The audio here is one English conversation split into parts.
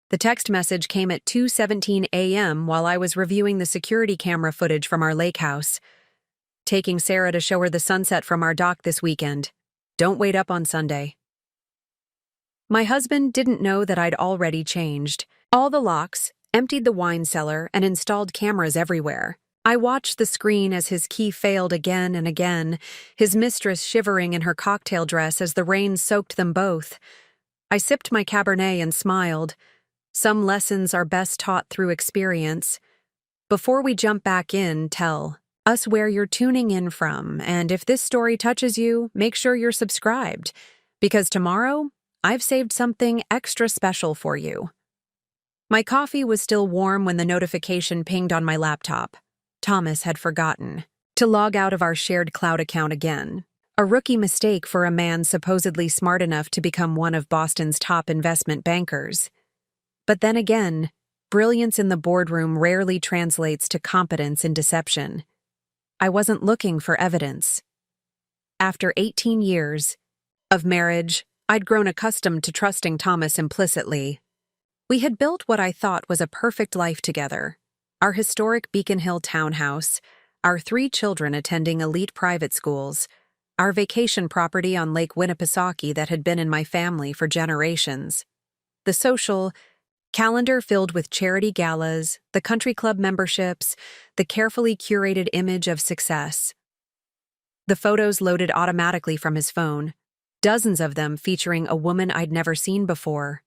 The text message came at 2:17 a.m. while I was reviewing the security camera footage from our lake house. Taking Sarah to show her the sunset from our dock this weekend. Don't wait up on Sunday. My husband didn't know that I'd already changed. All the locks, emptied the wine cellar, and installed cameras everywhere. I watched the screen as his key failed again and again, his mistress shivering in her cocktail dress as the rain soaked them both. I sipped my Cabernet and smiled. Some lessons are best taught through experience. Before we jump back in, tell us where you're tuning in from, and if this story touches you, make sure you're subscribed, because tomorrow, I've saved something extra special for you. My coffee was still warm when the notification pinged on my laptop. Thomas had forgotten to log out of our shared cloud account again. A rookie mistake for a man supposedly smart enough to become one of Boston's top investment bankers. But then again, brilliance in the boardroom rarely translates to competence in deception. I wasn't looking for evidence. After 18 years of marriage, I'd grown accustomed to trusting Thomas implicitly. We had built what I thought was a perfect life together. Our historic Beacon Hill townhouse, our 3 children attending elite private schools, our vacation property on Lake Winnipesaukee that had been in my family for generations. The social calendar filled with charity galas, the country club memberships, the carefully curated image of success. The photos loaded automatically from his phone, dozens of them featuring a woman I'd never seen before.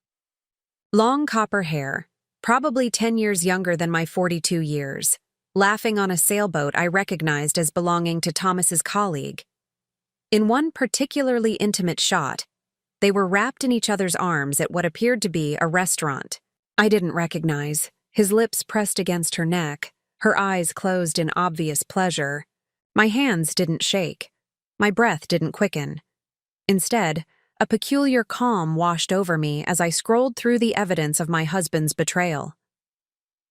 Long copper hair, probably 10 years younger than my 42 years, laughing on a sailboat I recognized as belonging to Thomas's colleague. In one particularly intimate shot, they were wrapped in each other's arms at what appeared to be a restaurant I didn't recognize, his lips pressed against her neck, her eyes closed in obvious pleasure. My hands didn't shake. My breath didn't quicken. Instead, a peculiar calm washed over me as I scrolled through the evidence of my husband's betrayal.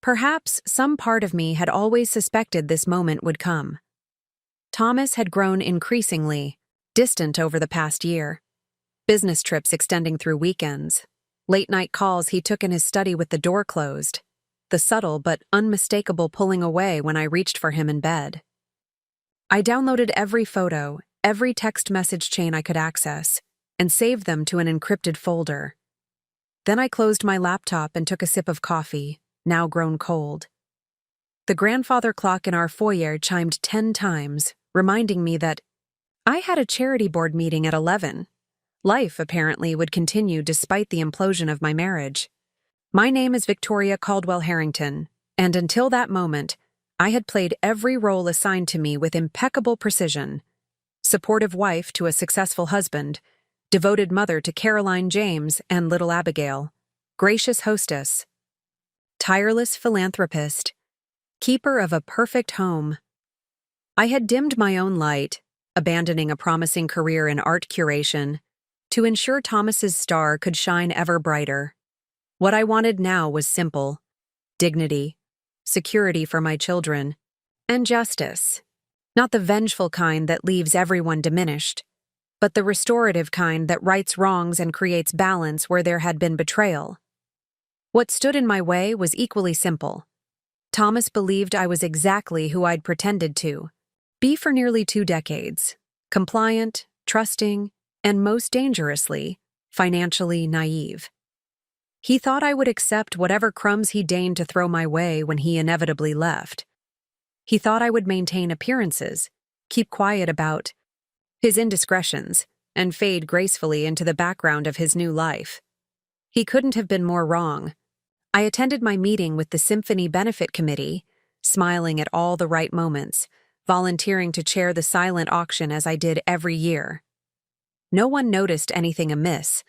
Perhaps some part of me had always suspected this moment would come. Thomas had grown increasingly distant over the past year. Business trips extending through weekends. Late-night calls he took in his study with the door closed. The subtle but unmistakable pulling away when I reached for him in bed. I downloaded every photo, every text message chain I could access, and saved them to an encrypted folder. Then I closed my laptop and took a sip of coffee, now grown cold. The grandfather clock in our foyer chimed 10 times, reminding me that I had a charity board meeting at 11. Life, apparently, would continue despite the implosion of my marriage. My name is Victoria Caldwell Harrington, and until that moment, I had played every role assigned to me with impeccable precision. Supportive wife to a successful husband, devoted mother to Caroline James and little Abigail, gracious hostess, tireless philanthropist, keeper of a perfect home. I had dimmed my own light, abandoning a promising career in art curation, to ensure Thomas's star could shine ever brighter. What I wanted now was simple: dignity, security for my children, and justice. Not the vengeful kind that leaves everyone diminished, but the restorative kind that rights wrongs and creates balance where there had been betrayal. What stood in my way was equally simple. Thomas believed I was exactly who I'd pretended to be for nearly 2 decades: compliant, trusting, and most dangerously, financially naive. He thought I would accept whatever crumbs he deigned to throw my way when he inevitably left. He thought I would maintain appearances, keep quiet about his indiscretions, and fade gracefully into the background of his new life. He couldn't have been more wrong. I attended my meeting with the Symphony Benefit Committee, smiling at all the right moments, volunteering to chair the silent auction as I did every year. No one noticed anything amiss,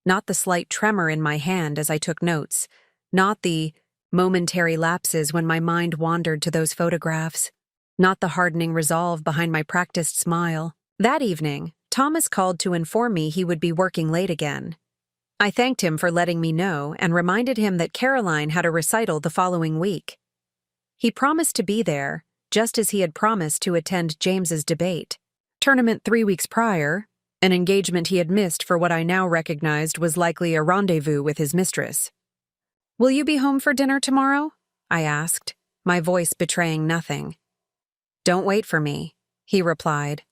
not the slight tremor in my hand as I took notes, not the momentary lapses when my mind wandered to those photographs, not the hardening resolve behind my practiced smile. That evening, Thomas called to inform me he would be working late again. I thanked him for letting me know and reminded him that Caroline had a recital the following week. He promised to be there, just as he had promised to attend James's debate tournament 3 weeks prior, an engagement he had missed for what I now recognized was likely a rendezvous with his mistress. Will you be home for dinner tomorrow? I asked, my voice betraying nothing. Don't wait for me, he replied.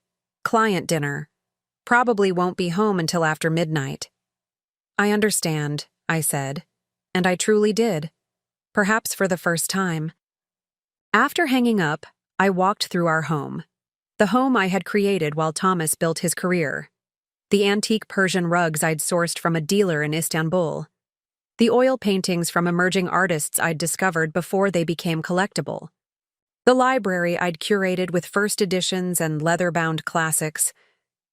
Client dinner. Probably won't be home until after midnight. I understand, I said, and I truly did, perhaps for the first time. After hanging up, I walked through our home, the home I had created while Thomas built his career. The antique Persian rugs I'd sourced from a dealer in Istanbul. The oil paintings from emerging artists I'd discovered before they became collectible. The library I'd curated with first editions and leather-bound classics.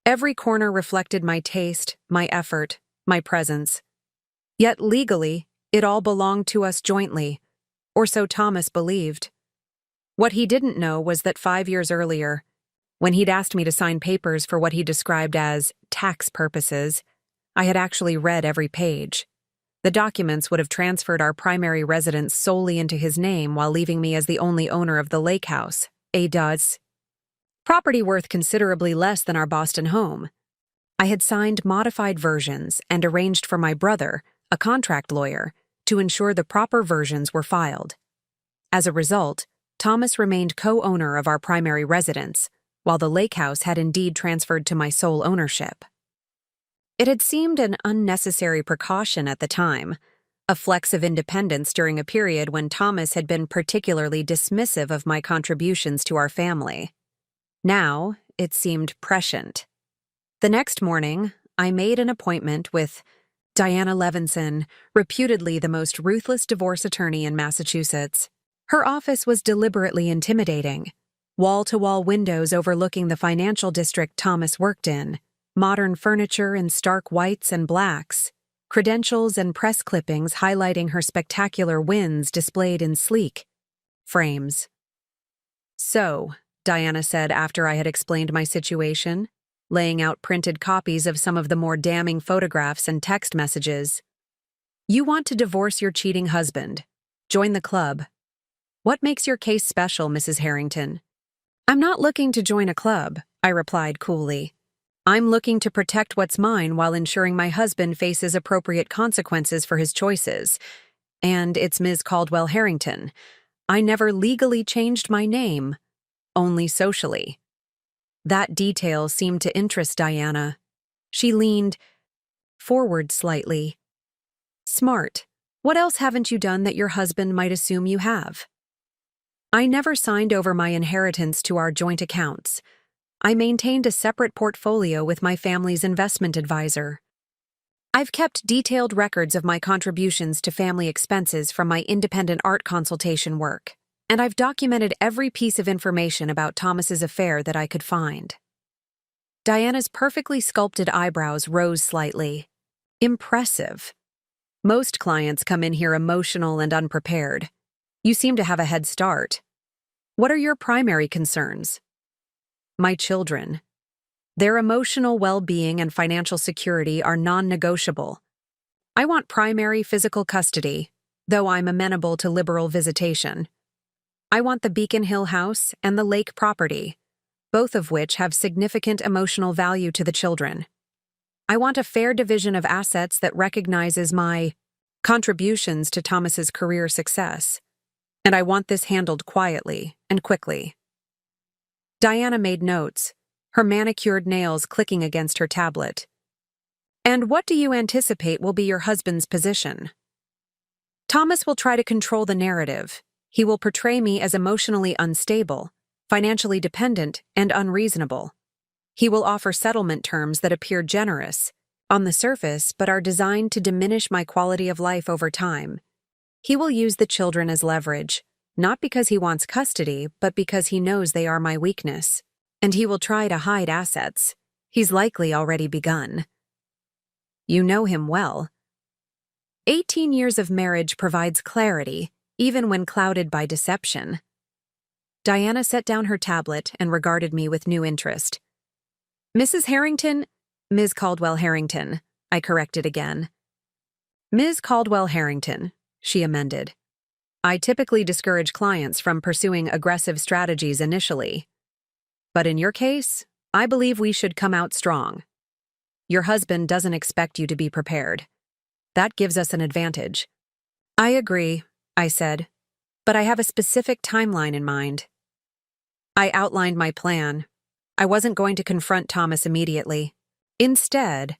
Every corner reflected my taste, my effort, my presence. Yet legally, it all belonged to us jointly, or so Thomas believed. What he didn't know was that 5 years earlier, when he'd asked me to sign papers for what he described as tax purposes, I had actually read every page. The documents would have transferred our primary residence solely into his name while leaving me as the only owner of the lake house, does. Property worth considerably less than our Boston home. I had signed modified versions and arranged for my brother, a contract lawyer, to ensure the proper versions were filed. As a result, Thomas remained co-owner of our primary residence, while the lake house had indeed transferred to my sole ownership. It had seemed an unnecessary precaution at the time, a flex of independence during a period when Thomas had been particularly dismissive of my contributions to our family. Now, it seemed prescient. The next morning, I made an appointment with Diana Levinson, reputedly the most ruthless divorce attorney in Massachusetts. Her office was deliberately intimidating. Wall-to-wall windows overlooking the financial district Thomas worked in, modern furniture in stark whites and blacks, credentials and press clippings highlighting her spectacular wins displayed in sleek frames. So, Diana said after I had explained my situation, laying out printed copies of some of the more damning photographs and text messages. You want to divorce your cheating husband. Join the club. What makes your case special, Mrs. Harrington? I'm not looking to join a club, I replied coolly. I'm looking to protect what's mine while ensuring my husband faces appropriate consequences for his choices. And it's Ms. Caldwell Harrington. I never legally changed my name, only socially. That detail seemed to interest Diana. She leaned forward slightly. Smart. What else haven't you done that your husband might assume you have? I never signed over my inheritance to our joint accounts. I maintained a separate portfolio with my family's investment advisor. I've kept detailed records of my contributions to family expenses from my independent art consultation work, and I've documented every piece of information about Thomas's affair that I could find. Diana's perfectly sculpted eyebrows rose slightly. Impressive. Most clients come in here emotional and unprepared. You seem to have a head start. What are your primary concerns? My children. Their emotional well-being and financial security are non-negotiable. I want primary physical custody, though I'm amenable to liberal visitation. I want the Beacon Hill house and the lake property, both of which have significant emotional value to the children. I want a fair division of assets that recognizes my contributions to Thomas's career success, and I want this handled quietly and quickly. Diana made notes, her manicured nails clicking against her tablet. And what do you anticipate will be your husband's position? Thomas will try to control the narrative. He will portray me as emotionally unstable, financially dependent, and unreasonable. He will offer settlement terms that appear generous, on the surface, but are designed to diminish my quality of life over time. He will use the children as leverage, not because he wants custody, but because he knows they are my weakness. And he will try to hide assets. He's likely already begun. You know him well. 18 years of marriage provides clarity, even when clouded by deception. Diana set down her tablet and regarded me with new interest. Mrs. Harrington? Ms. Caldwell Harrington, I corrected again. Ms. Caldwell Harrington, she amended. I typically discourage clients from pursuing aggressive strategies initially. But in your case, I believe we should come out strong. Your husband doesn't expect you to be prepared. That gives us an advantage. I agree, I said, but I have a specific timeline in mind. I outlined my plan. I wasn't going to confront Thomas immediately. Instead,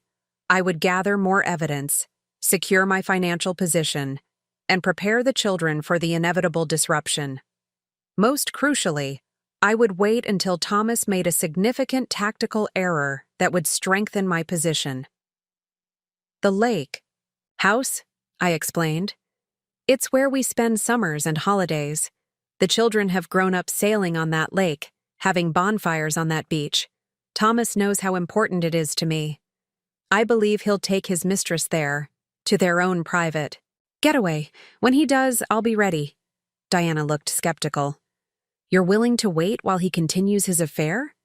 I would gather more evidence, secure my financial position, and prepare the children for the inevitable disruption. Most crucially, I would wait until Thomas made a significant tactical error that would strengthen my position. The lake. House, I explained. It's where we spend summers and holidays. The children have grown up sailing on that lake, having bonfires on that beach. Thomas knows how important it is to me. I believe he'll take his mistress there, to their own private getaway. When he does, I'll be ready. Diana looked skeptical. You're willing to wait while he continues his affair?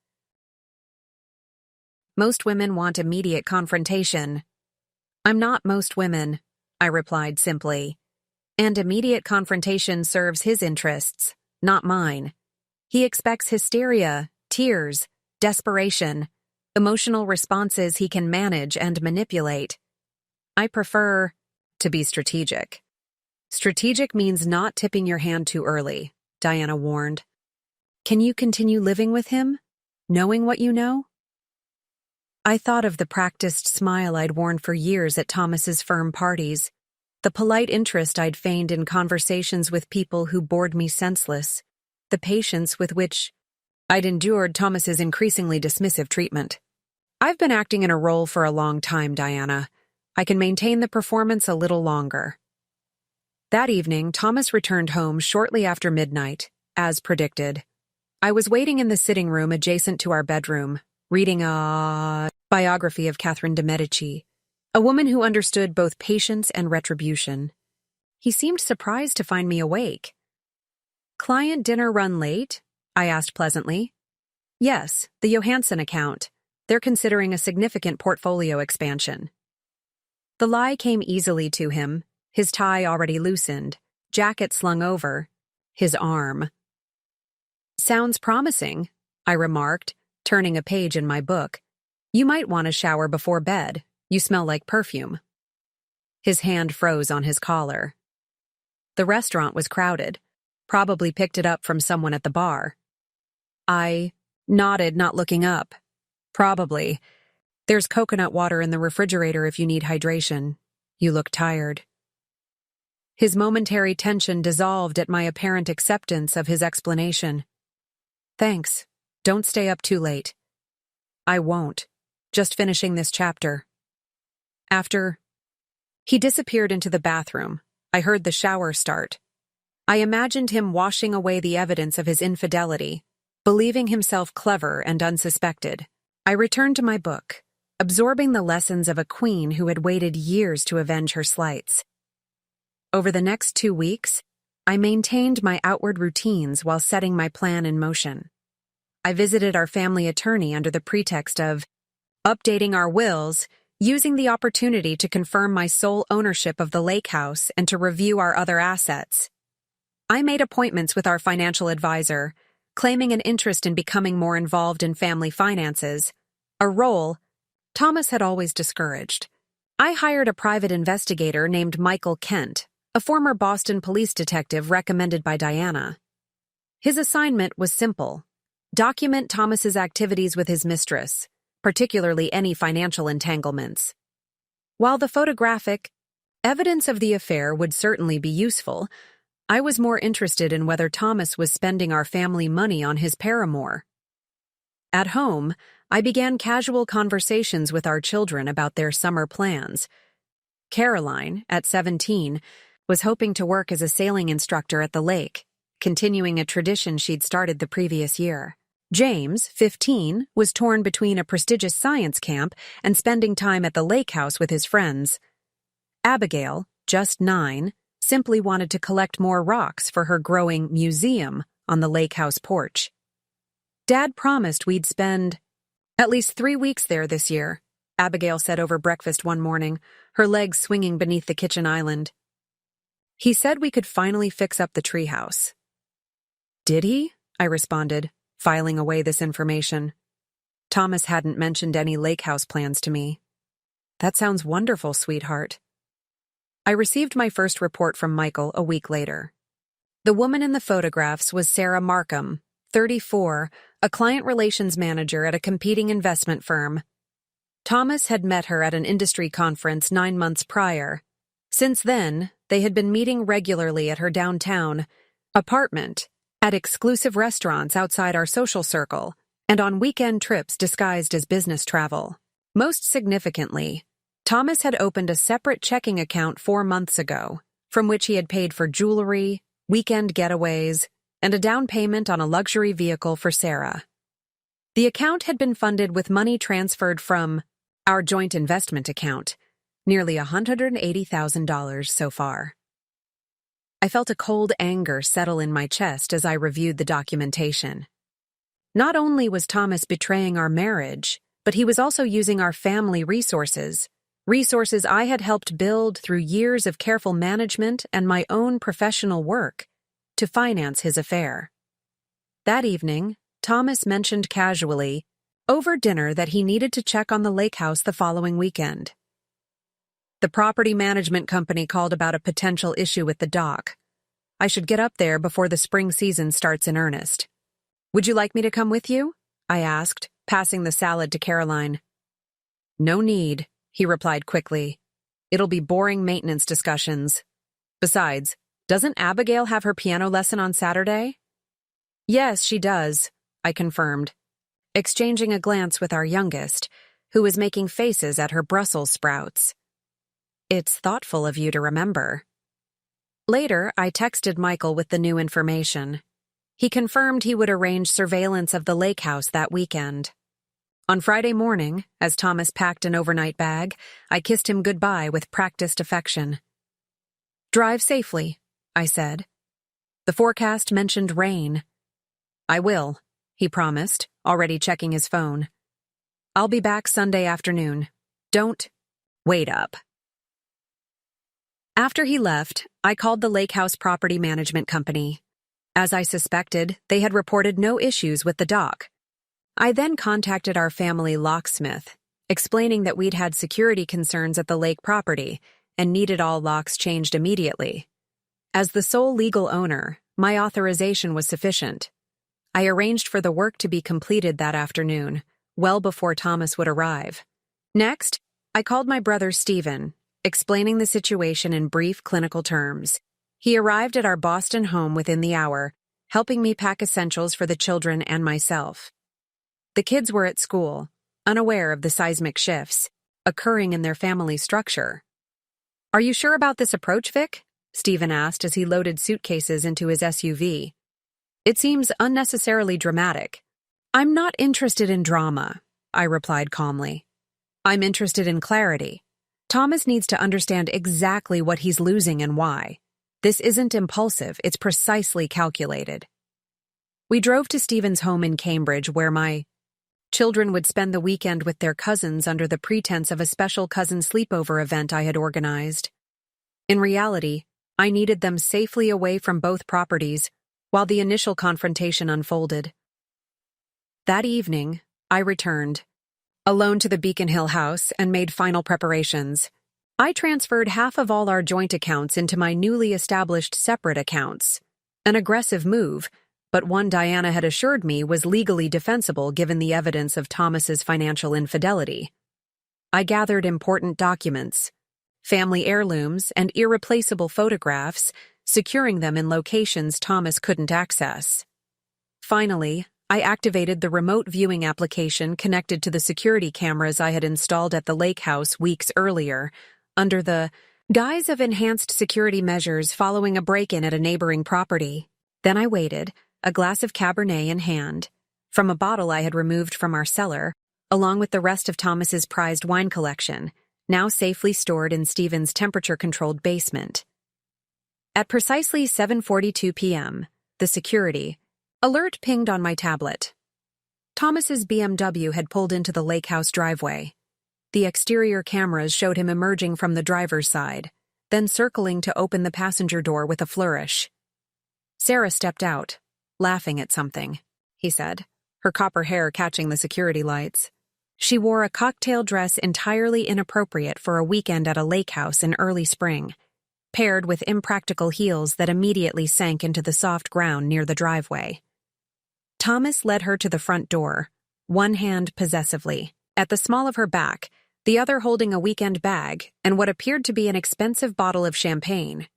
Most women want immediate confrontation. I'm not most women, I replied simply. And immediate confrontation serves his interests, not mine. He expects hysteria, tears, desperation, emotional responses he can manage and manipulate. I prefer to be strategic. Strategic means not tipping your hand too early, Diana warned. Can you continue living with him, knowing what you know? I thought of the practiced smile I'd worn for years at Thomas's firm parties, the polite interest I'd feigned in conversations with people who bored me senseless, the patience with which I'd endured Thomas's increasingly dismissive treatment. I've been acting in a role for a long time, Diana. I can maintain the performance a little longer. That evening, Thomas returned home shortly after midnight, as predicted. I was waiting in the sitting room adjacent to our bedroom, reading a biography of Catherine de Medici, a woman who understood both patience and retribution. He seemed surprised to find me awake. Client dinner run late? I asked pleasantly. Yes, the Johansson account. They're considering a significant portfolio expansion. The lie came easily to him, his tie already loosened, jacket slung over, his arm. Sounds promising, I remarked, turning a page in my book. You might want to shower before bed. You smell like perfume. His hand froze on his collar. The restaurant was crowded. Probably picked it up from someone at the bar. I nodded, not looking up. Probably. There's coconut water in the refrigerator if you need hydration. You look tired. His momentary tension dissolved at my apparent acceptance of his explanation. Thanks. Don't stay up too late. I won't. Just finishing this chapter. After he disappeared into the bathroom, I heard the shower start. I imagined him washing away the evidence of his infidelity, believing himself clever and unsuspected. I returned to my book, absorbing the lessons of a queen who had waited years to avenge her slights. Over the next 2 weeks, I maintained my outward routines while setting my plan in motion. I visited our family attorney under the pretext of updating our wills, using the opportunity to confirm my sole ownership of the lake house and to review our other assets. I made appointments with our financial advisor, claiming an interest in becoming more involved in family finances, a role Thomas had always discouraged. I hired a private investigator named Michael Kent, a former Boston police detective recommended by Diana. His assignment was simple: document Thomas's activities with his mistress, particularly any financial entanglements. While the photographic evidence of the affair would certainly be useful, I was more interested in whether Thomas was spending our family money on his paramour. At home, I began casual conversations with our children about their summer plans. Caroline, at 17, was hoping to work as a sailing instructor at the lake, continuing a tradition she'd started the previous year. James, 15, was torn between a prestigious science camp and spending time at the lake house with his friends. Abigail, just 9, simply wanted to collect more rocks for her growing museum on the lake house porch. Dad promised we'd spend at least 3 weeks there this year, Abigail said over breakfast one morning, her legs swinging beneath the kitchen island. He said we could finally fix up the treehouse. Did he? I responded, filing away this information. Thomas hadn't mentioned any lake house plans to me. That sounds wonderful, sweetheart. I received my first report from Michael a week later. The woman in the photographs was Sarah Markham, 34, a client relations manager at a competing investment firm. Thomas had met her at an industry conference 9 months prior. Since then, they had been meeting regularly at her downtown apartment, at exclusive restaurants outside our social circle, and on weekend trips disguised as business travel. Most significantly, Thomas had opened a separate checking account 4 months ago, from which he had paid for jewelry, weekend getaways, and a down payment on a luxury vehicle for Sarah. The account had been funded with money transferred from our joint investment account, nearly $180,000 so far. I felt a cold anger settle in my chest as I reviewed the documentation. Not only was Thomas betraying our marriage, but he was also using our family resources I had helped build through years of careful management and my own professional work, to finance his affair. That evening, Thomas mentioned casually, over dinner, that he needed to check on the lake house the following weekend. The property management company called about a potential issue with the dock. I should get up there before the spring season starts in earnest. Would you like me to come with you? I asked, passing the salad to Caroline. No need, he replied quickly. It'll be boring maintenance discussions. Besides, doesn't Abigail have her piano lesson on Saturday? Yes, she does, I confirmed, exchanging a glance with our youngest, who was making faces at her Brussels sprouts. It's thoughtful of you to remember. Later, I texted Michael with the new information. He confirmed he would arrange surveillance of the lake house that weekend. On Friday morning, as Thomas packed an overnight bag, I kissed him goodbye with practiced affection. Drive safely, I said. The forecast mentioned rain. I will, he promised, already checking his phone. I'll be back Sunday afternoon. Don't wait up. After he left, I called the Lake House Property Management Company. As I suspected, they had reported no issues with the dock. I then contacted our family locksmith, explaining that we'd had security concerns at the lake property and needed all locks changed immediately. As the sole legal owner, my authorization was sufficient. I arranged for the work to be completed that afternoon, well before Thomas would arrive. Next, I called my brother Stephen, explaining the situation in brief clinical terms. He arrived at our Boston home within the hour, helping me pack essentials for the children and myself. The kids were at school, unaware of the seismic shifts occurring in their family structure. Are you sure about this approach, Vic? Stephen asked as he loaded suitcases into his SUV. It seems unnecessarily dramatic. I'm not interested in drama, I replied calmly. I'm interested in clarity. Thomas needs to understand exactly what he's losing and why. This isn't impulsive, it's precisely calculated. We drove to Stephen's home in Cambridge, where my children would spend the weekend with their cousins under the pretense of a special cousin sleepover event I had organized. In reality, I needed them safely away from both properties while the initial confrontation unfolded. That evening, I returned, alone to the Beacon Hill house, and made final preparations. I transferred half of all our joint accounts into my newly established separate accounts. An aggressive move, but one Diana had assured me was legally defensible given the evidence of Thomas's financial infidelity. I gathered important documents, family heirlooms, and irreplaceable photographs, securing them in locations Thomas couldn't access. Finally, I activated the remote viewing application connected to the security cameras I had installed at the lake house weeks earlier, under the guise of enhanced security measures following a break-in at a neighboring property. Then I waited, a glass of Cabernet in hand, from a bottle I had removed from our cellar, along with the rest of Thomas's prized wine collection, now safely stored in Stephen's temperature-controlled basement. At precisely 7:42 p.m., the security alert pinged on my tablet. Thomas's BMW had pulled into the lake house driveway. The exterior cameras showed him emerging from the driver's side, then circling to open the passenger door with a flourish. Sarah stepped out, laughing at something, he said, her copper hair catching the security lights. She wore a cocktail dress entirely inappropriate for a weekend at a lake house in early spring, paired with impractical heels that immediately sank into the soft ground near the driveway. Thomas led her to the front door, one hand possessively, at the small of her back, the other holding a weekend bag and what appeared to be an expensive bottle of champagne.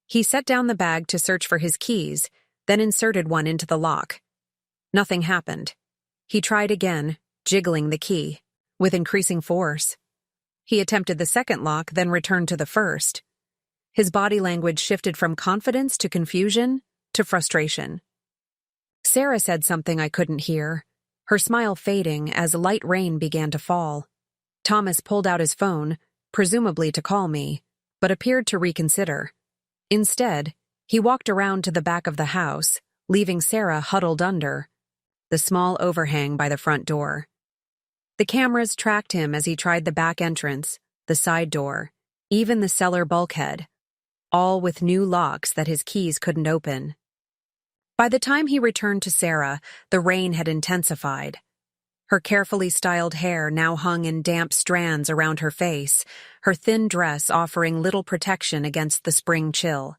He set down the bag to search for his keys, then inserted one into the lock. Nothing happened. He tried again, jiggling the key, with increasing force. He attempted the second lock, then returned to the first. His body language shifted from confidence to confusion to frustration. Sarah said something I couldn't hear, her smile fading as light rain began to fall. Thomas pulled out his phone, presumably to call me, but appeared to reconsider. Instead, he walked around to the back of the house, leaving Sarah huddled under the small overhang by the front door. The cameras tracked him as he tried the back entrance, the side door, even the cellar bulkhead, all with new locks that his keys couldn't open. By the time he returned to Sarah, the rain had intensified. Her carefully styled hair now hung in damp strands around her face, her thin dress offering little protection against the spring chill.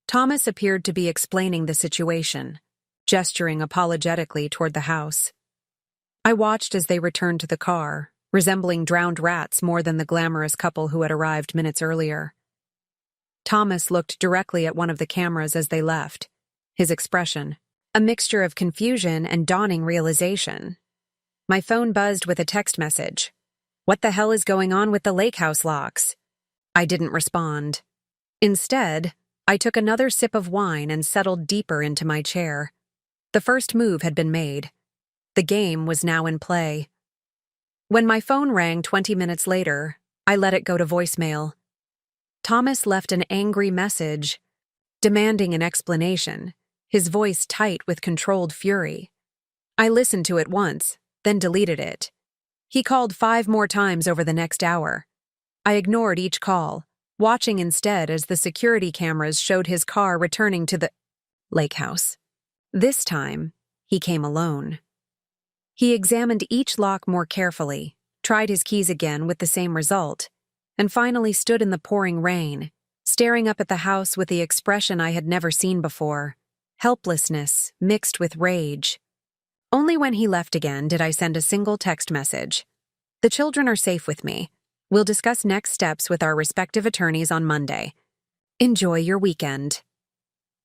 Thomas appeared to be explaining the situation, gesturing apologetically toward the house. I watched as they returned to the car, resembling drowned rats more than the glamorous couple who had arrived minutes earlier. Thomas looked directly at one of the cameras as they left, his expression a mixture of confusion and dawning realization. My phone buzzed with a text message. "What the hell is going on with the lake house locks?" I didn't respond. Instead, I took another sip of wine and settled deeper into my chair. The first move had been made. The game was now in play. When my phone rang 20 minutes later, I let it go to voicemail. Thomas left an angry message, demanding an explanation, his voice tight with controlled fury. I listened to it once, then deleted it. He called 5 more times over the next hour. I ignored each call, watching instead as the security cameras showed his car returning to the lake house. This time, he came alone. He examined each lock more carefully, tried his keys again with the same result, and finally stood in the pouring rain, staring up at the house with the expression I had never seen before, helplessness mixed with rage. Only when he left again did I send a single text message. "The children are safe with me. We'll discuss next steps with our respective attorneys on Monday. Enjoy your weekend."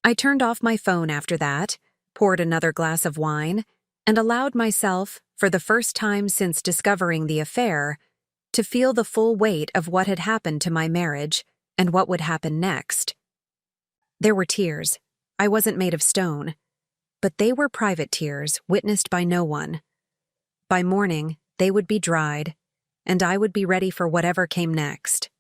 I turned off my phone after that, poured another glass of wine, and allowed myself, for the first time since discovering the affair, to feel the full weight of what had happened to my marriage and what would happen next. There were tears. I wasn't made of stone. But they were private tears, witnessed by no one. By morning, they would be dried, and I would be ready for whatever came next.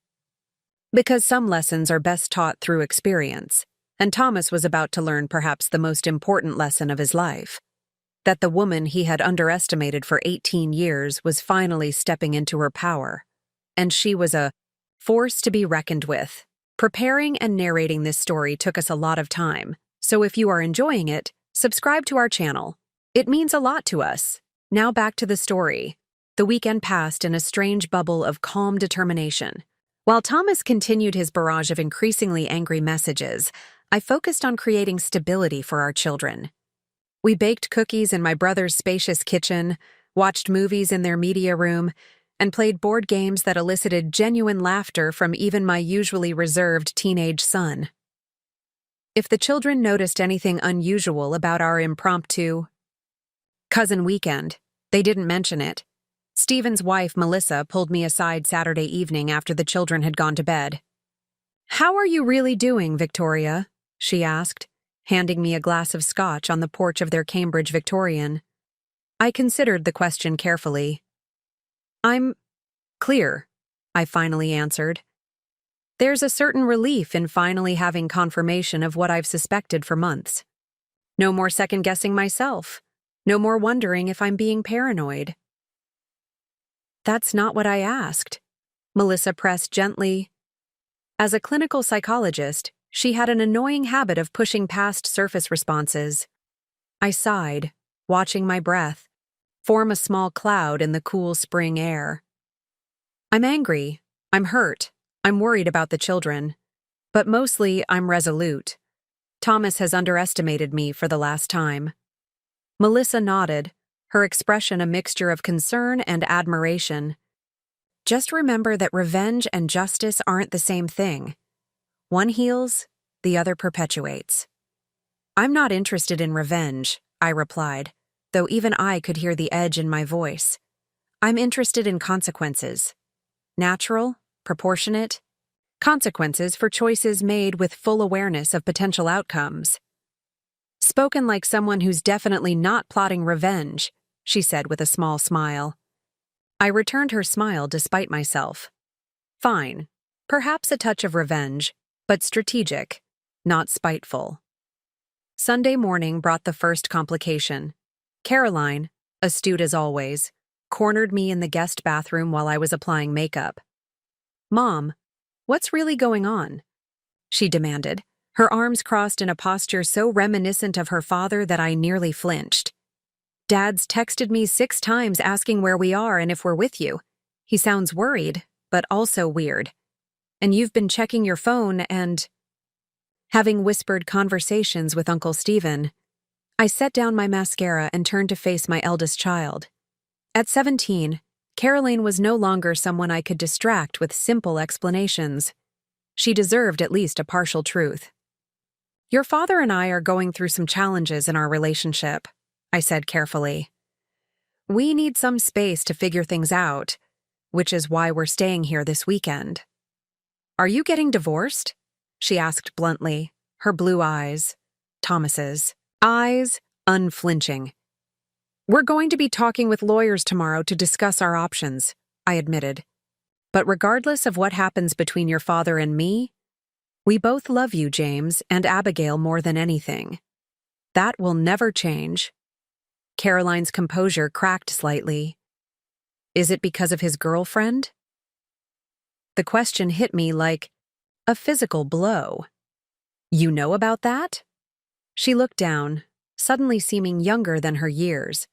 Because some lessons are best taught through experience, and Thomas was about to learn perhaps the most important lesson of his life. That the woman he had underestimated for 18 years was finally stepping into her power, and she was a force to be reckoned with. Preparing and narrating this story took us a lot of time, so if you are enjoying it, subscribe to our channel. It means a lot to us. Now back to the story. The weekend passed in a strange bubble of calm determination. While Thomas continued his barrage of increasingly angry messages, I focused on creating stability for our children. We baked cookies in my brother's spacious kitchen, watched movies in their media room, and played board games that elicited genuine laughter from even my usually reserved teenage son. If the children noticed anything unusual about our impromptu cousin weekend, they didn't mention it. Stephen's wife, Melissa, pulled me aside Saturday evening after the children had gone to bed. "How are you really doing, Victoria?" she asked, handing me a glass of scotch on the porch of their Cambridge Victorian. I considered the question carefully. "I'm clear," I finally answered. There's a certain relief in finally having confirmation of what I've suspected for months. No more second-guessing myself. No more wondering if I'm being paranoid. "That's not what I asked," Melissa pressed gently. As a clinical psychologist, she had an annoying habit of pushing past surface responses. I sighed, watching my breath form a small cloud in the cool spring air. "I'm angry. I'm hurt. I'm worried about the children. But mostly, I'm resolute. Thomas has underestimated me for the last time. Melissa nodded, her expression a mixture of concern and admiration. Just remember that revenge and justice aren't the same thing. One heals, the other perpetuates. I'm not interested in revenge, I replied, though even I could hear the edge in my voice. I'm interested in consequences. Natural, proportionate, consequences for choices made with full awareness of potential outcomes. Spoken like someone who's definitely not plotting revenge, she said with a small smile. I returned her smile despite myself. Fine, perhaps a touch of revenge, but strategic, not spiteful. Sunday morning brought the first complication. Caroline, astute as always, cornered me in the guest bathroom while I was applying makeup. "Mom, what's really going on?" she demanded, her arms crossed in a posture so reminiscent of her father that I nearly flinched. "Dad's texted me 6 times asking where we are and if we're with you. He sounds worried, but also weird. And you've been checking your phone and..." Having whispered conversations with Uncle Stephen, I set down my mascara and turned to face my eldest child. At 17, Caroline was no longer someone I could distract with simple explanations. She deserved at least a partial truth. "Your father and I are going through some challenges in our relationship," I said carefully. "We need some space to figure things out, which is why we're staying here this weekend." "Are you getting divorced?" she asked bluntly, her blue eyes, Thomas's, eyes unflinching. "We're going to be talking with lawyers tomorrow to discuss our options," I admitted. "But regardless of what happens between your father and me, we both love you, James, and Abigail more than anything. That will never change." Caroline's composure cracked slightly. "Is it because of his girlfriend?" The question hit me like a physical blow. "You know about that?" She looked down, suddenly seeming younger than her years.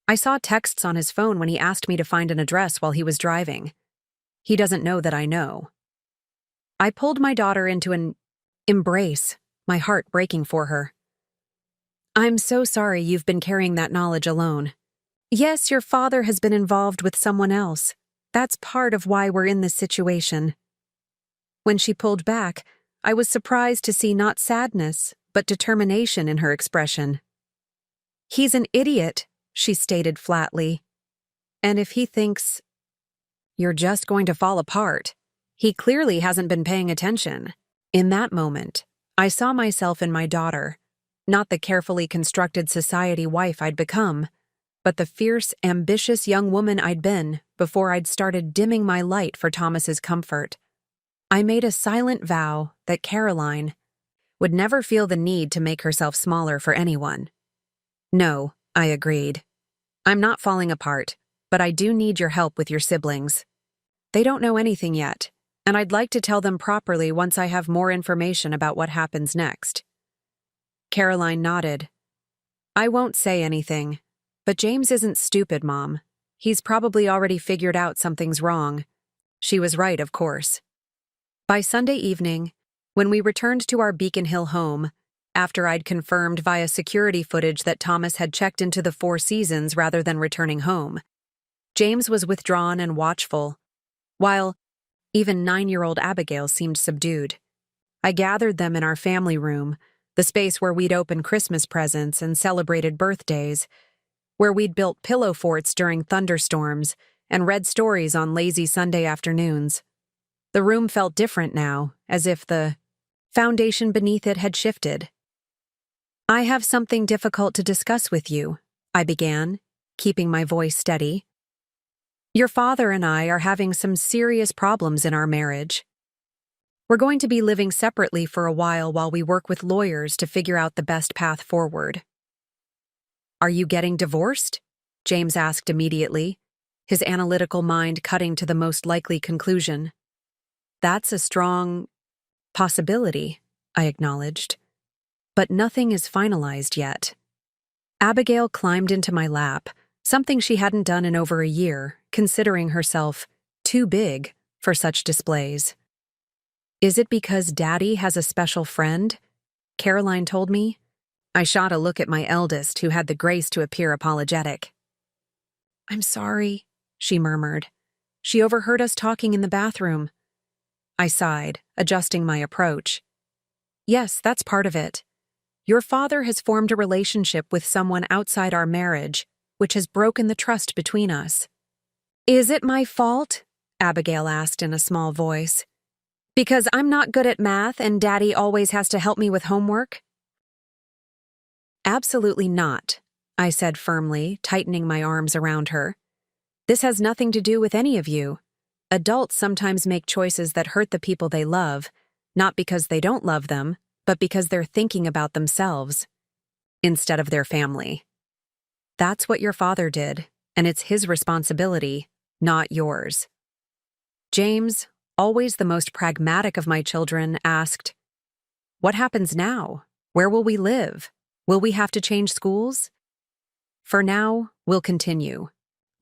"I saw texts on his phone when he asked me to find an address while he was driving. He doesn't know that I know." I pulled my daughter into an embrace, my heart breaking for her. "I'm so sorry you've been carrying that knowledge alone. Yes, your father has been involved with someone else. That's part of why we're in this situation." When she pulled back, I was surprised to see not sadness, but determination in her expression. "He's an idiot," she stated flatly. "And if he thinks you're just going to fall apart, he clearly hasn't been paying attention." In that moment, I saw myself in my daughter, not the carefully constructed society wife I'd become, but the fierce, ambitious young woman I'd been before I'd started dimming my light for Thomas's comfort. I made a silent vow that Caroline would never feel the need to make herself smaller for anyone. "No," I agreed. "I'm not falling apart, but I do need your help with your siblings. They don't know anything yet, and I'd like to tell them properly once I have more information about what happens next." Caroline nodded. "I won't say anything, but James isn't stupid, Mom. He's probably already figured out something's wrong." She was right, of course. By Sunday evening, when we returned to our Beacon Hill home, after I'd confirmed via security footage that Thomas had checked into the Four Seasons rather than returning home, James was withdrawn and watchful, while even 9-year-old Abigail seemed subdued. I gathered them in our family room, the space where we'd opened Christmas presents and celebrated birthdays, where we'd built pillow forts during thunderstorms and read stories on lazy Sunday afternoons. The room felt different now, as if the foundation beneath it had shifted. "I have something difficult to discuss with you," I began, keeping my voice steady. "Your father and I are having some serious problems in our marriage. We're going to be living separately for a while we work with lawyers to figure out the best path forward." "Are you getting divorced?" James asked immediately, his analytical mind cutting to the most likely conclusion. "That's a strong possibility," I acknowledged. "But nothing is finalized yet." Abigail climbed into my lap, something she hadn't done in over a year, considering herself too big for such displays. Is it because Daddy has a special friend? Caroline told me. I shot a look at my eldest, who had the grace to appear apologetic. I'm sorry, she murmured. She overheard us talking in the bathroom. I sighed, adjusting my approach. Yes, that's part of it. Your father has formed a relationship with someone outside our marriage, which has broken the trust between us. Is it my fault? Abigail asked in a small voice. Because I'm not good at math and Daddy always has to help me with homework? Absolutely not, I said firmly, tightening my arms around her. This has nothing to do with any of you. Adults sometimes make choices that hurt the people they love, not because they don't love them, but because they're thinking about themselves instead of their family. That's what your father did, and it's his responsibility, not yours. James, always the most pragmatic of my children, asked, What happens now? Where will we live? Will we have to change schools? For now, we'll continue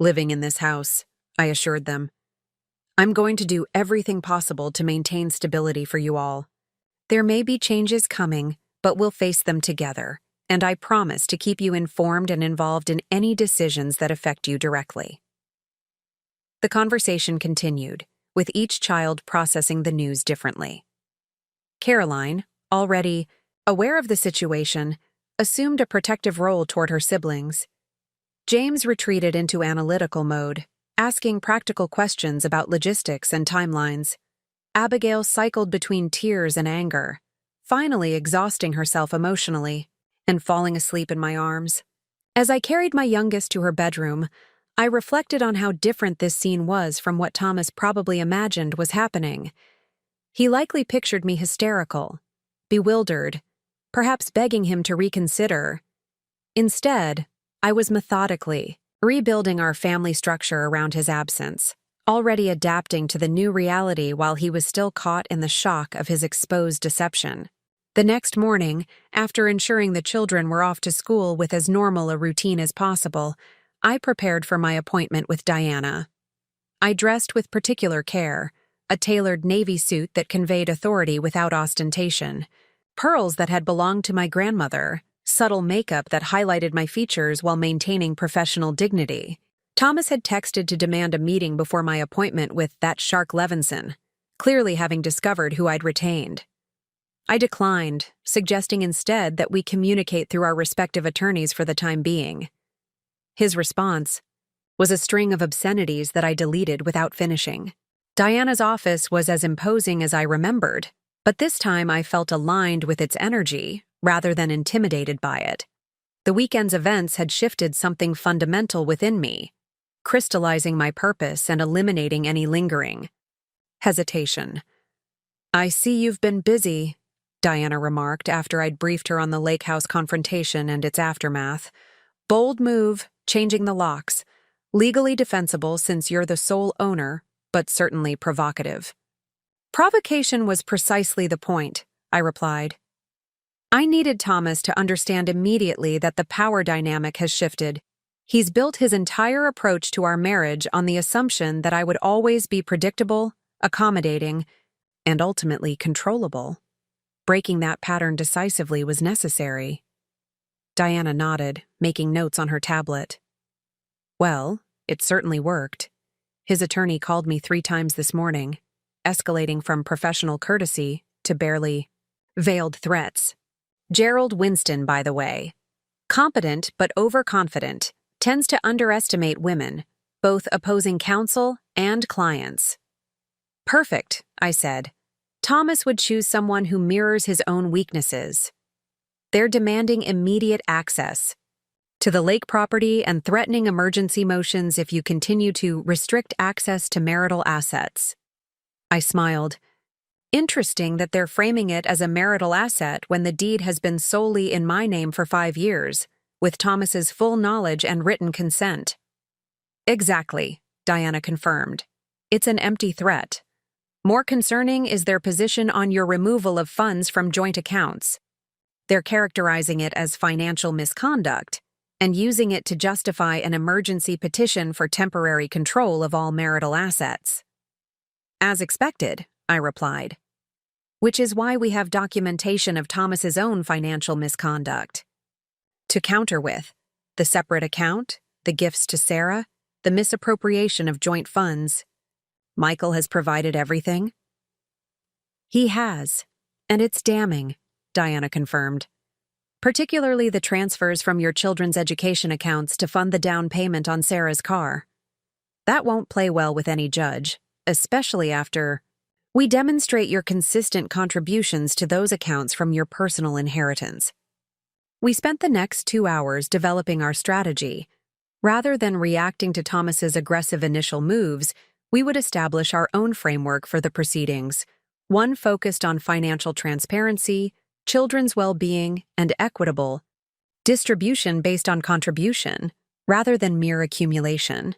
living in this house, I assured them. I'm going to do everything possible to maintain stability for you all. There may be changes coming, but we'll face them together, and I promise to keep you informed and involved in any decisions that affect you directly. The conversation continued, with each child processing the news differently. Caroline, already aware of the situation, assumed a protective role toward her siblings. James retreated into analytical mode, asking practical questions about logistics and timelines. Abigail cycled between tears and anger, finally exhausting herself emotionally and falling asleep in my arms. As I carried my youngest to her bedroom, I reflected on how different this scene was from what Thomas probably imagined was happening. He likely pictured me hysterical, bewildered, perhaps begging him to reconsider. Instead, I was methodically rebuilding our family structure around his absence, already adapting to the new reality while he was still caught in the shock of his exposed deception. The next morning, after ensuring the children were off to school with as normal a routine as possible, I prepared for my appointment with Diana. I dressed with particular care, a tailored navy suit that conveyed authority without ostentation, pearls that had belonged to my grandmother, subtle makeup that highlighted my features while maintaining professional dignity. Thomas had texted to demand a meeting before my appointment with that shark Levinson, clearly having discovered who I'd retained. I declined, suggesting instead that we communicate through our respective attorneys for the time being. His response was a string of obscenities that I deleted without finishing. Diana's office was as imposing as I remembered, but this time I felt aligned with its energy rather than intimidated by it. The weekend's events had shifted something fundamental within me, crystallizing my purpose and eliminating any lingering hesitation. I see you've been busy, Diana remarked after I'd briefed her on the lake house confrontation and its aftermath. Bold move, changing the locks. Legally defensible since you're the sole owner, but certainly provocative. Provocation was precisely the point, I replied. I needed Thomas to understand immediately that the power dynamic has shifted. He's built his entire approach to our marriage on the assumption that I would always be predictable, accommodating, and ultimately controllable. Breaking that pattern decisively was necessary. Diana nodded, making notes on her tablet. Well, it certainly worked. His attorney called me 3 times this morning, escalating from professional courtesy to barely veiled threats. Gerald Winston, by the way. Competent but overconfident, tends to underestimate women, both opposing counsel and clients. Perfect, I said. Thomas would choose someone who mirrors his own weaknesses. They're demanding immediate access to the lake property and threatening emergency motions if you continue to restrict access to marital assets. I smiled. Interesting that they're framing it as a marital asset when the deed has been solely in my name for 5 years, with Thomas's full knowledge and written consent. Exactly, Diana confirmed. It's an empty threat. More concerning is their position on your removal of funds from joint accounts. They're characterizing it as financial misconduct and using it to justify an emergency petition for temporary control of all marital assets. As expected, I replied. which is why we have documentation of Thomas's own financial misconduct. To counter with the separate account, the gifts to Sarah, the misappropriation of joint funds, Michael has provided everything? He has, and it's damning, Diana confirmed. Particularly the transfers from your children's education accounts to fund the down payment on Sarah's car. That won't play well with any judge, especially after we demonstrate your consistent contributions to those accounts from your personal inheritance. We spent the next 2 hours developing our strategy. Rather than reacting to Thomas's aggressive initial moves, we would establish our own framework for the proceedings, one focused on financial transparency, children's well-being, and equitable distribution based on contribution, rather than mere accumulation.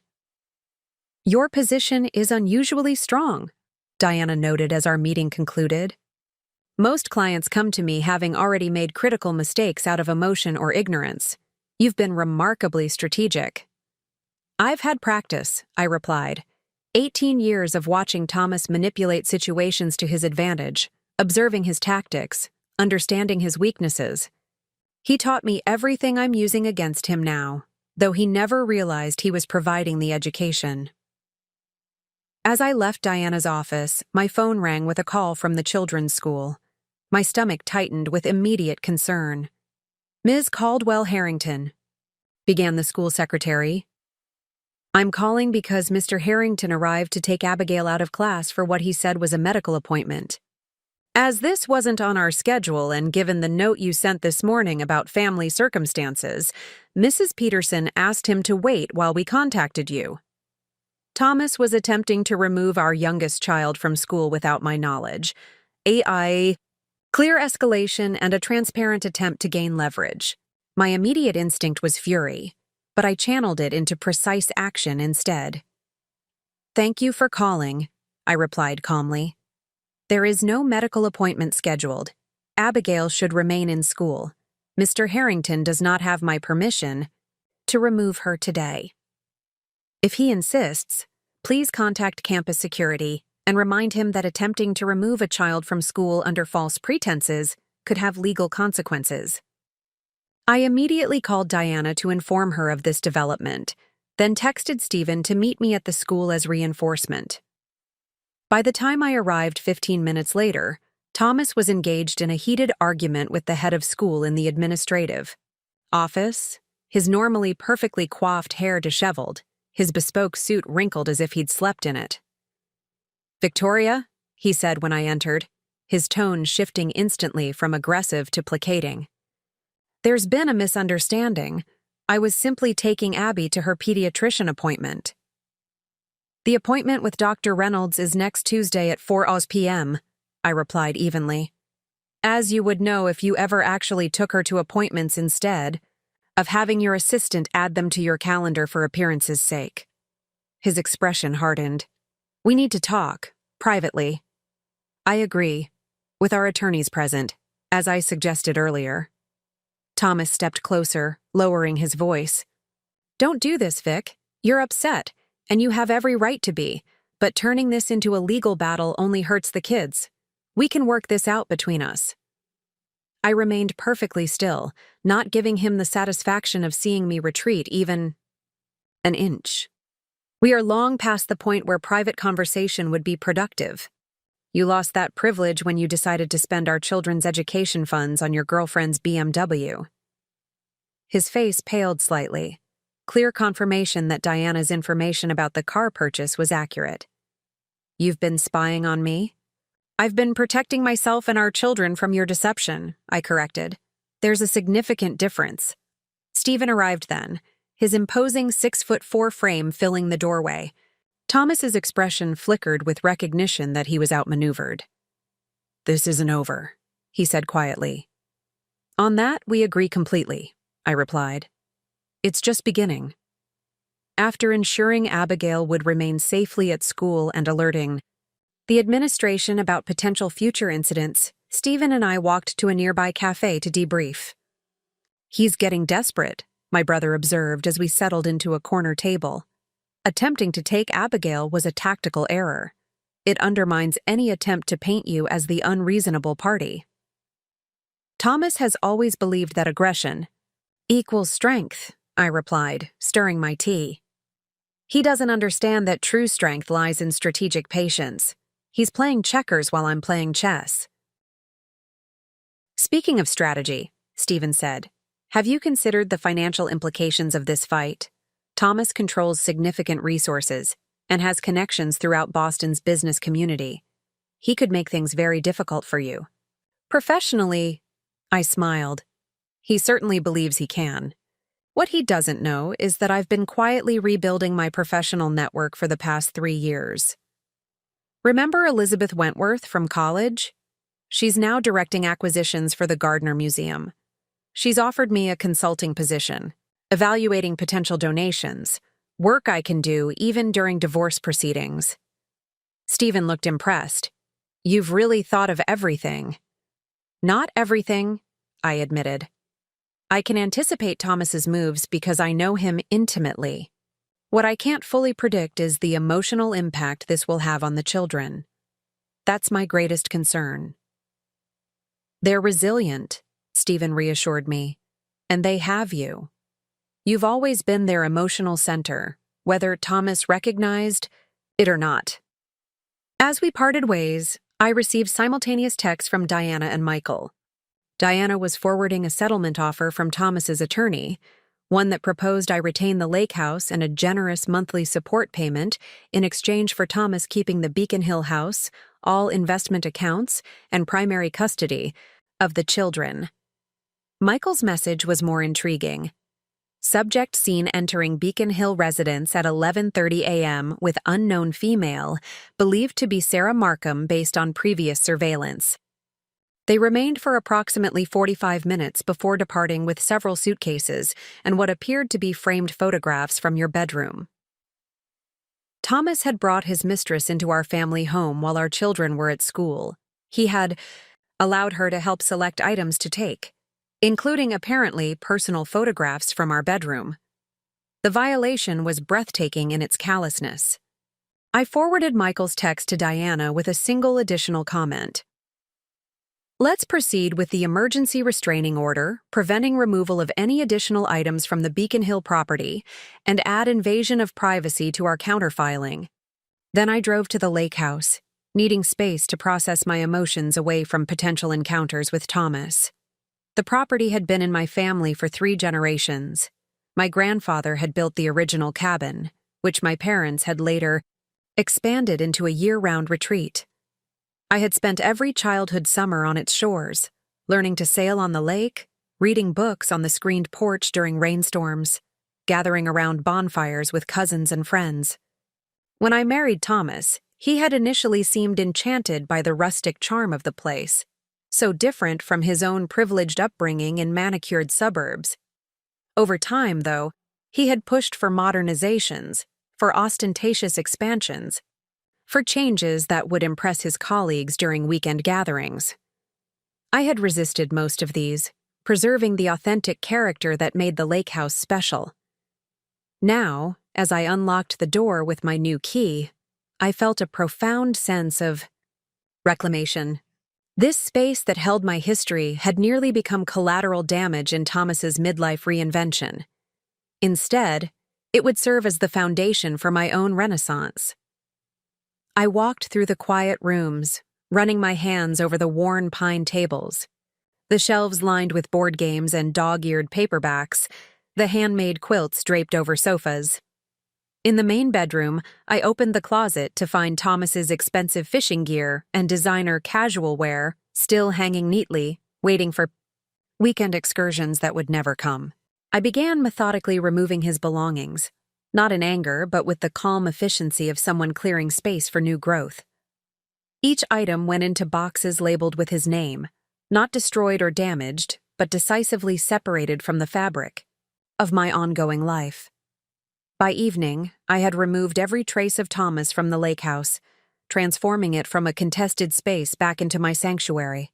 Your position is unusually strong, Diana noted as our meeting concluded. Most clients come to me having already made critical mistakes out of emotion or ignorance. You've been remarkably strategic. I've had practice, I replied. 18 years of watching Thomas manipulate situations to his advantage, observing his tactics, understanding his weaknesses. He taught me everything I'm using against him now, though he never realized he was providing the education. As I left Diana's office, my phone rang with a call from the children's school. My stomach tightened with immediate concern. "Ms. Caldwell Harrington," began the school secretary. "I'm calling because Mr. Harrington arrived to take Abigail out of class for what he said was a medical appointment. As this wasn't on our schedule and given the note you sent this morning about family circumstances, Mrs. Peterson asked him to wait while we contacted you. Thomas was attempting to remove our youngest child from school without my knowledge. A clear escalation and a transparent attempt to gain leverage. My immediate instinct was fury, but I channeled it into precise action instead. Thank you for calling, I replied calmly. There is no medical appointment scheduled. Abigail should remain in school. Mr. Harrington does not have my permission to remove her today. If he insists, please contact campus security and remind him that attempting to remove a child from school under false pretenses could have legal consequences. I immediately called Diana to inform her of this development, then texted Stephen to meet me at the school as reinforcement. By the time I arrived 15 minutes later, Thomas was engaged in a heated argument with the head of school in the administrative office, his normally perfectly coiffed hair disheveled, his bespoke suit wrinkled as if he'd slept in it. "Victoria," he said when I entered, his tone shifting instantly from aggressive to placating. "There's been a misunderstanding. I was simply taking Abby to her pediatrician appointment." "The appointment with Dr. Reynolds is next Tuesday at 4 p.m., I replied evenly. "As you would know if you ever actually took her to appointments instead of having your assistant add them to your calendar for appearances' sake." His expression hardened. "We need to talk, privately." "I agree, with our attorneys present, as I suggested earlier." Thomas stepped closer, lowering his voice. "Don't do this, Vic. You're upset, and you have every right to be, but turning this into a legal battle only hurts the kids. We can work this out between us." I remained perfectly still, not giving him the satisfaction of seeing me retreat even an inch. "We are long past the point where private conversation would be productive. You lost that privilege when you decided to spend our children's education funds on your girlfriend's BMW." His face paled slightly, clear confirmation that Diana's information about the car purchase was accurate. "You've been spying on me?" "I've been protecting myself and our children from your deception," I corrected. "There's a significant difference." Stephen arrived then, his imposing 6'4" frame filling the doorway. Thomas's expression flickered with recognition that he was outmaneuvered. "This isn't over," he said quietly. "On that, we agree completely," I replied. "It's just beginning." After ensuring Abigail would remain safely at school and alerting the administration about potential future incidents, Stephen and I walked to a nearby cafe to debrief. "He's getting desperate," my brother observed as we settled into a corner table. Attempting to take Abigail was a tactical error. It undermines any attempt to paint you as the unreasonable party. Thomas has always believed that aggression equals strength, I replied, stirring my tea. He doesn't understand that true strength lies in strategic patience. He's playing checkers while I'm playing chess. Speaking of strategy, Stephen said, have you considered the financial implications of this fight? Thomas controls significant resources and has connections throughout Boston's business community. He could make things very difficult for you. Professionally, I smiled. He certainly believes he can. What he doesn't know is that I've been quietly rebuilding my professional network for the past 3 years. Remember Elizabeth Wentworth from college? She's now directing acquisitions for the Gardner Museum. She's offered me a consulting position, evaluating potential donations, work I can do even during divorce proceedings. Stephen looked impressed. You've really thought of everything. Not everything, I admitted. I can anticipate Thomas's moves because I know him intimately. What I can't fully predict is the emotional impact this will have on the children. That's my greatest concern. They're resilient, Stephen reassured me, and they have you. You've always been their emotional center, whether Thomas recognized it or not. As we parted ways, I received simultaneous texts from Diana and Michael. Diana was forwarding a settlement offer from Thomas's attorney, one that proposed I retain the lake house and a generous monthly support payment in exchange for Thomas keeping the Beacon Hill house, all investment accounts, and primary custody of the children. Michael's message was more intriguing. Subject seen entering Beacon Hill residence at 11:30 a.m. with unknown female, believed to be Sarah Markham based on previous surveillance. They remained for approximately 45 minutes before departing with several suitcases and what appeared to be framed photographs from your bedroom. Thomas had brought his mistress into our family home while our children were at school. He had allowed her to help select items to take, including apparently personal photographs from our bedroom. The violation was breathtaking in its callousness. I forwarded Michael's text to Diana with a single additional comment. Let's proceed with the emergency restraining order, preventing removal of any additional items from the Beacon Hill property, and add invasion of privacy to our counterfiling. Then I drove to the lake house, needing space to process my emotions away from potential encounters with Thomas. The property had been in my family for 3 generations. My grandfather had built the original cabin, which my parents had later expanded into a year-round retreat. I had spent every childhood summer on its shores, learning to sail on the lake, reading books on the screened porch during rainstorms, gathering around bonfires with cousins and friends. When I married Thomas, he had initially seemed enchanted by the rustic charm of the place, so different from his own privileged upbringing in manicured suburbs. Over time, though, he had pushed for modernizations, for ostentatious expansions, for changes that would impress his colleagues during weekend gatherings. I had resisted most of these, preserving the authentic character that made the lake house special. Now, as I unlocked the door with my new key, I felt a profound sense of reclamation. This space that held my history had nearly become collateral damage in Thomas's midlife reinvention. Instead, it would serve as the foundation for my own renaissance. I walked through the quiet rooms, running my hands over the worn pine tables, the shelves lined with board games and dog-eared paperbacks, the handmade quilts draped over sofas. In the main bedroom, I opened the closet to find Thomas's expensive fishing gear and designer casual wear still hanging neatly, waiting for weekend excursions that would never come. I began methodically removing his belongings, not in anger, but with the calm efficiency of someone clearing space for new growth. Each item went into boxes labeled with his name, not destroyed or damaged, but decisively separated from the fabric of my ongoing life. By evening, I had removed every trace of Thomas from the lake house, transforming it from a contested space back into my sanctuary.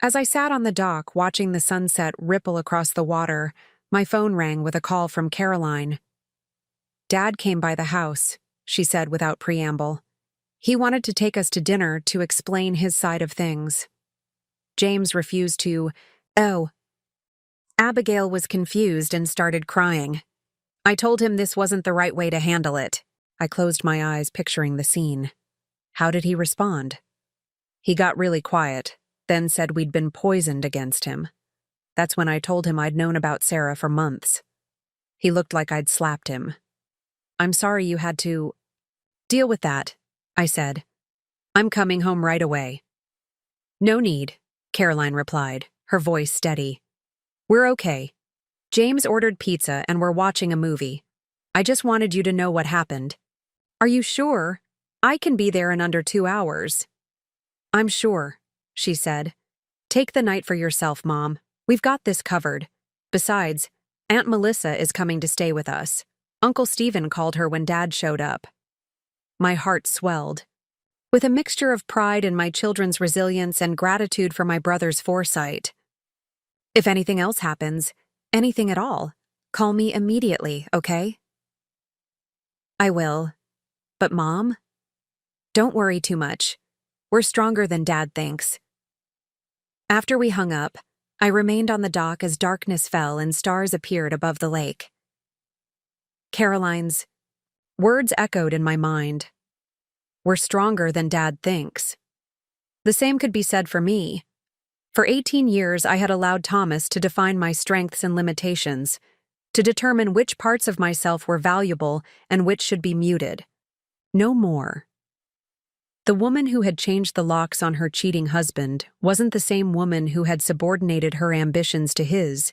As I sat on the dock watching the sunset ripple across the water, my phone rang with a call from Caroline. "Dad came by the house," she said without preamble. He wanted to take us to dinner to explain his side of things. James refused to. Oh. Abigail was confused and started crying. I told him this wasn't the right way to handle it. I closed my eyes, picturing the scene. How did he respond? He got really quiet, then said we'd been poisoned against him. That's when I told him I'd known about Sarah for months. He looked like I'd slapped him. I'm sorry you had to deal with that, I said. I'm coming home right away. No need, Caroline replied, her voice steady. We're okay. James ordered pizza and we're watching a movie. I just wanted you to know what happened. Are you sure? I can be there in under 2 hours. I'm sure, she said. Take the night for yourself, Mom. We've got this covered. Besides, Aunt Melissa is coming to stay with us. Uncle Stephen called her when Dad showed up. My heart swelled. With a mixture of pride in my children's resilience and gratitude for my brother's foresight. If anything else happens, anything at all, call me immediately, okay? I will. But Mom? Don't worry too much. We're stronger than Dad thinks. After we hung up, I remained on the dock as darkness fell and stars appeared above the lake. Caroline's words echoed in my mind. We're stronger than Dad thinks. The same could be said for me. For 18 years, I had allowed Thomas to define my strengths and limitations, to determine which parts of myself were valuable and which should be muted. No more. The woman who had changed the locks on her cheating husband wasn't the same woman who had subordinated her ambitions to his,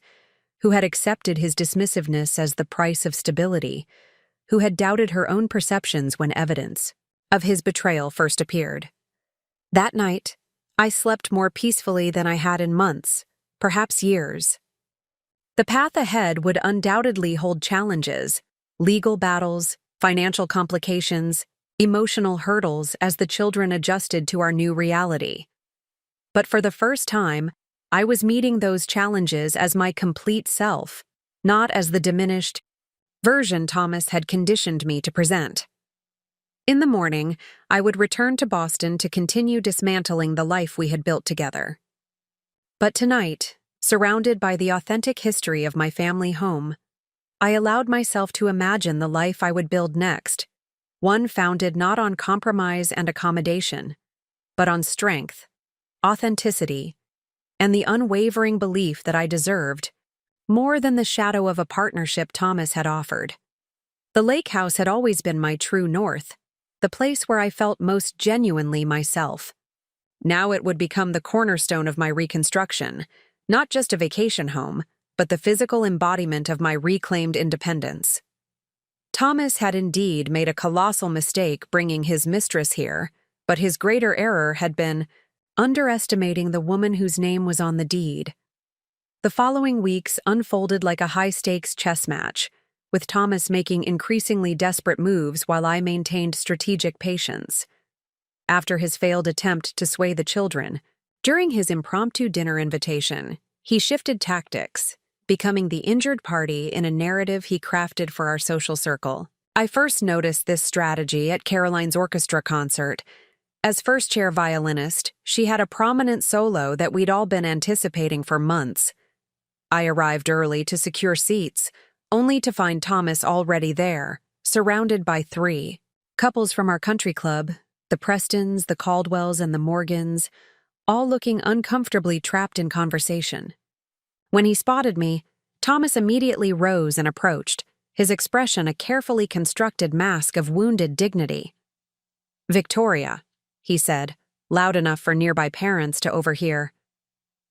who had accepted his dismissiveness as the price of stability, who had doubted her own perceptions when evidence of his betrayal first appeared. That night, I slept more peacefully than I had in months, perhaps years. The path ahead would undoubtedly hold challenges, legal battles, financial complications, emotional hurdles as the children adjusted to our new reality. But for the first time, I was meeting those challenges as my complete self, not as the diminished version Thomas had conditioned me to present. In the morning, I would return to Boston to continue dismantling the life we had built together. But tonight, surrounded by the authentic history of my family home, I allowed myself to imagine the life I would build next, one founded not on compromise and accommodation, but on strength, authenticity, and the unwavering belief that I deserved more than the shadow of a partnership Thomas had offered. The lake house had always been my true north, the place where I felt most genuinely myself. Now it would become the cornerstone of my reconstruction, not just a vacation home, but the physical embodiment of my reclaimed independence. Thomas had indeed made a colossal mistake bringing his mistress here, but his greater error had been underestimating the woman whose name was on the deed. The following weeks unfolded like a high-stakes chess match, with Thomas making increasingly desperate moves while I maintained strategic patience. After his failed attempt to sway the children, during his impromptu dinner invitation, he shifted tactics, becoming the injured party in a narrative he crafted for our social circle. I first noticed this strategy at Caroline's orchestra concert. As first-chair violinist, she had a prominent solo that we'd all been anticipating for months. I arrived early to secure seats, only to find Thomas already there, surrounded by 3 couples from our country club, the Prestons, the Caldwells, and the Morgans, all looking uncomfortably trapped in conversation. When he spotted me, Thomas immediately rose and approached, his expression a carefully constructed mask of wounded dignity. "Victoria," he said, loud enough for nearby parents to overhear.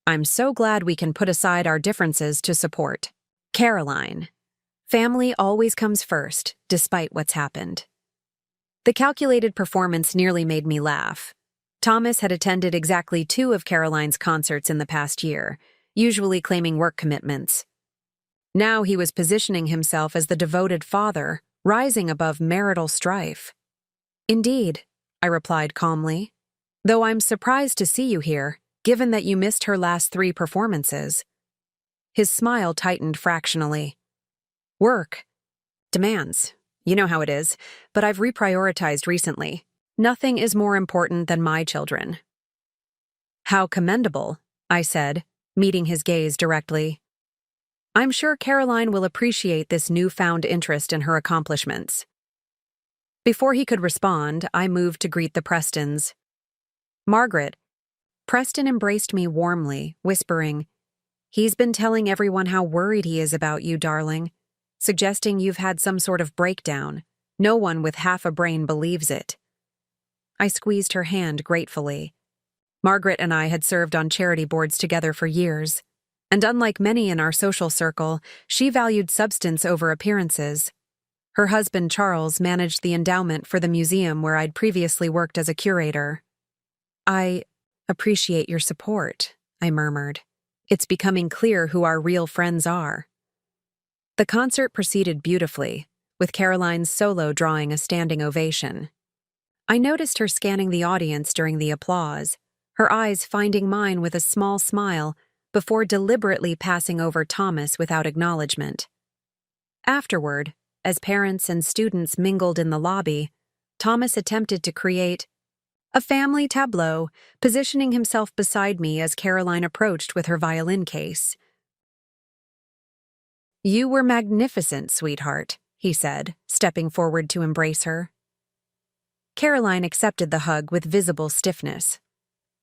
"I'm so glad we can put aside our differences to support Caroline. Family always comes first, despite what's happened." The calculated performance nearly made me laugh. Thomas had attended exactly 2 of Caroline's concerts in the past year, usually claiming work commitments. Now he was positioning himself as the devoted father, rising above marital strife. "Indeed," I replied calmly, "though I'm surprised to see you here, given that you missed her last 3 performances." His smile tightened fractionally. "Work. Demands. You know how it is, but I've reprioritized recently. Nothing is more important than my children. How commendable, I said, meeting his gaze directly. I'm sure Caroline will appreciate this newfound interest in her accomplishments. Before he could respond, I moved to greet the Prestons. Margaret. Preston embraced me warmly, whispering, "He's been telling everyone how worried he is about you, darling, suggesting you've had some sort of breakdown. No one with half a brain believes it." I squeezed her hand gratefully. Margaret and I had served on charity boards together for years, and unlike many in our social circle, she valued substance over appearances. Her husband, Charles, managed the endowment for the museum where I'd previously worked as a curator. "I appreciate your support," I murmured. "It's becoming clear who our real friends are." The concert proceeded beautifully, with Caroline's solo drawing a standing ovation. I noticed her scanning the audience during the applause, her eyes finding mine with a small smile before deliberately passing over Thomas without acknowledgement. Afterward, as parents and students mingled in the lobby, Thomas attempted to create a family tableau, positioning himself beside me as Caroline approached with her violin case. "You were magnificent, sweetheart," he said, stepping forward to embrace her. Caroline accepted the hug with visible stiffness.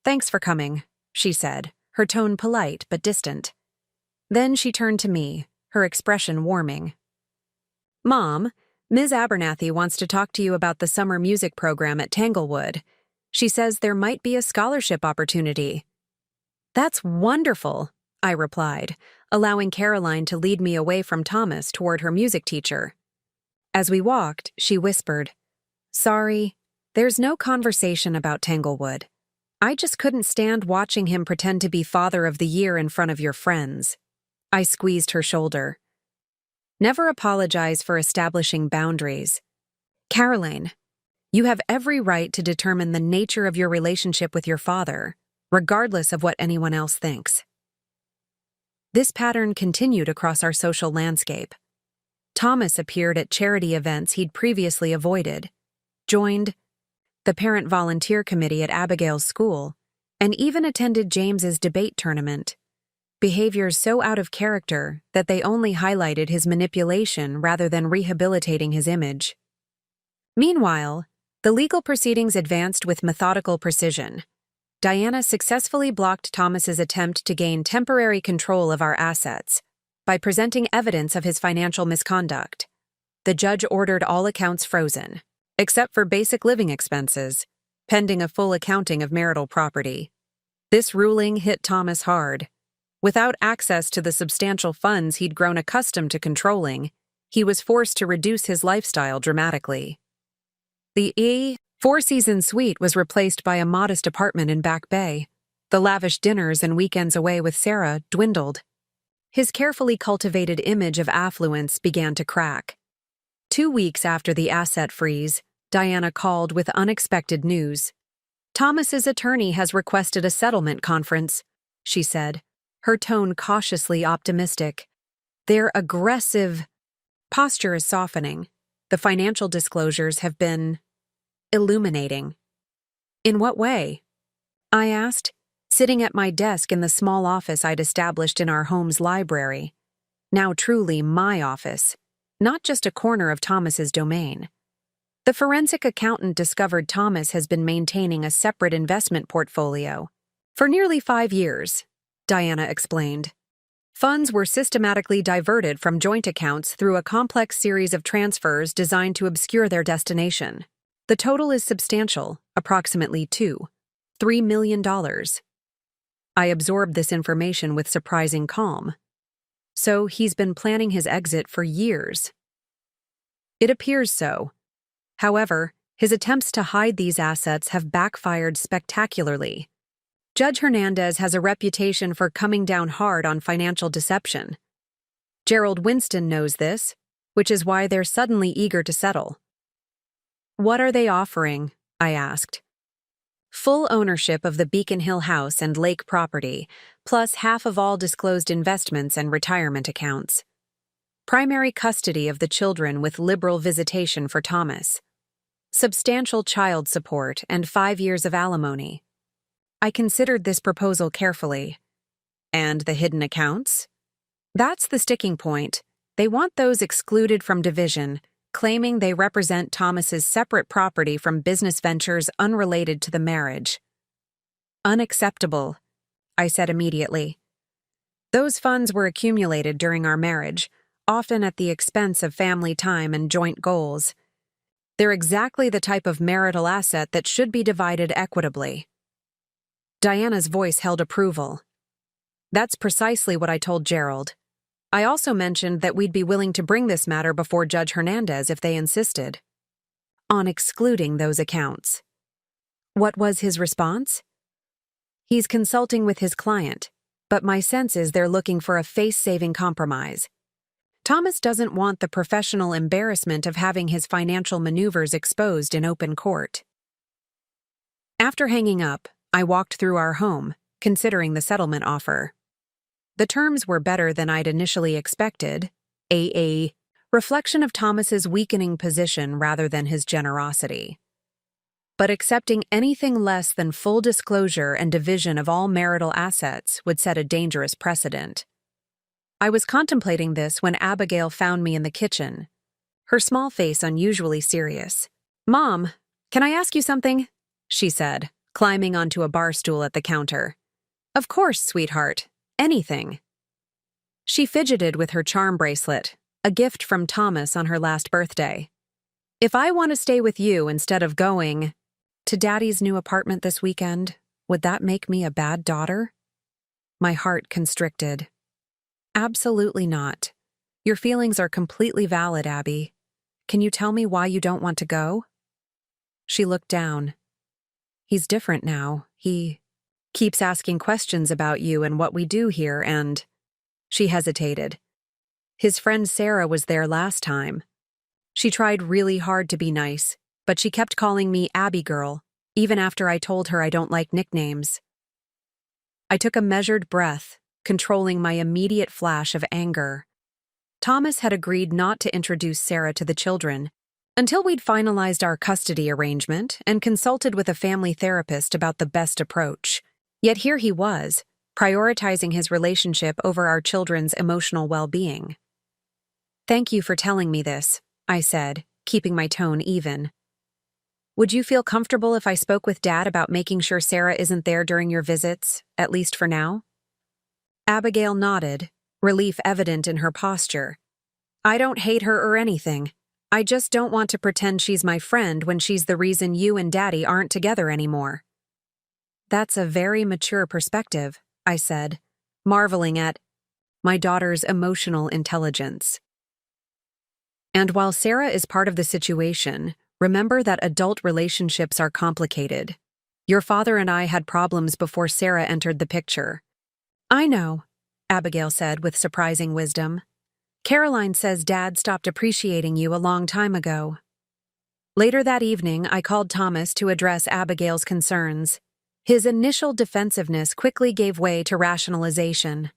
"Thanks for coming," she said, her tone polite but distant. Then she turned to me, her expression warming. "Mom, Ms. Abernathy wants to talk to you about the summer music program at Tanglewood. She says there might be a scholarship opportunity." "That's wonderful," I replied, allowing Caroline to lead me away from Thomas toward her music teacher. As we walked, she whispered, "Sorry, there's no conversation about Tanglewood. I just couldn't stand watching him pretend to be Father of the Year in front of your friends." I squeezed her shoulder. "Never apologize for establishing boundaries. Caroline, you have every right to determine the nature of your relationship with your father, regardless of what anyone else thinks." This pattern continued across our social landscape. Thomas appeared at charity events he'd previously avoided, joined the parent volunteer committee at Abigail's school, and even attended James's debate tournament. Behaviors so out of character that they only highlighted his manipulation rather than rehabilitating his image. Meanwhile, the legal proceedings advanced with methodical precision. Diana successfully blocked Thomas's attempt to gain temporary control of our assets by presenting evidence of his financial misconduct. The judge ordered all accounts frozen, except for basic living expenses, pending a full accounting of marital property. This ruling hit Thomas hard. Without access to the substantial funds he'd grown accustomed to controlling, he was forced to reduce his lifestyle dramatically. The Four-Season suite was replaced by a modest apartment in Back Bay. The lavish dinners and weekends away with Sarah dwindled. His carefully cultivated image of affluence began to crack. 2 weeks after the asset freeze, Diana called with unexpected news. "Thomas's attorney has requested a settlement conference," she said, her tone cautiously optimistic. "Their aggressive posture is softening. The financial disclosures have been illuminating." "In what way?" I asked, sitting at my desk in the small office I'd established in our home's library. Now truly my office, not just a corner of Thomas's domain. The forensic accountant discovered Thomas has been maintaining a separate investment portfolio for nearly 5 years, Diana explained. Funds were systematically diverted from joint accounts through a complex series of transfers designed to obscure their destination. The total is substantial, approximately $3 million. I absorbed this information with surprising calm. So he's been planning his exit for years. It appears so. However, his attempts to hide these assets have backfired spectacularly. Judge Hernandez has a reputation for coming down hard on financial deception. Gerald Winston knows this, which is why they're suddenly eager to settle. "What are they offering?" I asked. "Full ownership of the Beacon Hill house and lake property, plus half of all disclosed investments and retirement accounts. Primary custody of the children with liberal visitation for Thomas. substantial child support, and 5 years of alimony. I considered this proposal carefully. And the hidden accounts? That's the sticking point. They want those excluded from division, claiming they represent Thomas's separate property from business ventures unrelated to the marriage. Unacceptable, I said immediately. Those funds were accumulated during our marriage, often at the expense of family time and joint goals. They're exactly the type of marital asset that should be divided equitably. Diana's voice held approval. That's precisely what I told Gerald. I also mentioned that we'd be willing to bring this matter before Judge Hernandez if they insisted on excluding those accounts. What was his response? He's consulting with his client, but my sense is they're looking for a face-saving compromise. Thomas doesn't want the professional embarrassment of having his financial maneuvers exposed in open court. After hanging up, I walked through our home, considering the settlement offer. The terms were better than I'd initially expected, a reflection of Thomas's weakening position rather than his generosity. But accepting anything less than full disclosure and division of all marital assets would set a dangerous precedent. I was contemplating this when Abigail found me in the kitchen, her small face unusually serious. "Mom, can I ask you something?" she said, climbing onto a bar stool at the counter. "Of course, sweetheart. Anything." She fidgeted with her charm bracelet, a gift from Thomas on her last birthday. "If I want to stay with you instead of going to Daddy's new apartment this weekend, would that make me a bad daughter?" My heart constricted. "Absolutely not. Your feelings are completely valid, Abby. Can you tell me why you don't want to go?" She looked down. "He's different now. He keeps asking questions about you and what we do here, and..." She hesitated. "His friend Sarah was there last time. She tried really hard to be nice, but she kept calling me Abby Girl, even after I told her I don't like nicknames." I took a measured breath, controlling my immediate flash of anger. Thomas had agreed not to introduce Sarah to the children until we'd finalized our custody arrangement and consulted with a family therapist about the best approach. Yet here he was, prioritizing his relationship over our children's emotional well-being. "Thank you for telling me this," I said, keeping my tone even. "Would you feel comfortable if I spoke with Dad about making sure Sarah isn't there during your visits, at least for now?" Abigail nodded, relief evident in her posture. "I don't hate her or anything. I just don't want to pretend she's my friend when she's the reason you and Daddy aren't together anymore." "That's a very mature perspective," I said, marveling at my daughter's emotional intelligence. "And while Sarah is part of the situation, remember that adult relationships are complicated. Your father and I had problems before Sarah entered the picture." "I know," Abigail said with surprising wisdom. "Caroline says Dad stopped appreciating you a long time ago." Later that evening, I called Thomas to address Abigail's concerns. His initial defensiveness quickly gave way to rationalization.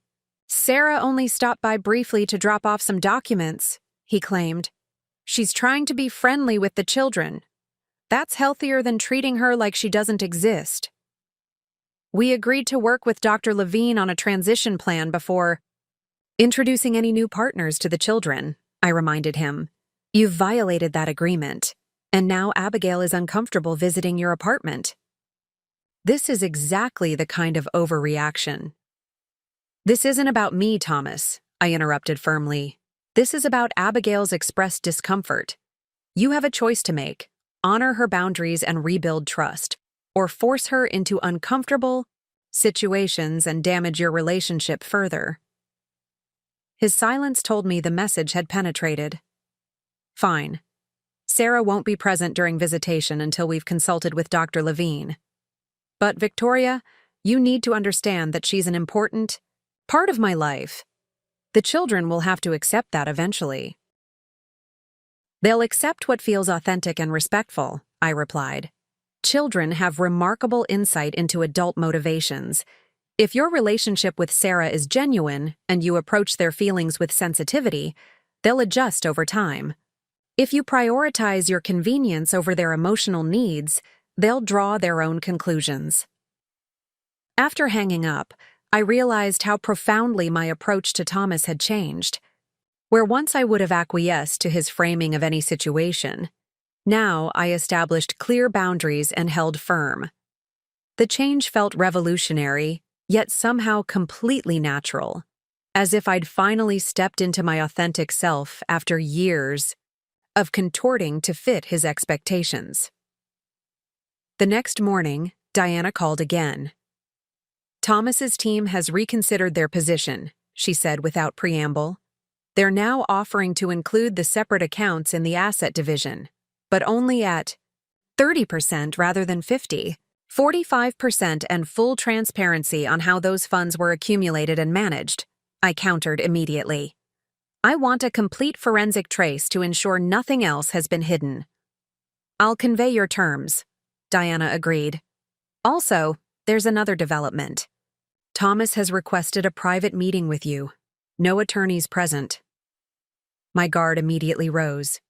"Sarah only stopped by briefly to drop off some documents," he claimed. "She's trying to be friendly with the children. That's healthier than treating her like she doesn't exist." "We agreed to work with Dr. Levine on a transition plan before introducing any new partners to the children," I reminded him. "You've violated that agreement, and now Abigail is uncomfortable visiting your apartment." This is exactly the kind of overreaction. "This isn't about me, Thomas," I interrupted firmly. "This is about Abigail's expressed discomfort. You have a choice to make: honor her boundaries and rebuild trust, or force her into uncomfortable situations and damage your relationship further." His silence told me the message had penetrated. "Fine. Sarah won't be present during visitation until we've consulted with Dr. Levine. But Victoria, you need to understand that she's an important part of my life. The children will have to accept that eventually." "They'll accept what feels authentic and respectful," I replied. "Children have remarkable insight into adult motivations. If your relationship with Sarah is genuine and you approach their feelings with sensitivity, they'll adjust over time. If you prioritize your convenience over their emotional needs, they'll draw their own conclusions. After hanging up, I realized how profoundly my approach to Thomas had changed. Where once I would have acquiesced to his framing of any situation, now I established clear boundaries and held firm. The change felt revolutionary, yet somehow completely natural, as if I'd finally stepped into my authentic self after years of contorting to fit his expectations. The next morning, Diana called again. Thomas's team has reconsidered their position, she said without preamble. They're now offering to include the separate accounts in the asset division, but only at 30% rather than 50%, 45% and full transparency on how those funds were accumulated and managed, I countered immediately. I want a complete forensic trace to ensure nothing else has been hidden. I'll convey your terms, Diana agreed. Also, there's another development. Thomas has requested a private meeting with you. No attorneys present. My guard immediately rose.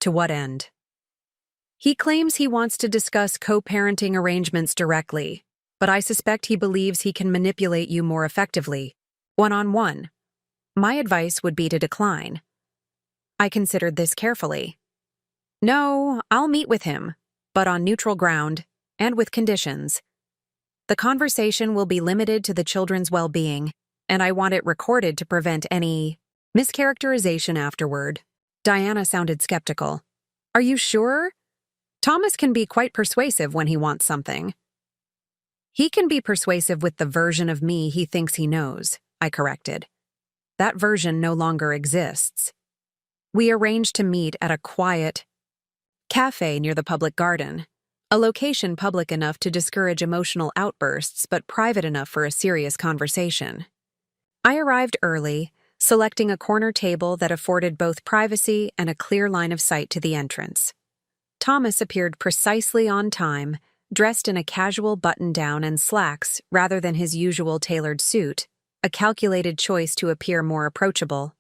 To what end? He claims he wants to discuss co-parenting arrangements directly, but I suspect he believes he can manipulate you more effectively, one-on-one. My advice would be to decline. I considered this carefully. No, I'll meet with him, but on neutral ground and with conditions. The conversation will be limited to the children's well-being, and I want it recorded to prevent any mischaracterization afterward. Diana sounded skeptical. Are you sure? Thomas can be quite persuasive when he wants something. He can be persuasive with the version of me he thinks he knows, I corrected. That version no longer exists. We arranged to meet at a quiet cafe near the public garden, a location public enough to discourage emotional outbursts but private enough for a serious conversation. I arrived early, selecting a corner table that afforded both privacy and a clear line of sight to the entrance. Thomas appeared precisely on time, dressed in a casual button-down and slacks rather than his usual tailored suit, a calculated choice to appear more approachable.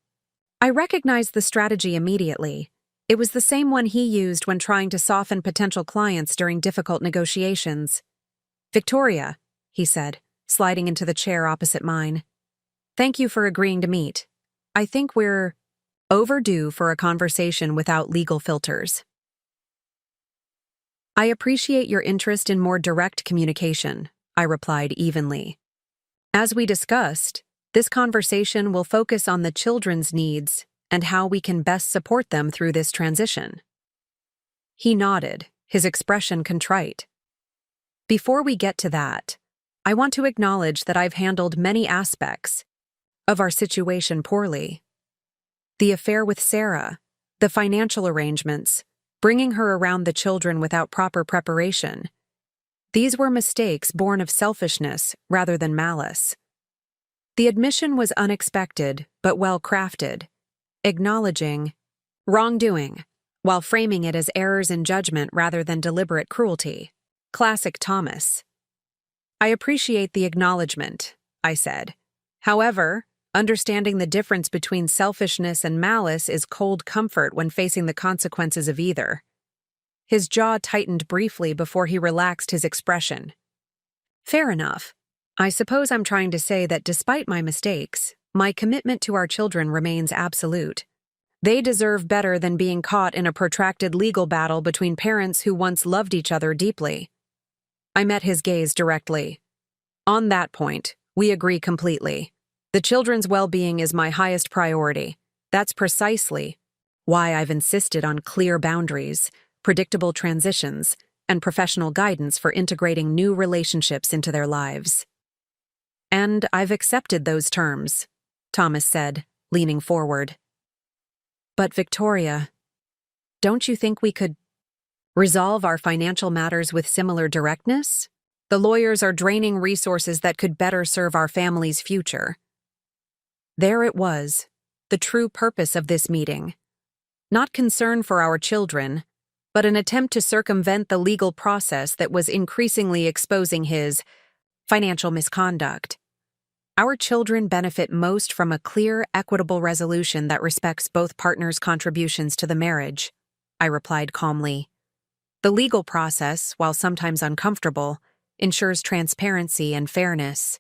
I recognized the strategy immediately. It was the same one he used when trying to soften potential clients during difficult negotiations. Victoria, he said, sliding into the chair opposite mine. Thank you for agreeing to meet. I think we're overdue for a conversation without legal filters. I appreciate your interest in more direct communication, I replied evenly. As we discussed, this conversation will focus on the children's needs and how we can best support them through this transition. He nodded, his expression contrite. Before we get to that, I want to acknowledge that I've handled many aspects of our situation poorly. The affair with Sarah, the financial arrangements, bringing her around the children without proper preparation. These were mistakes born of selfishness rather than malice. The admission was unexpected but well-crafted, acknowledging wrongdoing while framing it as errors in judgment rather than deliberate cruelty. Classic Thomas. I appreciate the acknowledgement, I said. However, understanding the difference between selfishness and malice is cold comfort when facing the consequences of either. His jaw tightened briefly before he relaxed his expression. Fair enough. I suppose I'm trying to say that despite my mistakes, my commitment to our children remains absolute. They deserve better than being caught in a protracted legal battle between parents who once loved each other deeply. I met his gaze directly. On that point, we agree completely. The children's well-being is my highest priority. That's precisely why I've insisted on clear boundaries, predictable transitions, and professional guidance for integrating new relationships into their lives. And I've accepted those terms, Thomas said, leaning forward. But Victoria, don't you think we could resolve our financial matters with similar directness? The lawyers are draining resources that could better serve our family's future. There it was, the true purpose of this meeting. Not concern for our children, but an attempt to circumvent the legal process that was increasingly exposing his financial misconduct. Our children benefit most from a clear, equitable resolution that respects both partners' contributions to the marriage, I replied calmly. The legal process, while sometimes uncomfortable, ensures transparency and fairness.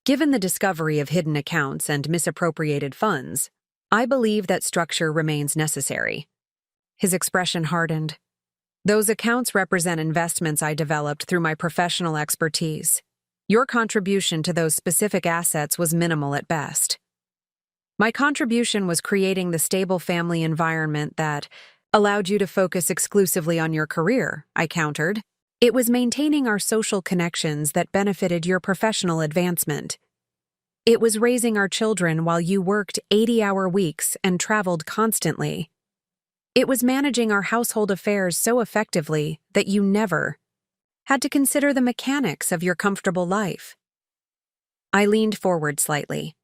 Given the discovery of hidden accounts and misappropriated funds, I believe that structure remains necessary. His expression hardened. Those accounts represent investments I developed through my professional expertise. Your contribution to those specific assets was minimal at best. My contribution was creating the stable family environment that allowed you to focus exclusively on your career, I countered. It was maintaining our social connections that benefited your professional advancement. It was raising our children while you worked 80-hour weeks and traveled constantly. It was managing our household affairs so effectively that you never had to consider the mechanics of your comfortable life. I leaned forward slightly.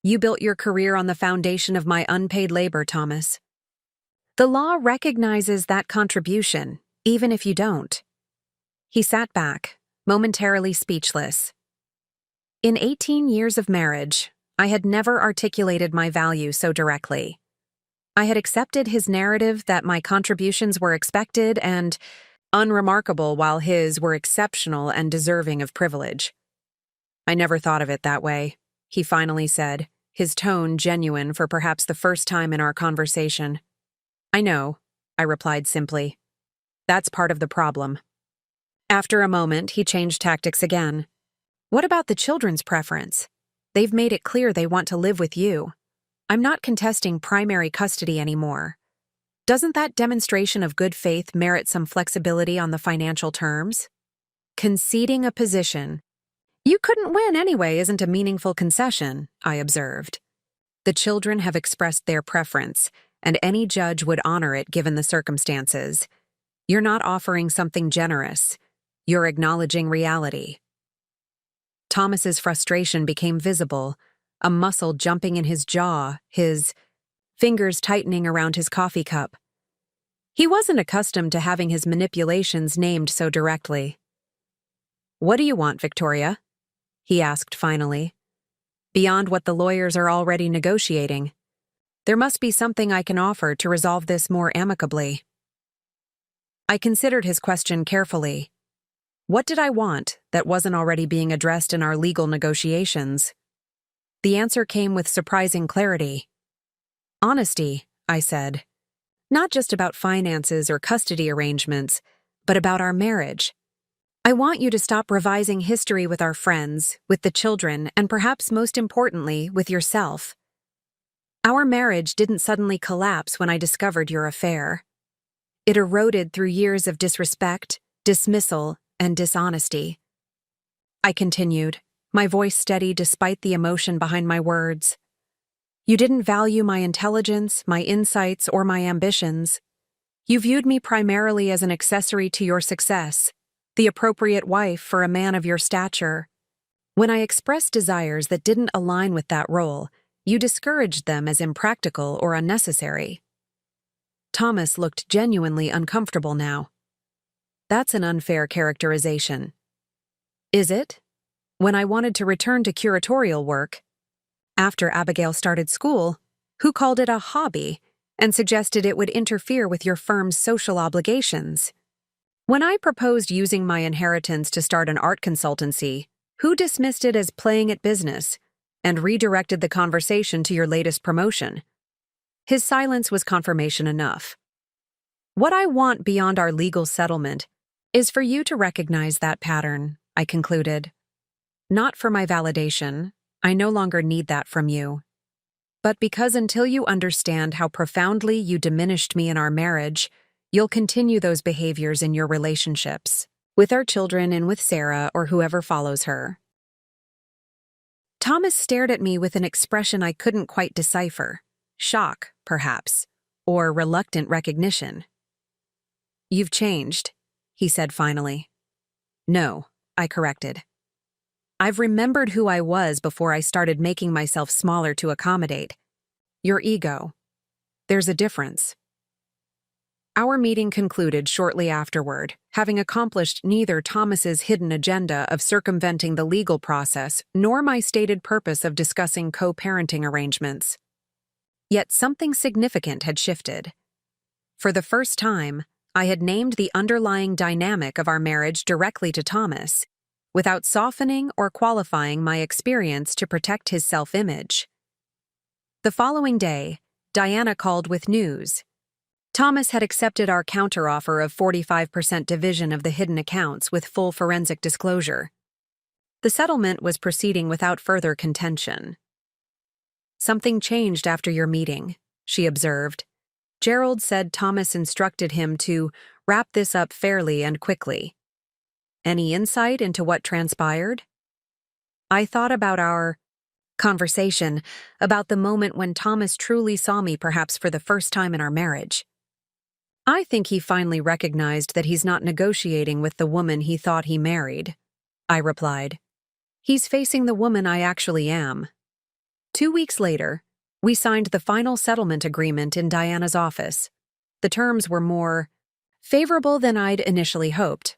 You built your career on the foundation of my unpaid labor, Thomas. The law recognizes that contribution, even if you don't. He sat back, momentarily speechless. In 18 years of marriage, I had never articulated my value so directly. I had accepted his narrative that my contributions were expected and unremarkable while his were exceptional and deserving of privilege. I never thought of it that way, he finally said, his tone genuine for perhaps the first time in our conversation. I know, I replied simply. That's part of the problem. After a moment, he changed tactics again. What about the children's preference? They've made it clear they want to live with you. I'm not contesting primary custody anymore. Doesn't that demonstration of good faith merit some flexibility on the financial terms? Conceding a position you couldn't win anyway isn't a meaningful concession, I observed. The children have expressed their preference, and any judge would honor it given the circumstances. You're not offering something generous. You're acknowledging reality. Thomas's frustration became visible, a muscle jumping in his jaw, his fingers tightening around his coffee cup. He wasn't accustomed to having his manipulations named so directly. What do you want, Victoria? He asked finally. Beyond what the lawyers are already negotiating, there must be something I can offer to resolve this more amicably. I considered his question carefully. What did I want that wasn't already being addressed in our legal negotiations? The answer came with surprising clarity. Honesty, I said. Not just about finances or custody arrangements, but about our marriage. I want you to stop revising history with our friends, with the children, and perhaps most importantly, with yourself. Our marriage didn't suddenly collapse when I discovered your affair. It eroded through years of disrespect, dismissal, and dishonesty. I continued, my voice steady despite the emotion behind my words. You didn't value my intelligence, my insights, or my ambitions. You viewed me primarily as an accessory to your success, the appropriate wife for a man of your stature. When I expressed desires that didn't align with that role, you discouraged them as impractical or unnecessary. Thomas looked genuinely uncomfortable now. That's an unfair characterization. Is it? When I wanted to return to curatorial work, after Abigail started school, who called it a hobby and suggested it would interfere with your firm's social obligations. When I proposed using my inheritance to start an art consultancy, who dismissed it as playing at business and redirected the conversation to your latest promotion? His silence was confirmation enough. What I want beyond our legal settlement is for you to recognize that pattern, I concluded. Not for my validation, I no longer need that from you. But because until you understand how profoundly you diminished me in our marriage, you'll continue those behaviors in your relationships, with our children and with Sarah or whoever follows her. Thomas stared at me with an expression I couldn't quite decipher. Shock, perhaps, or reluctant recognition. You've changed, he said finally. No, I corrected. I've remembered who I was before I started making myself smaller to accommodate. Your ego. There's a difference. Our meeting concluded shortly afterward, having accomplished neither Thomas's hidden agenda of circumventing the legal process nor my stated purpose of discussing co-parenting arrangements. Yet something significant had shifted. For the first time, I had named the underlying dynamic of our marriage directly to Thomas, without softening or qualifying my experience to protect his self-image. The following day, Diana called with news. Thomas had accepted our counteroffer of 45% division of the hidden accounts with full forensic disclosure. The settlement was proceeding without further contention. "Something changed after your meeting," she observed. "Gerald said Thomas instructed him to wrap this up fairly and quickly. Any insight into what transpired?" I thought about our conversation, about the moment when Thomas truly saw me perhaps for the first time in our marriage. "I think he finally recognized that he's not negotiating with the woman he thought he married," I replied. "He's facing the woman I actually am." 2 weeks later, we signed the final settlement agreement in Diana's office. The terms were more favorable than I'd initially hoped.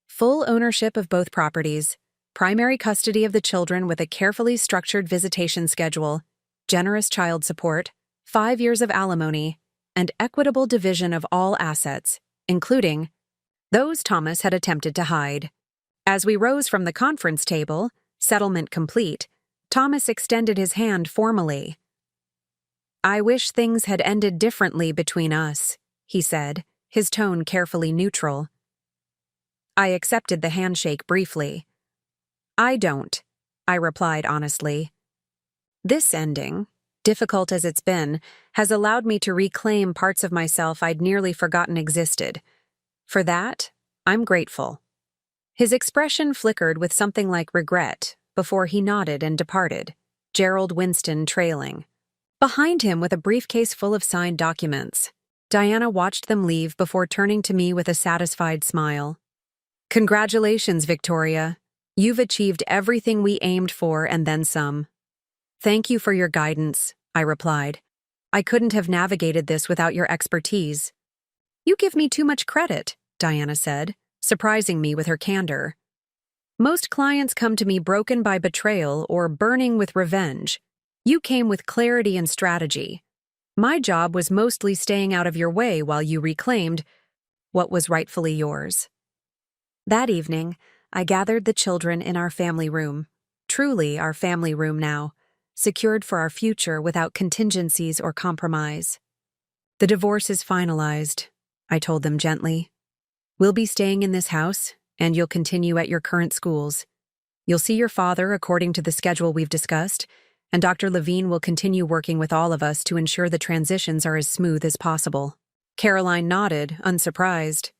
Full ownership of both properties, primary custody of the children with a carefully structured visitation schedule, generous child support, 5 years of alimony, and equitable division of all assets, including those Thomas had attempted to hide. As we rose from the conference table, settlement complete, Thomas extended his hand formally. "I wish things had ended differently between us," he said, his tone carefully neutral. I accepted the handshake briefly. "I don't," I replied honestly. "This ending, difficult as it's been, has allowed me to reclaim parts of myself I'd nearly forgotten existed. For that, I'm grateful." His expression flickered with something like regret before he nodded and departed, Gerald Winston trailing. Behind him with a briefcase full of signed documents, Diana watched them leave before turning to me with a satisfied smile. "Congratulations, Victoria. You've achieved everything we aimed for and then some." "Thank you for your guidance," I replied. "I couldn't have navigated this without your expertise." "You give me too much credit," Diana said, surprising me with her candor. "Most clients come to me broken by betrayal or burning with revenge. You came with clarity and strategy. My job was mostly staying out of your way while you reclaimed what was rightfully yours." That evening, I gathered the children in our family room, truly our family room now, secured for our future without contingencies or compromise. "The divorce is finalized," I told them gently. "We'll be staying in this house, and you'll continue at your current schools. You'll see your father according to the schedule we've discussed, and Dr. Levine will continue working with all of us to ensure the transitions are as smooth as possible." Caroline nodded, unsurprised.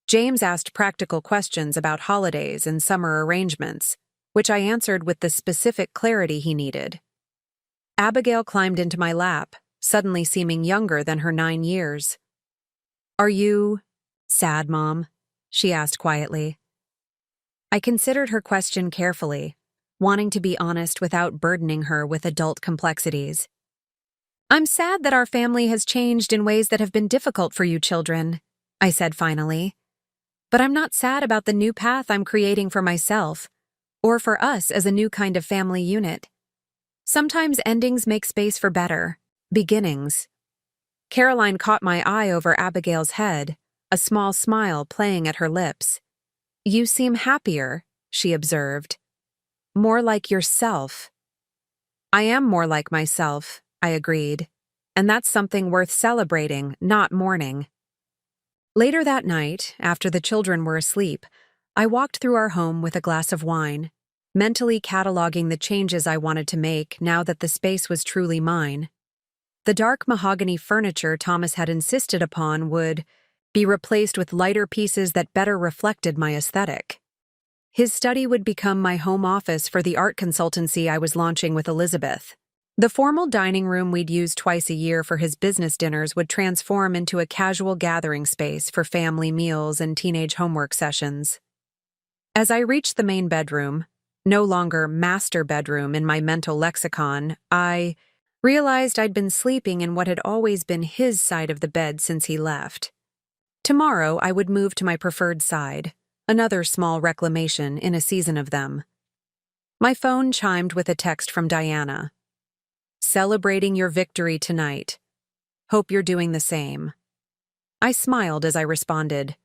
James asked practical questions about holidays and summer arrangements, which I answered with the specific clarity he needed. Abigail climbed into my lap, suddenly seeming younger than her 9 years. "Are you sad, Mom?" she asked quietly. I considered her question carefully, wanting to be honest without burdening her with adult complexities. "I'm sad that our family has changed in ways that have been difficult for you children," I said finally. "But I'm not sad about the new path I'm creating for myself, or for us as a new kind of family unit. Sometimes endings make space for better beginnings." Caroline caught my eye over Abigail's head, a small smile playing at her lips. "You seem happier," she observed. "More like yourself." "I am more like myself," I agreed. "And that's something worth celebrating, not mourning." Later that night, after the children were asleep, I walked through our home with a glass of wine, mentally cataloging the changes I wanted to make now that the space was truly mine. The dark mahogany furniture Thomas had insisted upon would be replaced with lighter pieces that better reflected my aesthetic. His study would become my home office for the art consultancy I was launching with Elizabeth. The formal dining room we'd use twice a year for his business dinners would transform into a casual gathering space for family meals and teenage homework sessions. As I reached the main bedroom, no longer master bedroom in my mental lexicon, I realized I'd been sleeping in what had always been his side of the bed since he left. Tomorrow I would move to my preferred side, another small reclamation in a season of them. My phone chimed with a text from Diana. Celebrating your victory tonight. Hope you're doing the same. I smiled as I responded.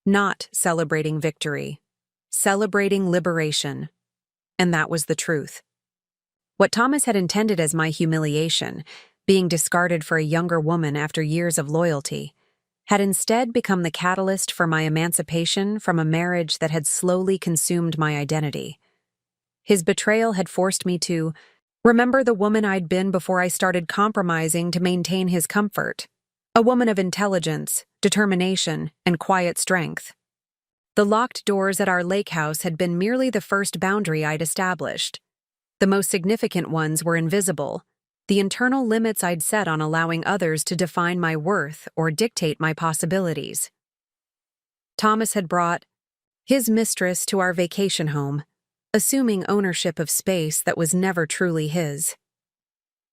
Not celebrating victory. Celebrating liberation. And that was the truth. What Thomas had intended as my humiliation, being discarded for a younger woman after years of loyalty, had instead become the catalyst for my emancipation from a marriage that had slowly consumed my identity. His betrayal had forced me to remember the woman I'd been before I started compromising to maintain his comfort, a woman of intelligence, determination, and quiet strength. The locked doors at our lake house had been merely the first boundary I'd established. The most significant ones were invisible, the internal limits I'd set on allowing others to define my worth or dictate my possibilities. Thomas had brought his mistress to our vacation home, assuming ownership of space that was never truly his.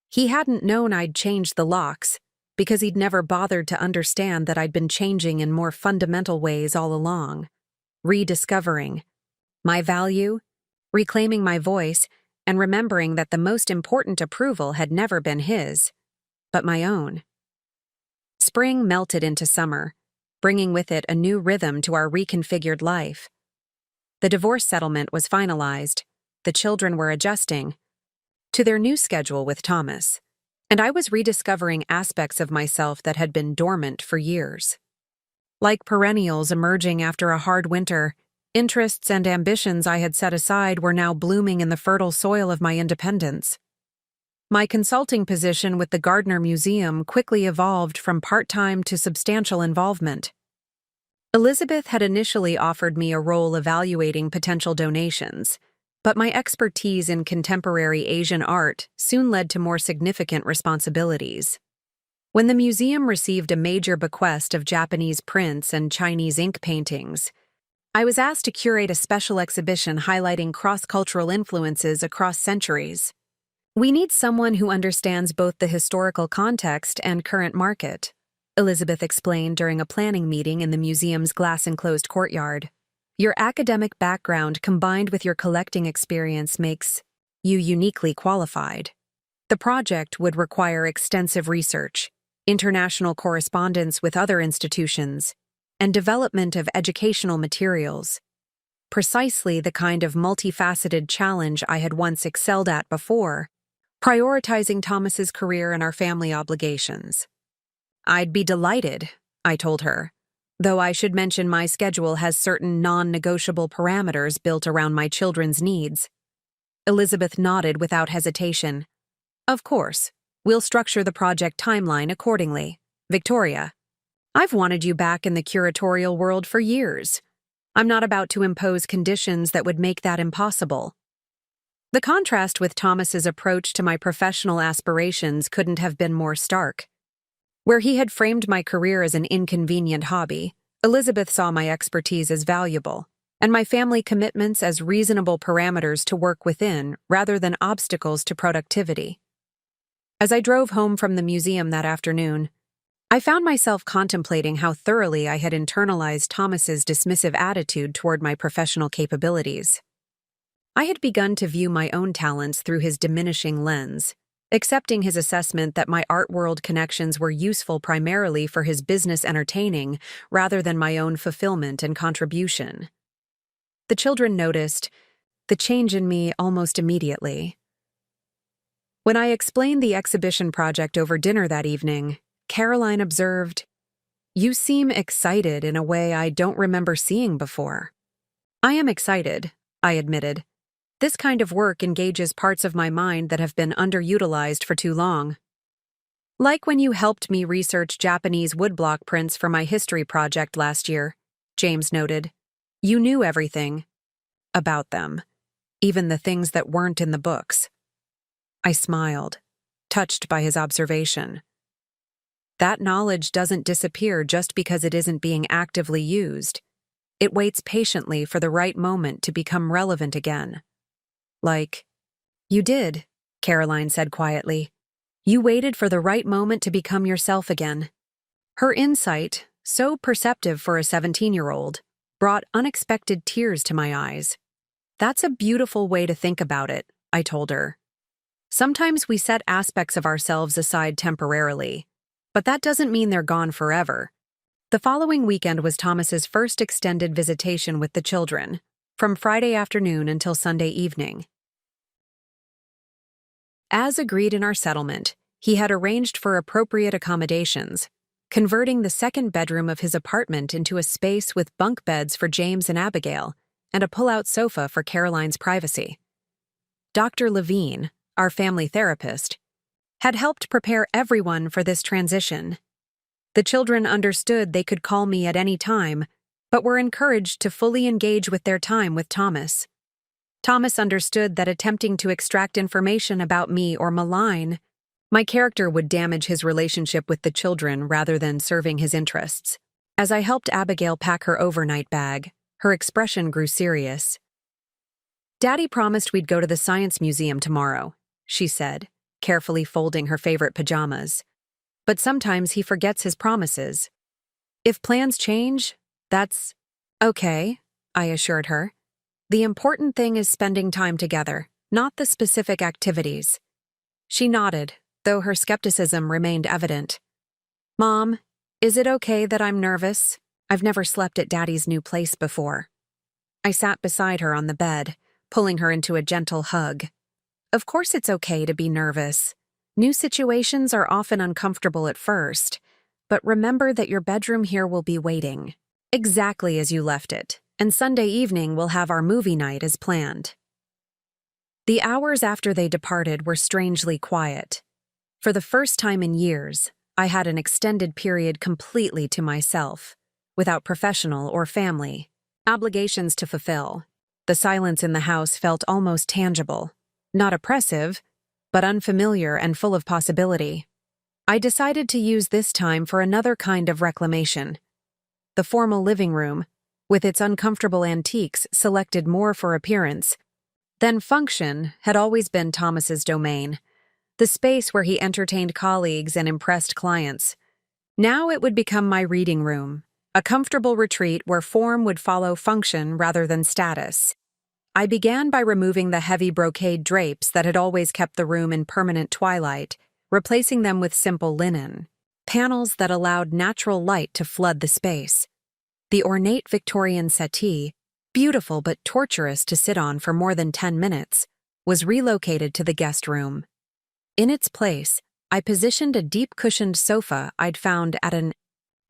He hadn't known I'd changed the locks, because he'd never bothered to understand that I'd been changing in more fundamental ways all along, rediscovering my value, reclaiming my voice, and remembering that the most important approval had never been his, but my own. Spring melted into summer, bringing with it a new rhythm to our reconfigured life. The divorce settlement was finalized, the children were adjusting to their new schedule with Thomas, and I was rediscovering aspects of myself that had been dormant for years. Like perennials emerging after a hard winter, interests and ambitions I had set aside were now blooming in the fertile soil of my independence. My consulting position with the Gardner Museum quickly evolved from part-time to substantial involvement. Elizabeth had initially offered me a role evaluating potential donations, but my expertise in contemporary Asian art soon led to more significant responsibilities. When the museum received a major bequest of Japanese prints and Chinese ink paintings, I was asked to curate a special exhibition highlighting cross-cultural influences across centuries. We need someone who understands both the historical context and current market, Elizabeth explained during a planning meeting in the museum's glass-enclosed courtyard. Your academic background combined with your collecting experience makes you uniquely qualified. The project would require extensive research, international correspondence with other institutions, and development of educational materials. Precisely the kind of multifaceted challenge I had once excelled at before, prioritizing Thomas's career and our family obligations. I'd be delighted, I told her, though I should mention my schedule has certain non-negotiable parameters built around my children's needs. Elizabeth nodded without hesitation. Of course, we'll structure the project timeline accordingly. Victoria, I've wanted you back in the curatorial world for years. I'm not about to impose conditions that would make that impossible. The contrast with Thomas's approach to my professional aspirations couldn't have been more stark. Where he had framed my career as an inconvenient hobby, Elizabeth saw my expertise as valuable, and my family commitments as reasonable parameters to work within rather than obstacles to productivity. As I drove home from the museum that afternoon, I found myself contemplating how thoroughly I had internalized Thomas's dismissive attitude toward my professional capabilities. I had begun to view my own talents through his diminishing lens, accepting his assessment that my art world connections were useful primarily for his business entertaining rather than my own fulfillment and contribution. The children noticed the change in me almost immediately. When I explained the exhibition project over dinner that evening, Caroline observed, "You seem excited in a way I don't remember seeing before." "I am excited," I admitted. "This kind of work engages parts of my mind that have been underutilized for too long." "Like when you helped me research Japanese woodblock prints for my history project last year," James noted. "You knew everything about them, even the things that weren't in the books." I smiled, touched by his observation. That knowledge doesn't disappear just because it isn't being actively used. It waits patiently for the right moment to become relevant again. "Like, you did," Caroline said quietly. "You waited for the right moment to become yourself again." Her insight, so perceptive for a 17-year-old, brought unexpected tears to my eyes. That's a beautiful way to think about it, I told her. Sometimes we set aspects of ourselves aside temporarily, but that doesn't mean they're gone forever. The following weekend was Thomas's first extended visitation with the children, from Friday afternoon until Sunday evening. As agreed in our settlement, he had arranged for appropriate accommodations, converting the second bedroom of his apartment into a space with bunk beds for James and Abigail, and a pull-out sofa for Caroline's privacy. Dr. Levine, our family therapist, had helped prepare everyone for this transition. The children understood they could call me at any time, but were encouraged to fully engage with their time with Thomas. Thomas understood that attempting to extract information about me or malign my character would damage his relationship with the children rather than serving his interests. As I helped Abigail pack her overnight bag, her expression grew serious. "Daddy promised we'd go to the Science Museum tomorrow," she said, carefully folding her favorite pajamas. "But sometimes he forgets his promises. If plans change, that's okay," I assured her. "The important thing is spending time together, not the specific activities." She nodded, though her skepticism remained evident. "Mom, is it okay that I'm nervous? I've never slept at Daddy's new place before." I sat beside her on the bed, pulling her into a gentle hug. "Of course it's okay to be nervous. New situations are often uncomfortable at first, but remember that your bedroom here will be waiting, exactly as you left it, and Sunday evening we'll have our movie night as planned." The hours after they departed were strangely quiet. For the first time in years, I had an extended period completely to myself, without professional or family obligations to fulfill. The silence in the house felt almost tangible, not oppressive, but unfamiliar and full of possibility. I decided to use this time for another kind of reclamation. The formal living room, with its uncomfortable antiques selected more for appearance than function, had always been Thomas's domain, the space where he entertained colleagues and impressed clients. Now it would become my reading room, a comfortable retreat where form would follow function rather than status. I began by removing the heavy brocade drapes that had always kept the room in permanent twilight, replacing them with simple linen, panels that allowed natural light to flood the space. The ornate Victorian settee, beautiful but torturous to sit on for more than 10 minutes, was relocated to the guest room. In its place, I positioned a deep-cushioned sofa I'd found at an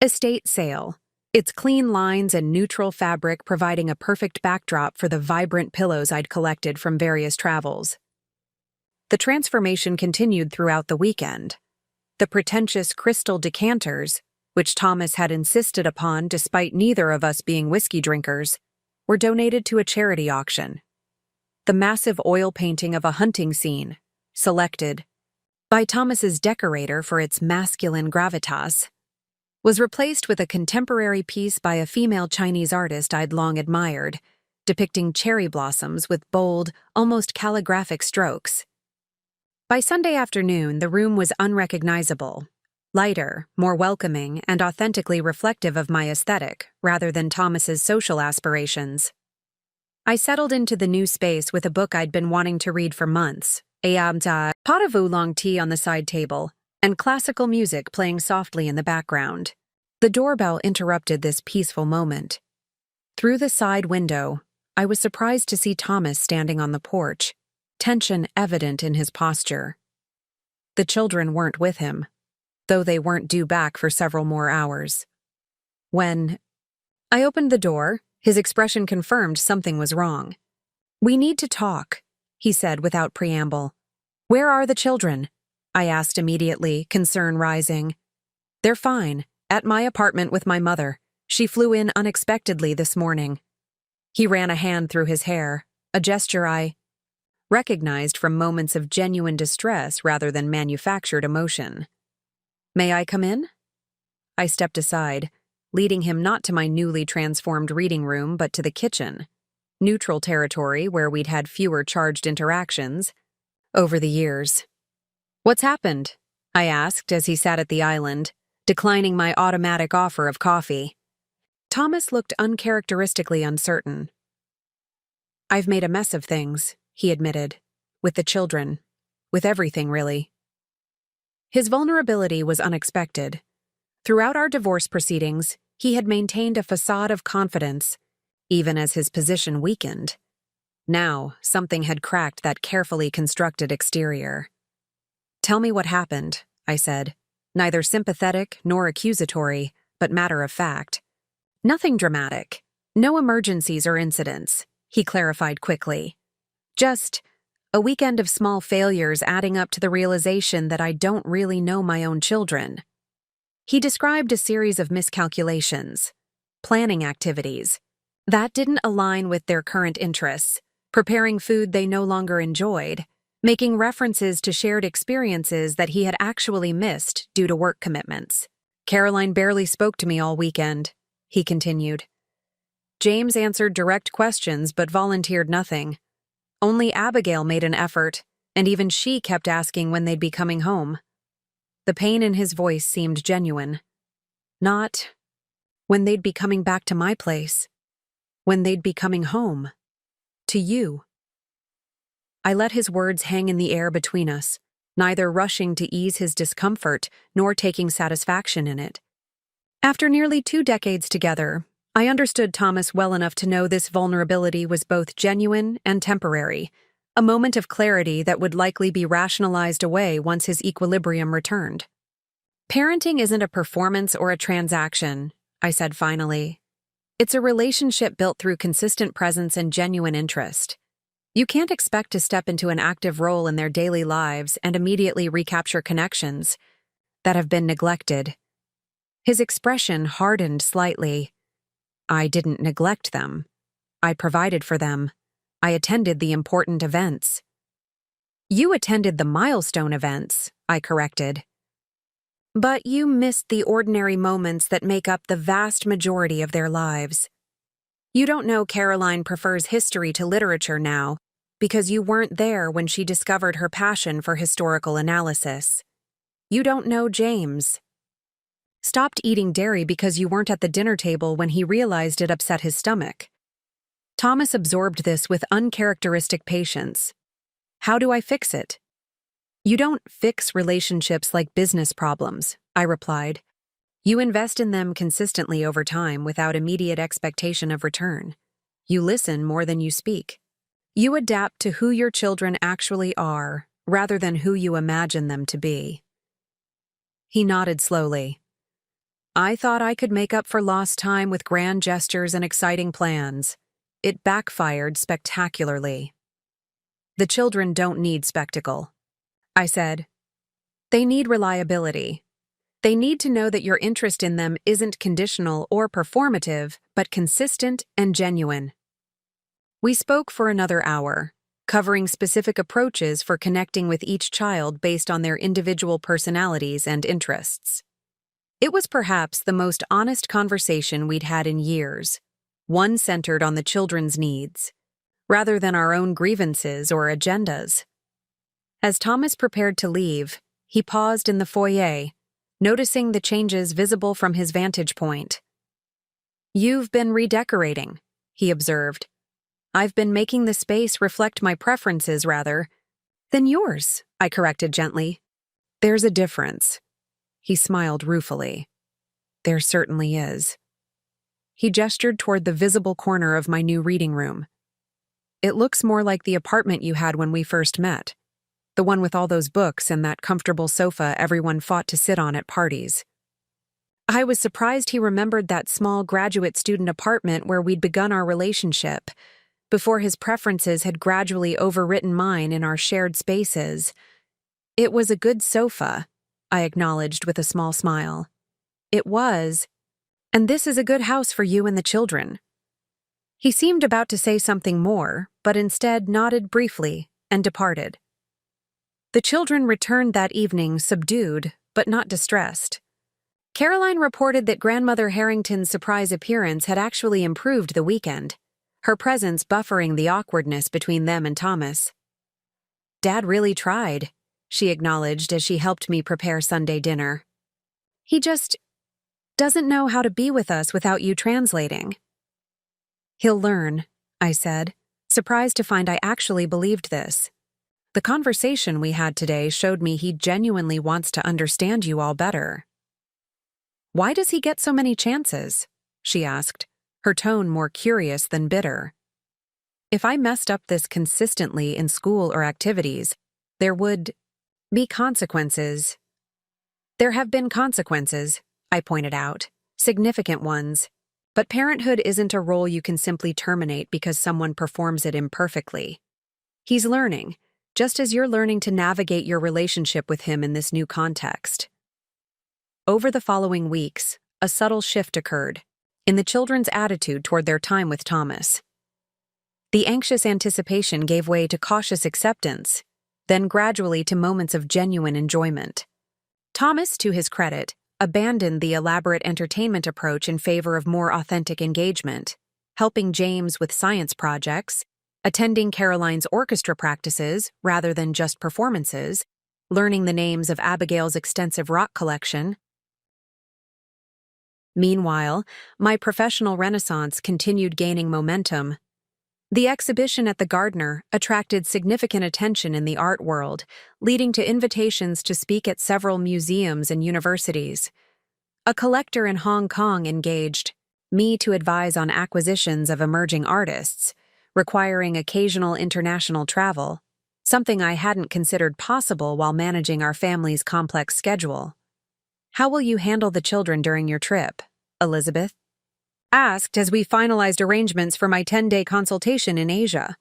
estate sale, its clean lines and neutral fabric providing a perfect backdrop for the vibrant pillows I'd collected from various travels. The transformation continued throughout the weekend. The pretentious crystal decanters, which Thomas had insisted upon despite neither of us being whiskey drinkers, were donated to a charity auction. The massive oil painting of a hunting scene, selected by Thomas's decorator for its masculine gravitas, was replaced with a contemporary piece by a female Chinese artist I'd long admired, depicting cherry blossoms with bold, almost calligraphic strokes. By Sunday afternoon, the room was unrecognizable, lighter, more welcoming, and authentically reflective of my aesthetic, rather than Thomas's social aspirations. I settled into the new space with a book I'd been wanting to read for months, a pot of oolong tea on the side table, and classical music playing softly in the background. The doorbell interrupted this peaceful moment. Through the side window, I was surprised to see Thomas standing on the porch, tension evident in his posture. The children weren't with him, though they weren't due back for several more hours. When I opened the door, his expression confirmed something was wrong. "We need to talk," he said without preamble. "Where are the children?" I asked immediately, concern rising. "They're fine, at my apartment with my mother. She flew in unexpectedly this morning." He ran a hand through his hair, a gesture I recognized from moments of genuine distress rather than manufactured emotion. "May I come in?" I stepped aside, leading him not to my newly transformed reading room but to the kitchen, neutral territory where we'd had fewer charged interactions over the years. "What's happened?" I asked as he sat at the island, declining my automatic offer of coffee. Thomas looked uncharacteristically uncertain. "I've made a mess of things," he admitted. "With the children. With everything, really." His vulnerability was unexpected. Throughout our divorce proceedings, he had maintained a facade of confidence, even as his position weakened. Now, something had cracked that carefully constructed exterior. "Tell me what happened," I said, neither sympathetic nor accusatory, but matter of fact. "Nothing dramatic. No emergencies or incidents," he clarified quickly. "Just a weekend of small failures adding up to the realization that I don't really know my own children." He described a series of miscalculations, planning activities that didn't align with their current interests, preparing food they no longer enjoyed, making references to shared experiences that he had actually missed due to work commitments. "Caroline barely spoke to me all weekend," he continued. "James answered direct questions but volunteered nothing. Only Abigail made an effort, and even she kept asking when they'd be coming home." The pain in his voice seemed genuine. "Not when they'd be coming back to my place. When they'd be coming home. To you." I let his words hang in the air between us, neither rushing to ease his discomfort nor taking satisfaction in it. After nearly 2 decades together, I understood Thomas well enough to know this vulnerability was both genuine and temporary, a moment of clarity that would likely be rationalized away once his equilibrium returned. "Parenting isn't a performance or a transaction," I said finally. "It's a relationship built through consistent presence and genuine interest. You can't expect to step into an active role in their daily lives and immediately recapture connections that have been neglected." His expression hardened slightly. "I didn't neglect them. I provided for them. I attended the important events." "You attended the milestone events," I corrected. "But you missed the ordinary moments that make up the vast majority of their lives. You don't know Caroline prefers history to literature now, because you weren't there when she discovered her passion for historical analysis. You don't know James stopped eating dairy because you weren't at the dinner table when he realized it upset his stomach." Thomas absorbed this with uncharacteristic patience. "How do I fix it?" "You don't fix relationships like business problems," I replied. "You invest in them consistently over time without immediate expectation of return. You listen more than you speak. You adapt to who your children actually are, rather than who you imagine them to be." He nodded slowly. "I thought I could make up for lost time with grand gestures and exciting plans. It backfired spectacularly." "The children don't need spectacle," I said. "They need reliability. They need to know that your interest in them isn't conditional or performative, but consistent and genuine." We spoke for another hour, covering specific approaches for connecting with each child based on their individual personalities and interests. It was perhaps the most honest conversation we'd had in years, one centered on the children's needs, rather than our own grievances or agendas. As Thomas prepared to leave, he paused in the foyer, noticing the changes visible from his vantage point. "You've been redecorating," he observed. "I've been making the space reflect my preferences rather than yours," I corrected gently. "There's a difference." He smiled ruefully. "There certainly is." He gestured toward the visible corner of my new reading room. "It looks more like the apartment you had when we first met. The one with all those books and that comfortable sofa everyone fought to sit on at parties." I was surprised he remembered that small graduate student apartment where we'd begun our relationship, before his preferences had gradually overwritten mine in our shared spaces. "It was a good sofa," I acknowledged with a small smile. "It was. And this is a good house for you and the children." He seemed about to say something more, but instead nodded briefly and departed. The children returned that evening subdued, but not distressed. Caroline reported that Grandmother Harrington's surprise appearance had actually improved the weekend, her presence buffering the awkwardness between them and Thomas. "Dad really tried," she acknowledged as she helped me prepare Sunday dinner. He just doesn't know how to be with us without you translating. He'll learn, I said, surprised to find I actually believed this. The conversation we had today showed me he genuinely wants to understand you all better. Why does he get so many chances? She asked, her tone more curious than bitter. If I messed up this consistently in school or activities, there would be consequences. There have been consequences, I pointed out, significant ones. But parenthood isn't a role you can simply terminate because someone performs it imperfectly. He's learning, just as you're learning to navigate your relationship with him in this new context. Over the following weeks, a subtle shift occurred in the children's attitude toward their time with Thomas. The anxious anticipation gave way to cautious acceptance, then gradually to moments of genuine enjoyment. Thomas, to his credit, abandoned the elaborate entertainment approach in favor of more authentic engagement, helping James with science projects, attending Caroline's orchestra practices rather than just performances, learning the names of Abigail's extensive rock collection. Meanwhile, my professional renaissance continued gaining momentum. The exhibition at the Gardner attracted significant attention in the art world, leading to invitations to speak at several museums and universities. A collector in Hong Kong engaged me to advise on acquisitions of emerging artists, requiring occasional international travel, something I hadn't considered possible while managing our family's complex schedule. "How will you handle the children during your trip?" Elizabeth asked as we finalized arrangements for my 10-day consultation in Asia.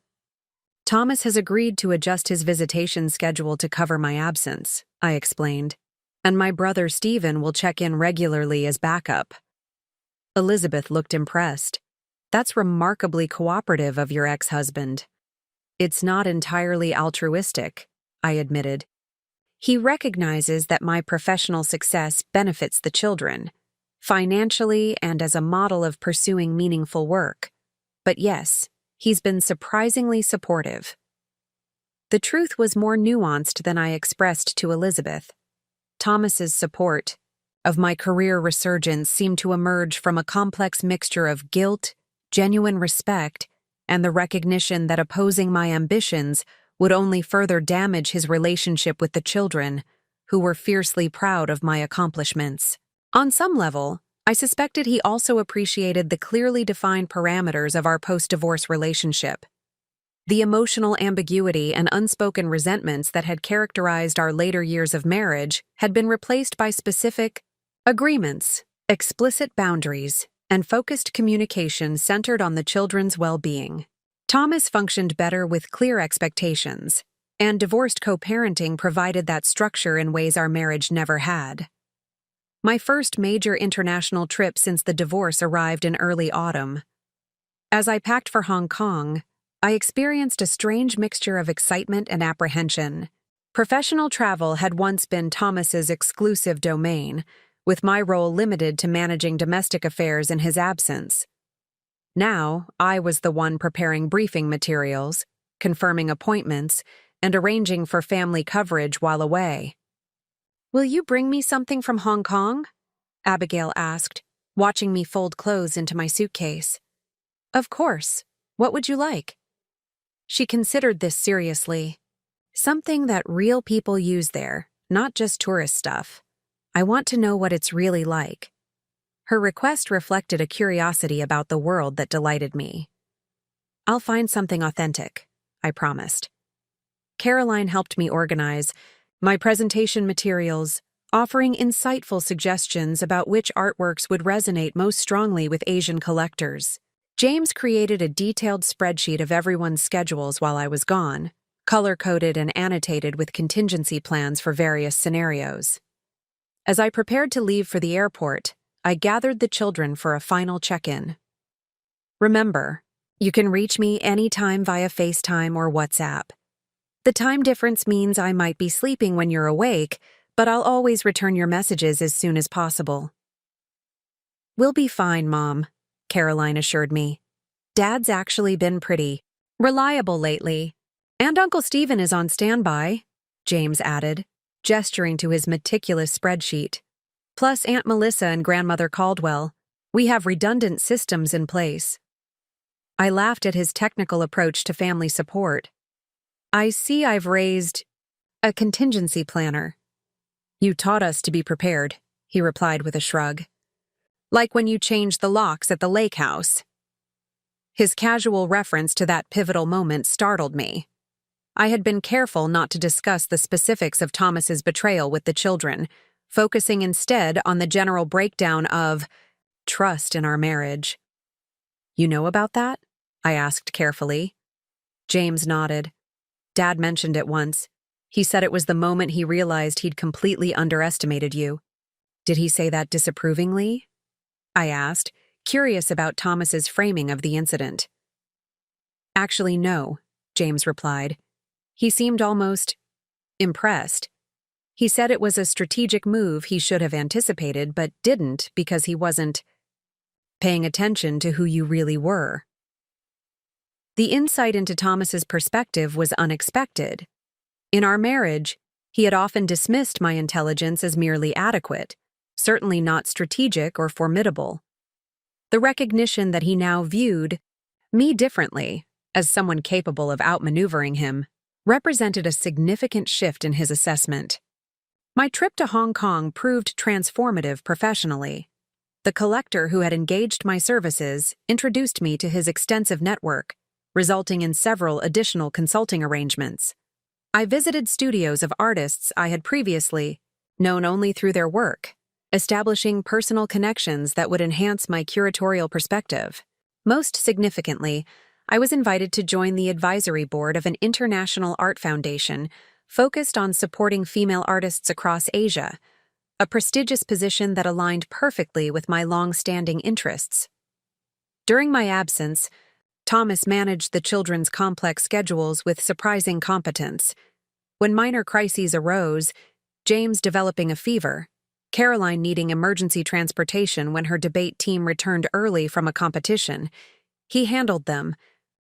"Thomas has agreed to adjust his visitation schedule to cover my absence," I explained, "and my brother Stephen will check in regularly as backup." Elizabeth looked impressed. "That's remarkably cooperative of your ex-husband." "It's not entirely altruistic," I admitted. "He recognizes that my professional success benefits the children, financially and as a model of pursuing meaningful work. But yes, he's been surprisingly supportive." The truth was more nuanced than I expressed to Elizabeth. Thomas's support of my career resurgence seemed to emerge from a complex mixture of guilt, genuine respect, and the recognition that opposing my ambitions would only further damage his relationship with the children, who were fiercely proud of my accomplishments. On some level, I suspected he also appreciated the clearly defined parameters of our post-divorce relationship. The emotional ambiguity and unspoken resentments that had characterized our later years of marriage had been replaced by specific agreements, explicit boundaries, and focused communication centered on the children's well-being. Thomas functioned better with clear expectations, and divorced co-parenting provided that structure in ways our marriage never had. My first major international trip since the divorce arrived in early autumn. As I packed for Hong Kong, I experienced a strange mixture of excitement and apprehension. Professional travel had once been Thomas's exclusive domain, with my role limited to managing domestic affairs in his absence. Now, I was the one preparing briefing materials, confirming appointments, and arranging for family coverage while away. "Will you bring me something from Hong Kong?" Abigail asked, watching me fold clothes into my suitcase. "Of course. What would you like?" She considered this seriously. "Something that real people use there, not just tourist stuff. I want to know what it's really like." Her request reflected a curiosity about the world that delighted me. "I'll find something authentic," I promised. Caroline helped me organize my presentation materials, offering insightful suggestions about which artworks would resonate most strongly with Asian collectors. James created a detailed spreadsheet of everyone's schedules while I was gone, color-coded and annotated with contingency plans for various scenarios. As I prepared to leave for the airport, I gathered the children for a final check-in. "Remember, you can reach me anytime via FaceTime or WhatsApp. The time difference means I might be sleeping when you're awake, but I'll always return your messages as soon as possible." "We'll be fine, Mom," Caroline assured me. "Dad's actually been pretty reliable lately. And Uncle Stephen is on standby," James added, gesturing to his meticulous spreadsheet. Plus Aunt Melissa and Grandmother Caldwell. We have redundant systems in place. I laughed at his technical approach to family support. I see I've raised a contingency planner. You taught us to be prepared, he replied with a shrug. Like when you changed the locks at the lake house. His casual reference to that pivotal moment startled me. I had been careful not to discuss the specifics of Thomas's betrayal with the children, focusing instead on the general breakdown of trust in our marriage. You know about that? I asked carefully. James nodded. Dad mentioned it once. He said it was the moment he realized he'd completely underestimated you. Did he say that disapprovingly? I asked, curious about Thomas's framing of the incident. Actually, no, James replied. He seemed almost impressed. He said it was a strategic move he should have anticipated but didn't because he wasn't paying attention to who you really were. The insight into Thomas's perspective was unexpected. In our marriage, he had often dismissed my intelligence as merely adequate, certainly not strategic or formidable. The recognition that he now viewed me differently, as someone capable of outmaneuvering him, represented a significant shift in his assessment. My trip to Hong Kong proved transformative professionally. The collector who had engaged my services introduced me to his extensive network, resulting in several additional consulting arrangements. I visited studios of artists I had previously known only through their work, establishing personal connections that would enhance my curatorial perspective. Most significantly, I was invited to join the advisory board of an international art foundation focused on supporting female artists across Asia, a prestigious position that aligned perfectly with my long-standing interests. During my absence, Thomas managed the children's complex schedules with surprising competence. When minor crises arose, James developing a fever, Caroline needing emergency transportation when her debate team returned early from a competition, he handled them,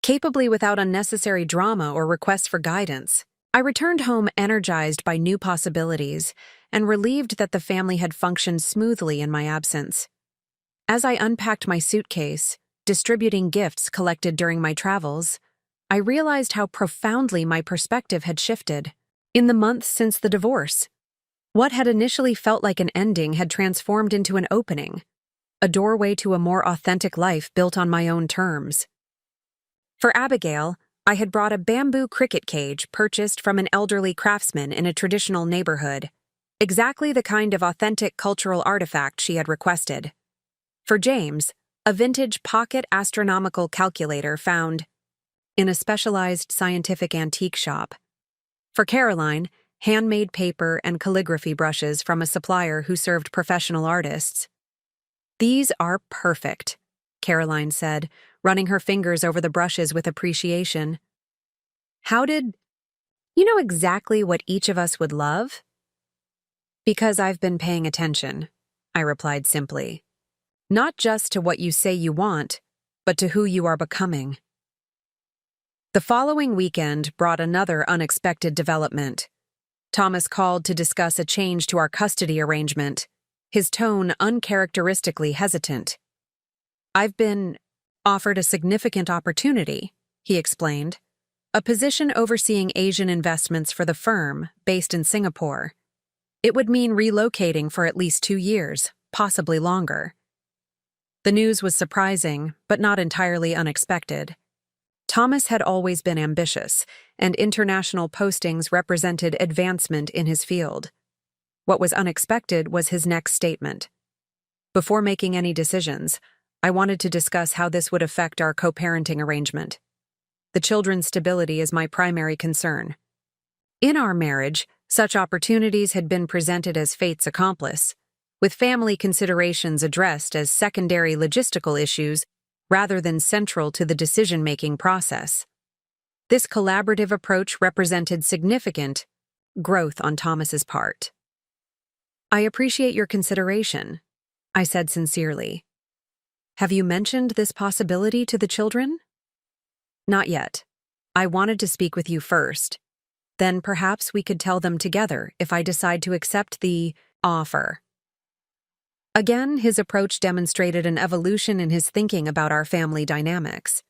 capably without unnecessary drama or requests for guidance. I returned home energized by new possibilities and relieved that the family had functioned smoothly in my absence. As I unpacked my suitcase, distributing gifts collected during my travels, I realized how profoundly my perspective had shifted. In the months since the divorce, what had initially felt like an ending had transformed into an opening, a doorway to a more authentic life built on my own terms. For Abigail, I had brought a bamboo cricket cage purchased from an elderly craftsman in a traditional neighborhood, exactly the kind of authentic cultural artifact she had requested. For James, a vintage pocket astronomical calculator found in a specialized scientific antique shop. For Caroline, handmade paper and calligraphy brushes from a supplier who served professional artists. These are perfect, Caroline said, running her fingers over the brushes with appreciation. How did you know exactly what each of us would love? Because I've been paying attention, I replied simply. Not just to what you say you want, but to who you are becoming. The following weekend brought another unexpected development. Thomas called to discuss a change to our custody arrangement, his tone uncharacteristically hesitant. I've been offered a significant opportunity, he explained, a position overseeing Asian investments for the firm based in Singapore. It would mean relocating for at least 2 years, possibly longer. The news was surprising, but not entirely unexpected. Thomas had always been ambitious, and international postings represented advancement in his field. What was unexpected was his next statement. Before making any decisions, I wanted to discuss how this would affect our co-parenting arrangement. The children's stability is my primary concern. In our marriage, such opportunities had been presented as fate's accomplice, with family considerations addressed as secondary logistical issues rather than central to the decision-making process. This collaborative approach represented significant growth on Thomas's part. I appreciate your consideration, I said sincerely. Have you mentioned this possibility to the children? Not yet. I wanted to speak with you first. Then perhaps we could tell them together if I decide to accept the offer. Again, his approach demonstrated an evolution in his thinking about our family dynamics.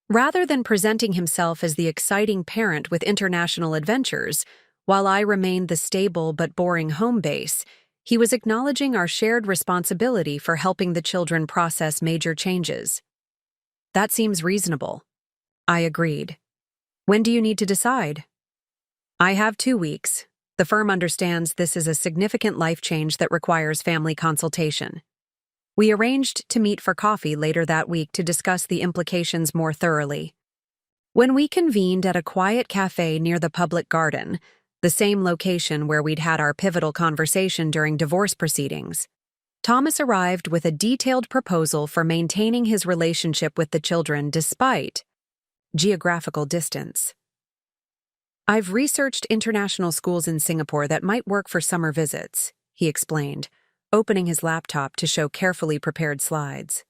Rather than presenting himself as the exciting parent with international adventures, while I remained the stable but boring home base, he was acknowledging our shared responsibility for helping the children process major changes. That seems reasonable. I agreed. When do you need to decide? I have 2 weeks. The firm understands this is a significant life change that requires family consultation. We arranged to meet for coffee later that week to discuss the implications more thoroughly. When we convened at a quiet cafe near the public garden, the same location where we'd had our pivotal conversation during divorce proceedings, Thomas arrived with a detailed proposal for maintaining his relationship with the children despite geographical distance. I've researched international schools in Singapore that might work for summer visits, he explained, opening his laptop to show carefully prepared slides.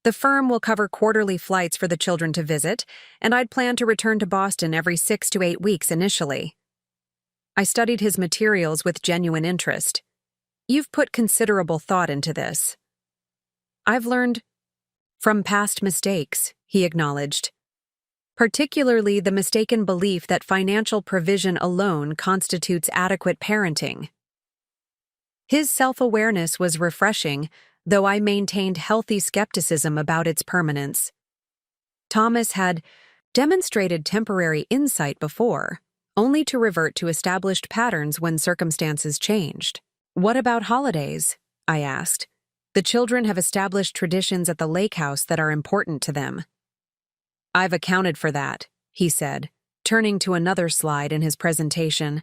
The firm will cover quarterly flights for the children to visit, and I'd plan to return to Boston every 6 to 8 weeks initially. I studied his materials with genuine interest. You've put considerable thought into this. I've learned from past mistakes, he acknowledged. Particularly the mistaken belief that financial provision alone constitutes adequate parenting. His self-awareness was refreshing, though I maintained healthy skepticism about its permanence. Thomas had demonstrated temporary insight before, only to revert to established patterns when circumstances changed. What about holidays? I asked. The children have established traditions at the lake house that are important to them. I've accounted for that, he said, turning to another slide in his presentation.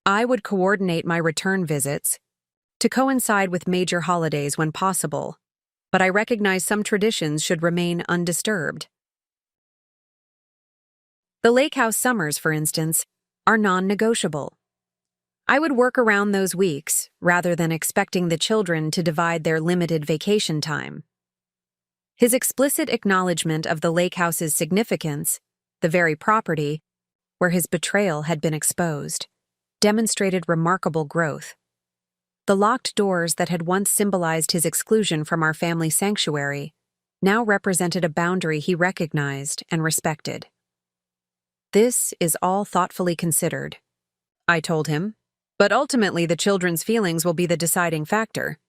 I would coordinate my return visits to coincide with major holidays when possible, but I recognize some traditions should remain undisturbed. The lake house summers, for instance, are non-negotiable. I would work around those weeks rather than expecting the children to divide their limited vacation time. His explicit acknowledgement of the lake house's significance, the very property where his betrayal had been exposed, demonstrated remarkable growth. The locked doors that had once symbolized his exclusion from our family sanctuary now represented a boundary he recognized and respected. This is all thoughtfully considered, I told him, but ultimately the children's feelings will be the deciding factor.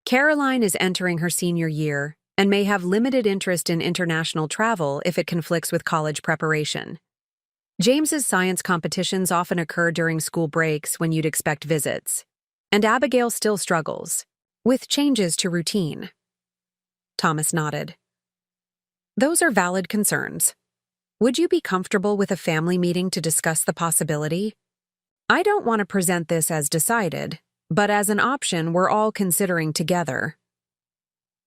Caroline is entering her senior year and may have limited interest in international travel if it conflicts with college preparation. James's science competitions often occur during school breaks when you'd expect visits, and Abigail still struggles with changes to routine. Thomas nodded. Those are valid concerns. Would you be comfortable with a family meeting to discuss the possibility? I don't want to present this as decided, but as an option we're all considering together.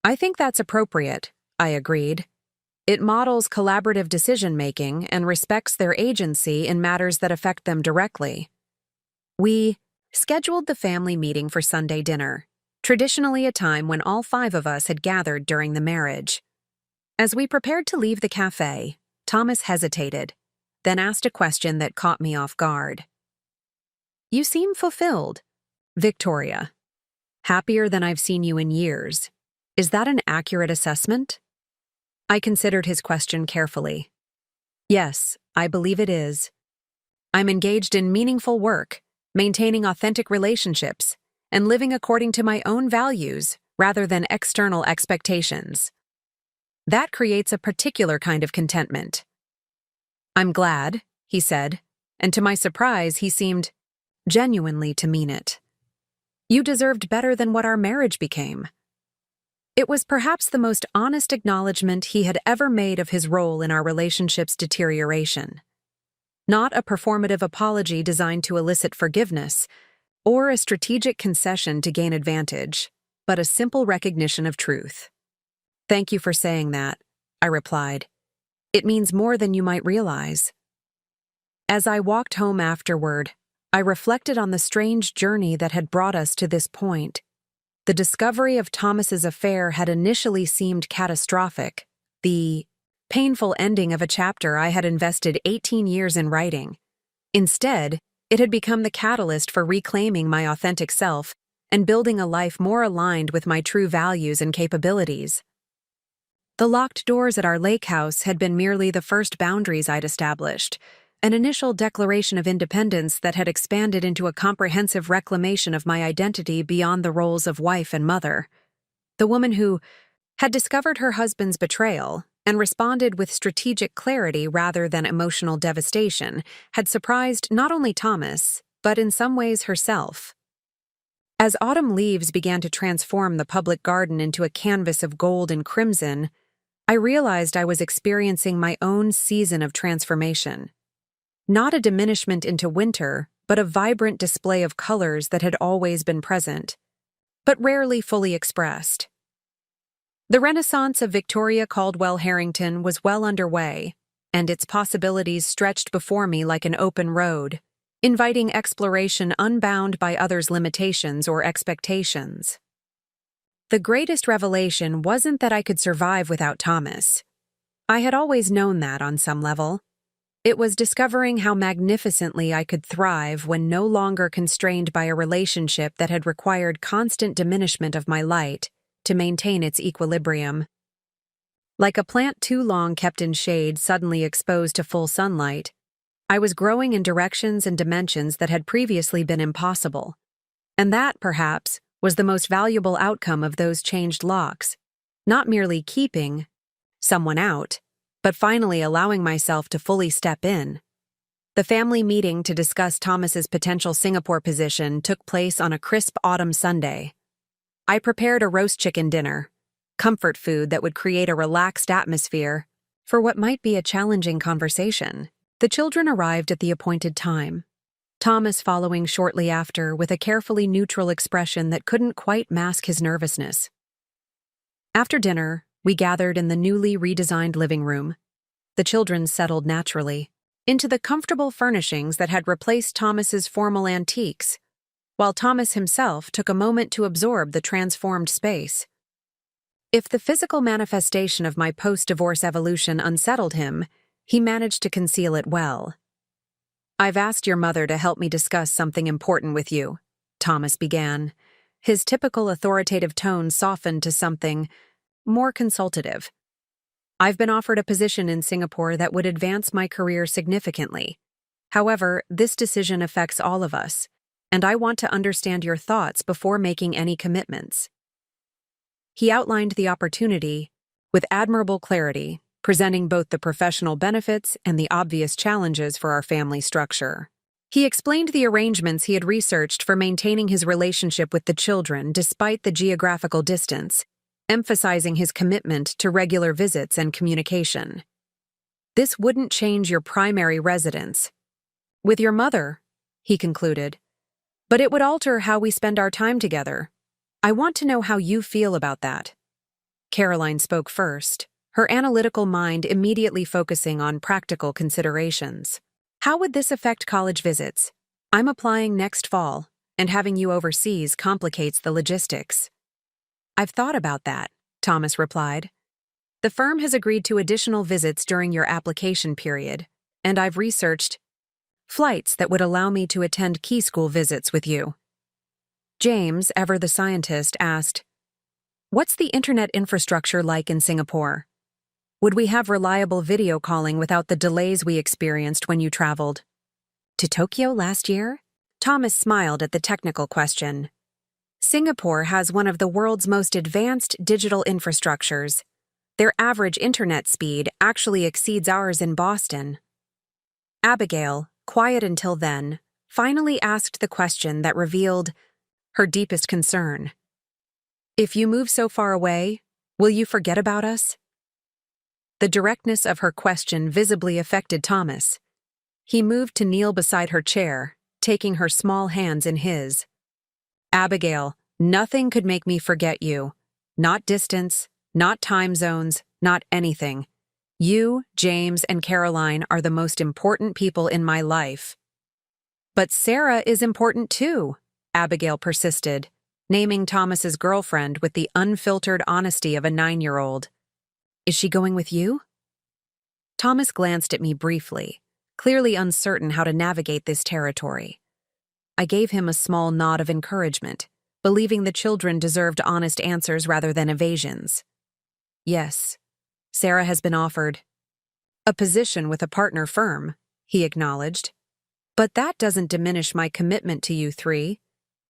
I think that's appropriate, I agreed. It models collaborative decision-making and respects their agency in matters that affect them directly. We scheduled the family meeting for Sunday dinner, traditionally a time when all 5 of us had gathered during the marriage. As we prepared to leave the cafe, Thomas hesitated, then asked a question that caught me off guard. You seem fulfilled, Victoria. Happier than I've seen you in years. Is that an accurate assessment? I considered his question carefully. Yes, I believe it is. I'm engaged in meaningful work, maintaining authentic relationships, and living according to my own values rather than external expectations. That creates a particular kind of contentment. I'm glad, he said, and to my surprise, he seemed genuinely to mean it. You deserved better than what our marriage became. It was perhaps the most honest acknowledgement he had ever made of his role in our relationship's deterioration. Not a performative apology designed to elicit forgiveness, or a strategic concession to gain advantage, but a simple recognition of truth. Thank you for saying that, I replied. It means more than you might realize. As I walked home afterward, I reflected on the strange journey that had brought us to this point. The discovery of Thomas's affair had initially seemed catastrophic, the painful ending of a chapter I had invested 18 years in writing. Instead, it had become the catalyst for reclaiming my authentic self and building a life more aligned with my true values and capabilities. The locked doors at our lake house had been merely the first boundaries I'd established, an initial declaration of independence that had expanded into a comprehensive reclamation of my identity beyond the roles of wife and mother. The woman who had discovered her husband's betrayal and responded with strategic clarity rather than emotional devastation had surprised not only Thomas, but in some ways herself. As autumn leaves began to transform the public garden into a canvas of gold and crimson, I realized I was experiencing my own season of transformation. Not a diminishment into winter, but a vibrant display of colors that had always been present, but rarely fully expressed. The renaissance of Victoria Caldwell Harrington was well underway, and its possibilities stretched before me like an open road, inviting exploration unbound by others' limitations or expectations. The greatest revelation wasn't that I could survive without Thomas. I had always known that on some level. It was discovering how magnificently I could thrive when no longer constrained by a relationship that had required constant diminishment of my light to maintain its equilibrium. Like a plant too long kept in shade suddenly exposed to full sunlight, I was growing in directions and dimensions that had previously been impossible. And that, perhaps, was the most valuable outcome of those changed locks, not merely keeping someone out, but finally allowing myself to fully step in. The family meeting to discuss Thomas's potential Singapore position took place on a crisp autumn Sunday. I prepared a roast chicken dinner, comfort food that would create a relaxed atmosphere for what might be a challenging conversation. The children arrived at the appointed time, Thomas following shortly after with a carefully neutral expression that couldn't quite mask his nervousness. After dinner, we gathered in the newly redesigned living room. The children settled naturally into the comfortable furnishings that had replaced Thomas's formal antiques, while Thomas himself took a moment to absorb the transformed space. If the physical manifestation of my post-divorce evolution unsettled him, he managed to conceal it well. "I've asked your mother to help me discuss something important with you," Thomas began. His typical authoritative tone softened to something more consultative. "I've been offered a position in Singapore that would advance my career significantly. However, this decision affects all of us, and I want to understand your thoughts before making any commitments." He outlined the opportunity with admirable clarity, presenting both the professional benefits and the obvious challenges for our family structure. He explained the arrangements he had researched for maintaining his relationship with the children despite the geographical distance, emphasizing his commitment to regular visits and communication. "This wouldn't change your primary residence with your mother," he concluded, "but it would alter how we spend our time together. I want to know how you feel about that." Caroline spoke first, her analytical mind immediately focusing on practical considerations. "How would this affect college visits? I'm applying next fall, and having you overseas complicates the logistics." "I've thought about that," Thomas replied. "The firm has agreed to additional visits during your application period, and I've researched flights that would allow me to attend key school visits with you." James, ever the scientist, asked, "What's the internet infrastructure like in Singapore? Would we have reliable video calling without the delays we experienced when you traveled?" "To Tokyo last year?" Thomas smiled at the technical question. "Singapore has one of the world's most advanced digital infrastructures. Their average internet speed actually exceeds ours in Boston." Abigail, quiet until then, finally asked the question that revealed her deepest concern. "If you move so far away, will you forget about us?" The directness of her question visibly affected Thomas. He moved to kneel beside her chair, taking her small hands in his. "Abigail, nothing could make me forget you. Not distance, not time zones, not anything. You, James, and Caroline are the most important people in my life." "But Sarah is important too," Abigail persisted, naming Thomas's girlfriend with the unfiltered honesty of a 9-year-old. "Is she going with you?" Thomas glanced at me briefly, clearly uncertain how to navigate this territory. I gave him a small nod of encouragement, believing the children deserved honest answers rather than evasions. Yes, Sarah has been offered a position with a partner firm, he acknowledged. But that doesn't diminish my commitment to you three.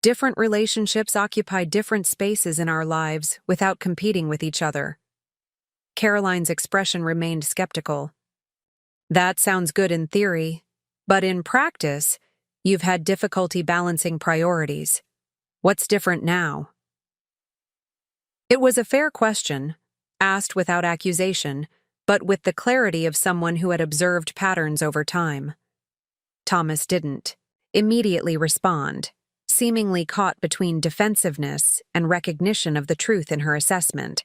Different relationships occupy different spaces in our lives without competing with each other. Caroline's expression remained skeptical. That sounds good in theory, but in practice, you've had difficulty balancing priorities. What's different now? It was a fair question, asked without accusation, but with the clarity of someone who had observed patterns over time. Thomas didn't immediately respond, seemingly caught between defensiveness and recognition of the truth in her assessment.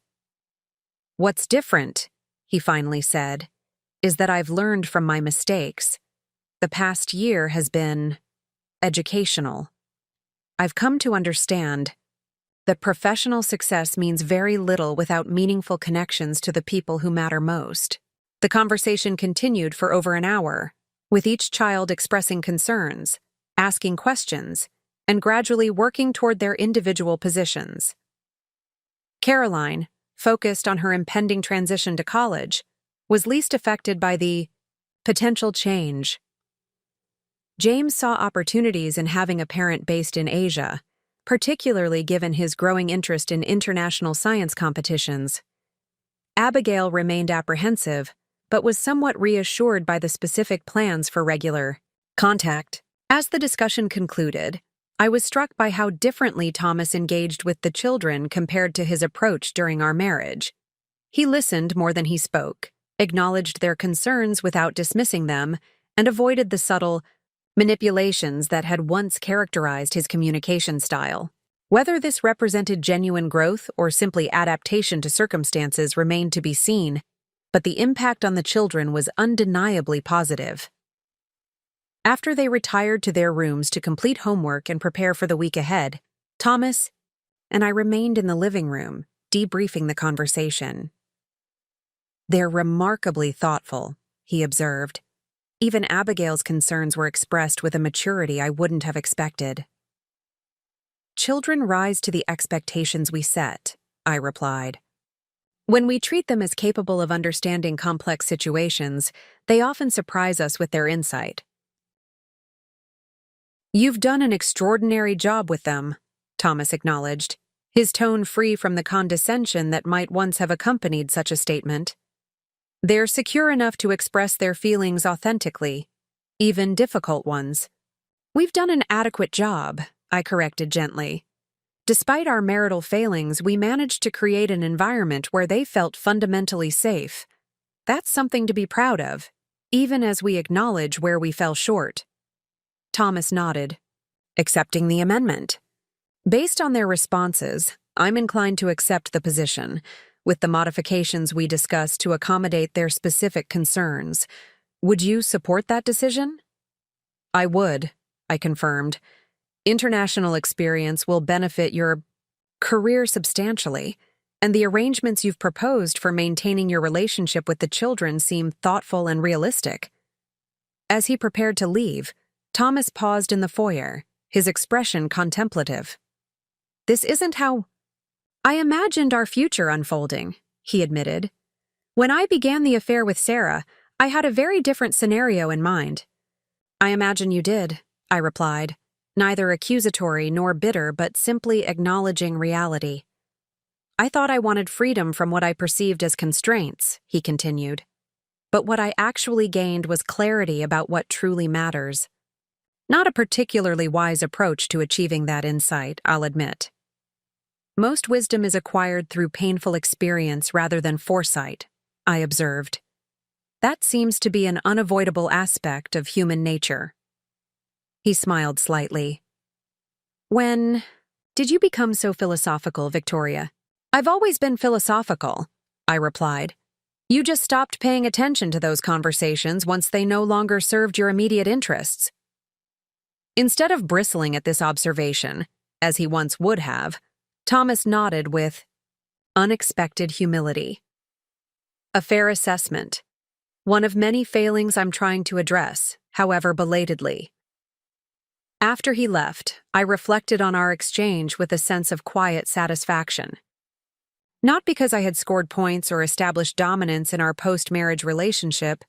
What's different, he finally said, is that I've learned from my mistakes. The past year has been educational. I've come to understand that professional success means very little without meaningful connections to the people who matter most. The conversation continued for over an hour, with each child expressing concerns, asking questions, and gradually working toward their individual positions. Caroline, focused on her impending transition to college, was least affected by the potential change. James saw opportunities in having a parent based in Asia, particularly given his growing interest in international science competitions. Abigail remained apprehensive, but was somewhat reassured by the specific plans for regular contact. As the discussion concluded, I was struck by how differently Thomas engaged with the children compared to his approach during our marriage. He listened more than he spoke, acknowledged their concerns without dismissing them, and avoided the subtle manipulations that had once characterized his communication style. Whether this represented genuine growth or simply adaptation to circumstances remained to be seen, but the impact on the children was undeniably positive. After they retired to their rooms to complete homework and prepare for the week ahead, Thomas and I remained in the living room, debriefing the conversation. "They're remarkably thoughtful," he observed. Even Abigail's concerns were expressed with a maturity I wouldn't have expected. "Children rise to the expectations we set," I replied. "When we treat them as capable of understanding complex situations, they often surprise us with their insight." "You've done an extraordinary job with them," Thomas acknowledged, his tone free from the condescension that might once have accompanied such a statement. "They're secure enough to express their feelings authentically, even difficult ones." "We've done an adequate job," I corrected gently. "Despite our marital failings, we managed to create an environment where they felt fundamentally safe. That's something to be proud of, even as we acknowledge where we fell short." Thomas nodded, accepting the amendment. "Based on their responses, I'm inclined to accept the position, with the modifications we discussed to accommodate their specific concerns. Would you support that decision?" "I would," I confirmed. "International experience will benefit your career substantially, and the arrangements you've proposed for maintaining your relationship with the children seem thoughtful and realistic." As he prepared to leave, Thomas paused in the foyer, his expression contemplative. "This isn't how I imagined our future unfolding," he admitted. "When I began the affair with Sarah, I had a very different scenario in mind." "I imagine you did," I replied, neither accusatory nor bitter but simply acknowledging reality. "I thought I wanted freedom from what I perceived as constraints," he continued. "But what I actually gained was clarity about what truly matters. Not a particularly wise approach to achieving that insight, I'll admit. Most wisdom is acquired through painful experience rather than foresight," I observed. "That seems to be an unavoidable aspect of human nature." He smiled slightly. "When did you become so philosophical, Victoria?" "I've always been philosophical," I replied. "You just stopped paying attention to those conversations once they no longer served your immediate interests." Instead of bristling at this observation, as he once would have, Thomas nodded with unexpected humility. "A fair assessment. One of many failings I'm trying to address, however belatedly." After he left, I reflected on our exchange with a sense of quiet satisfaction. Not because I had scored points or established dominance in our post-marriage relationship,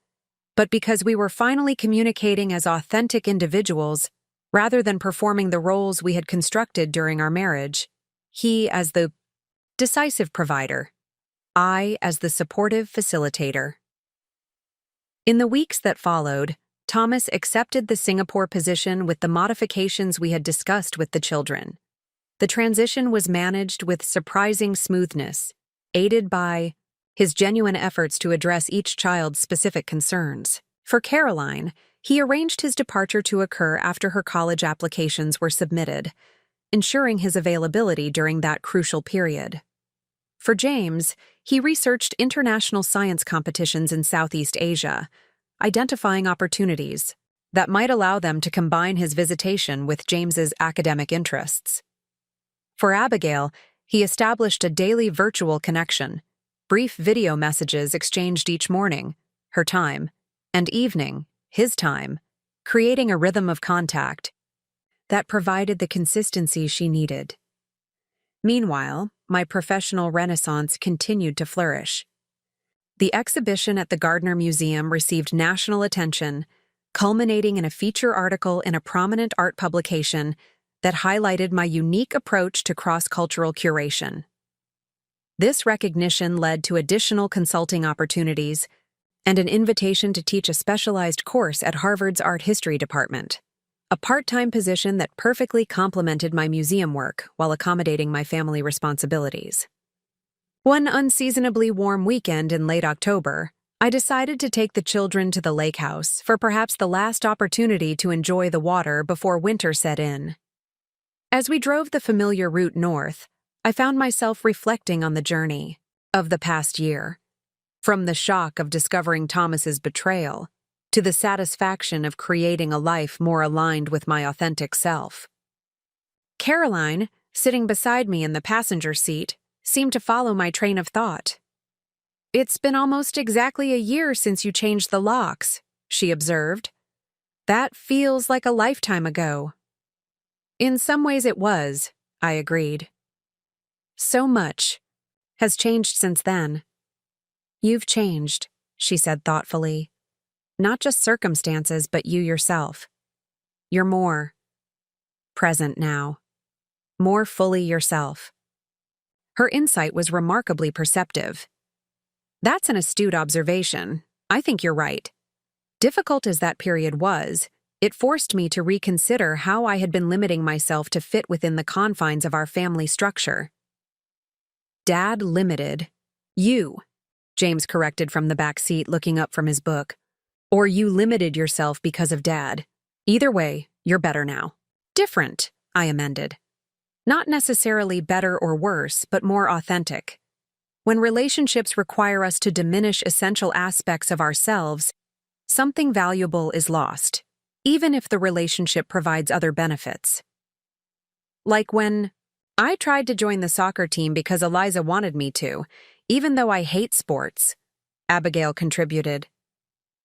but because we were finally communicating as authentic individuals rather than performing the roles we had constructed during our marriage. He as the decisive provider, I as the supportive facilitator. In the weeks that followed, Thomas accepted the Singapore position with the modifications we had discussed with the children. The transition was managed with surprising smoothness, aided by his genuine efforts to address each child's specific concerns. For Caroline, he arranged his departure to occur after her college applications were submitted, ensuring his availability during that crucial period. For James, he researched international science competitions in Southeast Asia, identifying opportunities that might allow them to combine his visitation with James's academic interests. For Abigail, he established a daily virtual connection, brief video messages exchanged each morning, her time, and evening, his time, creating a rhythm of contact that provided the consistency she needed. Meanwhile, my professional renaissance continued to flourish. The exhibition at the Gardner Museum received national attention, culminating in a feature article in a prominent art publication that highlighted my unique approach to cross-cultural curation. This recognition led to additional consulting opportunities and an invitation to teach a specialized course at Harvard's Art History Department, a part-time position that perfectly complemented my museum work while accommodating my family responsibilities. One unseasonably warm weekend in late October, I decided to take the children to the lake house for perhaps the last opportunity to enjoy the water before winter set in. As we drove the familiar route north, I found myself reflecting on the journey of the past year, from the shock of discovering Thomas's betrayal to the satisfaction of creating a life more aligned with my authentic self. Caroline, sitting beside me in the passenger seat, seemed to follow my train of thought. "It's been almost exactly a year since you changed the locks," she observed. "That feels like a lifetime ago." "In some ways it was," I agreed. "So much has changed since then." "You've changed," she said thoughtfully. "Not just circumstances, but you yourself. You're more present now, more fully yourself." Her insight was remarkably perceptive. "That's an astute observation. I think you're right. Difficult as that period was, it forced me to reconsider how I had been limiting myself to fit within the confines of our family structure." "Dad limited you," James corrected from the back seat, looking up from his book. "Or you limited yourself because of Dad. Either way, you're better now." "Different," I amended. "Not necessarily better or worse, but more authentic. When relationships require us to diminish essential aspects of ourselves, something valuable is lost, even if the relationship provides other benefits. Like when I tried to join the soccer team because Eliza wanted me to, even though I hate sports," Abigail contributed.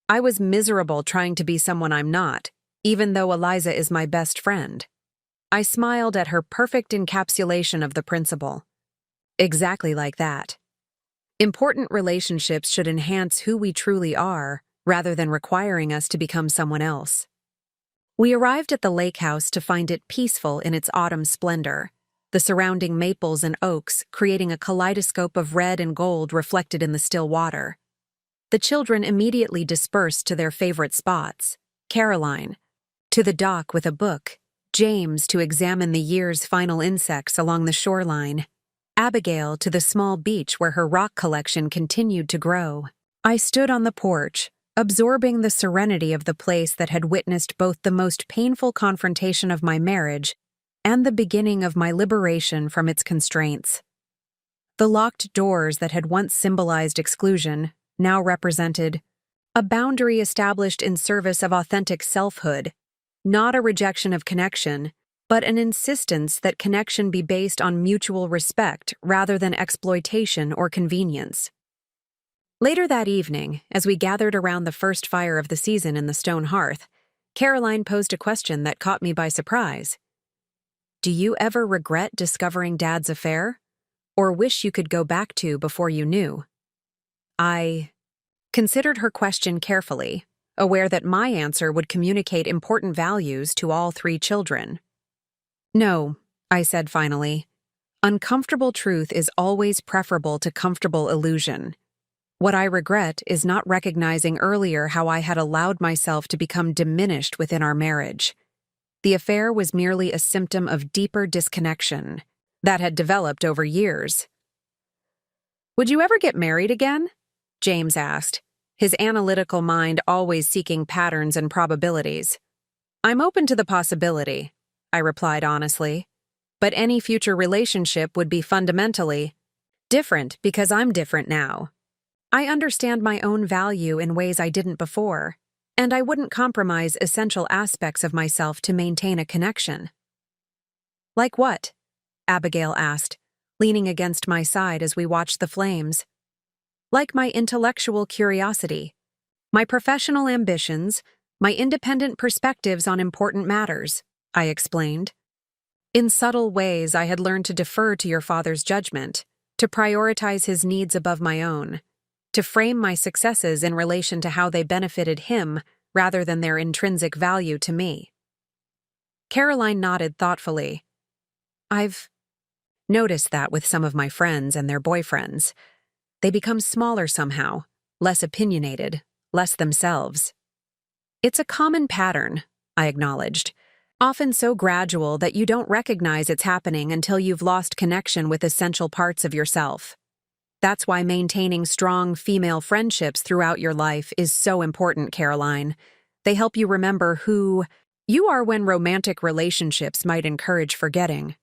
"I was miserable trying to be someone I'm not, even though Eliza is my best friend." I smiled at her perfect encapsulation of the principle. Exactly like that. Important relationships should enhance who we truly are, rather than requiring us to become someone else. We arrived at the lake house to find it peaceful in its autumn splendor, the surrounding maples and oaks creating a kaleidoscope of red and gold reflected in the still water. The children immediately dispersed to their favorite spots: Caroline to the dock with a book, James to examine the year's final insects along the shoreline, Abigail to the small beach where her rock collection continued to grow. I stood on the porch, absorbing the serenity of the place that had witnessed both the most painful confrontation of my marriage and the beginning of my liberation from its constraints. The locked doors that had once symbolized exclusion now represented a boundary established in service of authentic selfhood, not a rejection of connection, but an insistence that connection be based on mutual respect rather than exploitation or convenience. Later that evening, as we gathered around the first fire of the season in the stone hearth, Caroline posed a question that caught me by surprise. Do you ever regret discovering Dad's affair? Or wish you could go back to before you knew? I considered her question carefully, aware that my answer would communicate important values to all three children. No, I said finally. Uncomfortable truth is always preferable to comfortable illusion. What I regret is not recognizing earlier how I had allowed myself to become diminished within our marriage. The affair was merely a symptom of deeper disconnection that had developed over years. Would you ever get married again? James asked, his analytical mind always seeking patterns and probabilities. I'm open to the possibility, I replied honestly, but any future relationship would be fundamentally different because I'm different now. I understand my own value in ways I didn't before, and I wouldn't compromise essential aspects of myself to maintain a connection. Like what? Abigail asked, leaning against my side as we watched the flames. Like my intellectual curiosity, my professional ambitions, my independent perspectives on important matters, I explained. In subtle ways, I had learned to defer to your father's judgment, to prioritize his needs above my own, to frame my successes in relation to how they benefited him rather than their intrinsic value to me. Caroline nodded thoughtfully. I've noticed that with some of my friends and their boyfriends. They become smaller somehow, less opinionated, less themselves. It's a common pattern, I acknowledged, often so gradual that you don't recognize it's happening until you've lost connection with essential parts of yourself. That's why maintaining strong female friendships throughout your life is so important, Caroline. They help you remember who you are when romantic relationships might encourage forgetting.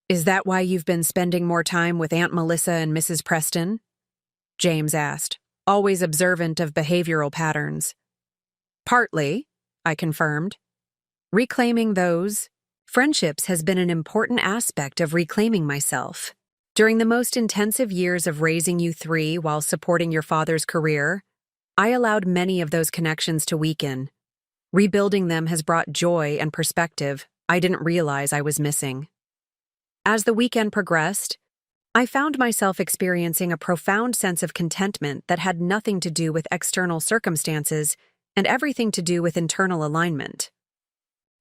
Is that why you've been spending more time with Aunt Melissa and Mrs. Preston? James asked, always observant of behavioral patterns. Partly, I confirmed. Reclaiming those friendships has been an important aspect of reclaiming myself. During the most intensive years of raising you three while supporting your father's career, I allowed many of those connections to weaken. Rebuilding them has brought joy and perspective I didn't realize I was missing. As the weekend progressed, I found myself experiencing a profound sense of contentment that had nothing to do with external circumstances and everything to do with internal alignment.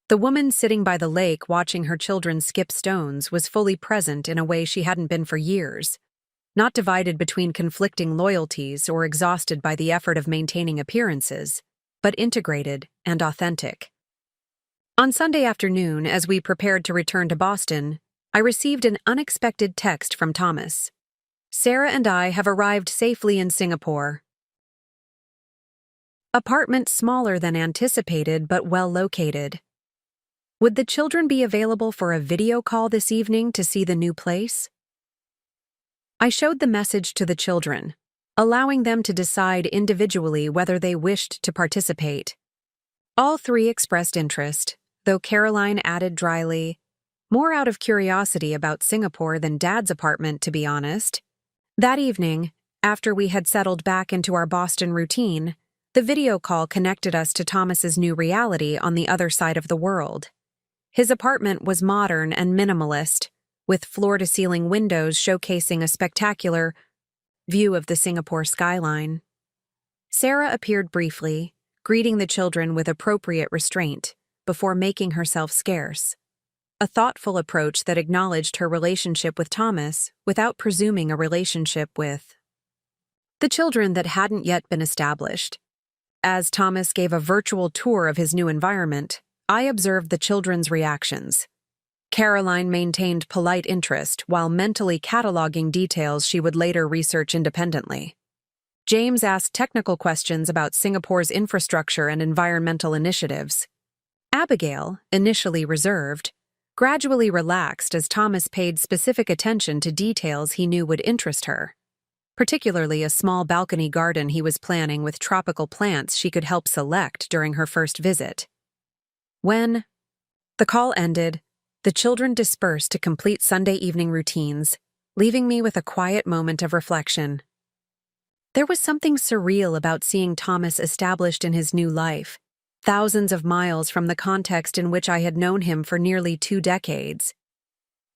The woman sitting by the lake watching her children skip stones was fully present in a way she hadn't been for years, not divided between conflicting loyalties or exhausted by the effort of maintaining appearances, but integrated and authentic. On Sunday afternoon, as we prepared to return to Boston, I received an unexpected text from Thomas. Sarah and I have arrived safely in Singapore. Apartment smaller than anticipated but well located. Would the children be available for a video call this evening to see the new place? I showed the message to the children, allowing them to decide individually whether they wished to participate. All three expressed interest, though Caroline added dryly, more out of curiosity about Singapore than Dad's apartment, to be honest. That evening, after we had settled back into our Boston routine, the video call connected us to Thomas's new reality on the other side of the world. His apartment was modern and minimalist, with floor-to-ceiling windows showcasing a spectacular view of the Singapore skyline. Sarah appeared briefly, greeting the children with appropriate restraint, before making herself scarce. A thoughtful approach that acknowledged her relationship with Thomas without presuming a relationship with the children that hadn't yet been established. As Thomas gave a virtual tour of his new environment, I observed the children's reactions. Caroline maintained polite interest while mentally cataloging details she would later research independently. James asked technical questions about Singapore's infrastructure and environmental initiatives. Abigail, initially reserved, gradually relaxed as Thomas paid specific attention to details he knew would interest her, particularly a small balcony garden he was planning with tropical plants she could help select during her first visit. When the call ended, the children dispersed to complete Sunday evening routines, leaving me with a quiet moment of reflection. There was something surreal about seeing Thomas established in his new life, thousands of miles from the context in which I had known him for nearly 2 decades.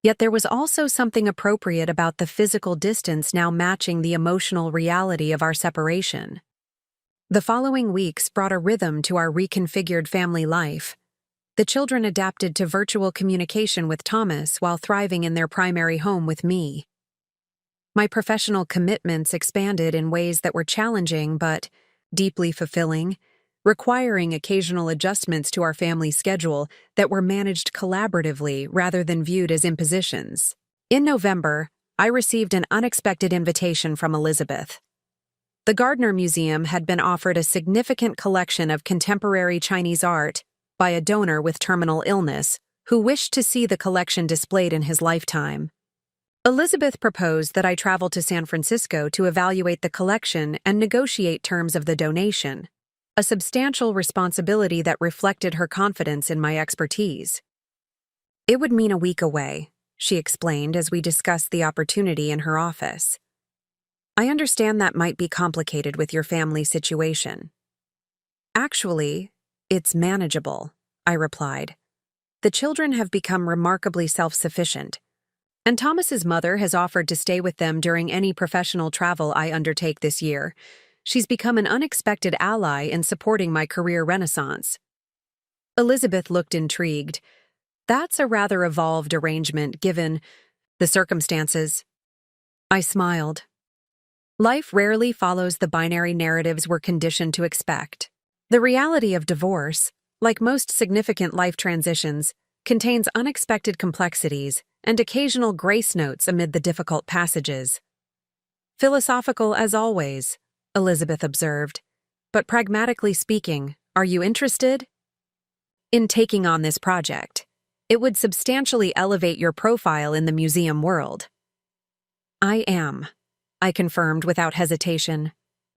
Yet there was also something appropriate about the physical distance now matching the emotional reality of our separation. The following weeks brought a rhythm to our reconfigured family life. The children adapted to virtual communication with Thomas while thriving in their primary home with me. My professional commitments expanded in ways that were challenging but deeply fulfilling, requiring occasional adjustments to our family schedule that were managed collaboratively rather than viewed as impositions. In November, I received an unexpected invitation from Elizabeth. The Gardner Museum had been offered a significant collection of contemporary Chinese art by a donor with terminal illness who wished to see the collection displayed in his lifetime. Elizabeth proposed that I travel to San Francisco to evaluate the collection and negotiate terms of the donation, a substantial responsibility that reflected her confidence in my expertise. It would mean a week away, she explained as we discussed the opportunity in her office. I understand that might be complicated with your family situation. Actually, it's manageable, I replied. The children have become remarkably self-sufficient, and Thomas's mother has offered to stay with them during any professional travel I undertake this year. She's become an unexpected ally in supporting my career renaissance. Elizabeth looked intrigued. That's a rather evolved arrangement given the circumstances. I smiled. Life rarely follows the binary narratives we're conditioned to expect. The reality of divorce, like most significant life transitions, contains unexpected complexities and occasional grace notes amid the difficult passages. Philosophical as always, Elizabeth observed, but pragmatically speaking, are you interested in taking on this project? It would substantially elevate your profile in the museum world. I am, I confirmed without hesitation,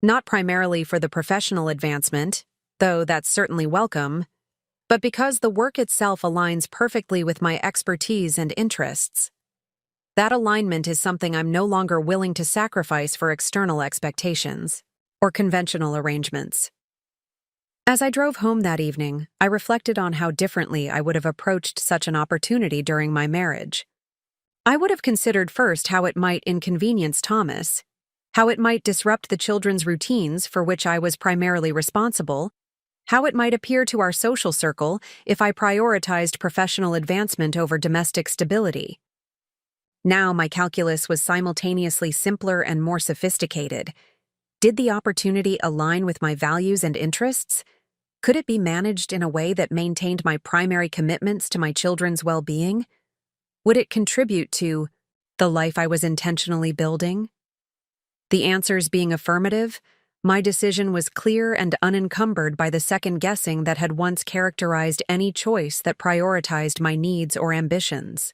not primarily for the professional advancement, though that's certainly welcome, but because the work itself aligns perfectly with my expertise and interests. That alignment is something I'm no longer willing to sacrifice for external expectations or conventional arrangements. As I drove home that evening, I reflected on how differently I would have approached such an opportunity during my marriage. I would have considered first how it might inconvenience Thomas, how it might disrupt the children's routines for which I was primarily responsible, how it might appear to our social circle if I prioritized professional advancement over domestic stability. Now my calculus was simultaneously simpler and more sophisticated. Did the opportunity align with my values and interests? Could it be managed in a way that maintained my primary commitments to my children's well-being? Would it contribute to the life I was intentionally building? The answers being affirmative, my decision was clear and unencumbered by the second-guessing that had once characterized any choice that prioritized my needs or ambitions.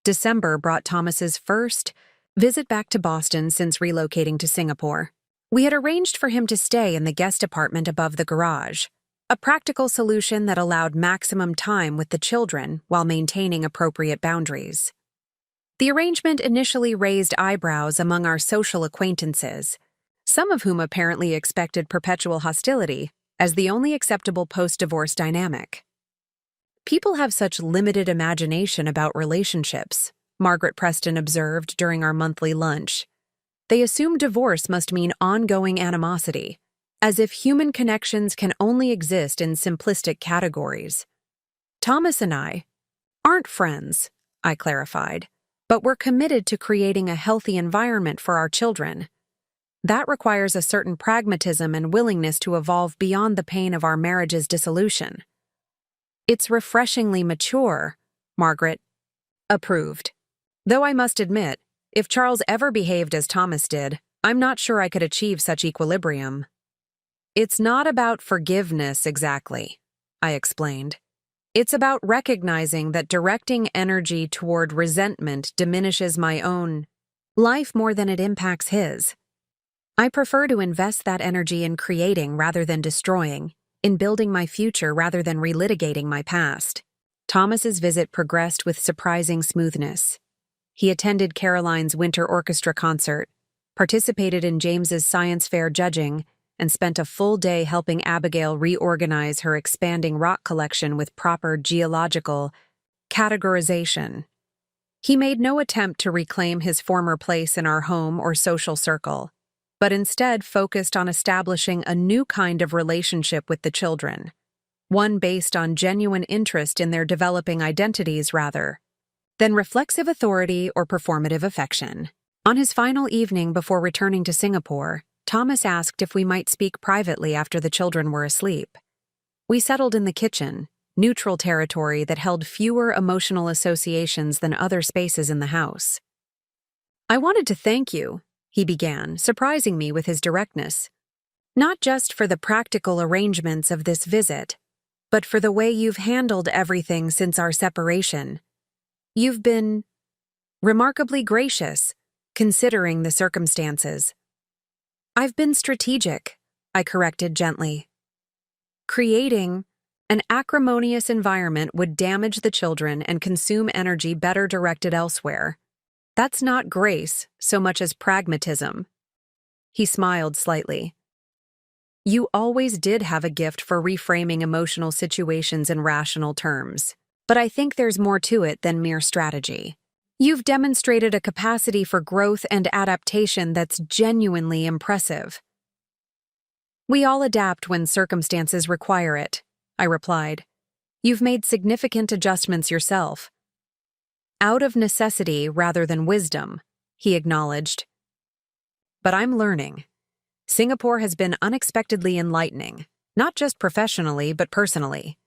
December brought Thomas's first visit back to Boston since relocating to Singapore. We had arranged for him to stay in the guest apartment above the garage, a practical solution that allowed maximum time with the children while maintaining appropriate boundaries. The arrangement initially raised eyebrows among our social acquaintances, some of whom apparently expected perpetual hostility as the only acceptable post-divorce dynamic. People have such limited imagination about relationships, Margaret Preston observed during our monthly lunch. They assume divorce must mean ongoing animosity, as if human connections can only exist in simplistic categories. Thomas and I aren't friends, I clarified, but we're committed to creating a healthy environment for our children. That requires a certain pragmatism and willingness to evolve beyond the pain of our marriage's dissolution. It's refreshingly mature, Margaret approved. Though I must admit, if Charles ever behaved as Thomas did, I'm not sure I could achieve such equilibrium. It's not about forgiveness exactly, I explained. It's about recognizing that directing energy toward resentment diminishes my own life more than it impacts his. I prefer to invest that energy in creating rather than destroying, in building my future rather than relitigating my past. Thomas's visit progressed with surprising smoothness. He attended Caroline's winter orchestra concert, participated in James's science fair judging, and spent a full day helping Abigail reorganize her expanding rock collection with proper geological categorization. He made no attempt to reclaim his former place in our home or social circle, but instead focused on establishing a new kind of relationship with the children, one based on genuine interest in their developing identities rather than reflexive authority or performative affection. On his final evening before returning to Singapore, Thomas asked if we might speak privately after the children were asleep. We settled in the kitchen, neutral territory that held fewer emotional associations than other spaces in the house. "I wanted to thank you," he began, surprising me with his directness. "Not just for the practical arrangements of this visit, but for the way you've handled everything since our separation. You've been remarkably gracious, considering the circumstances." "I've been strategic," I corrected gently. "Creating an acrimonious environment would damage the children and consume energy better directed elsewhere. That's not grace so much as pragmatism." He smiled slightly. "You always did have a gift for reframing emotional situations in rational terms, but I think there's more to it than mere strategy. You've demonstrated a capacity for growth and adaptation that's genuinely impressive." "We all adapt when circumstances require it," I replied. "You've made significant adjustments yourself." "Out of necessity rather than wisdom," he acknowledged. "But I'm learning. Singapore has been unexpectedly enlightening, not just professionally but personally.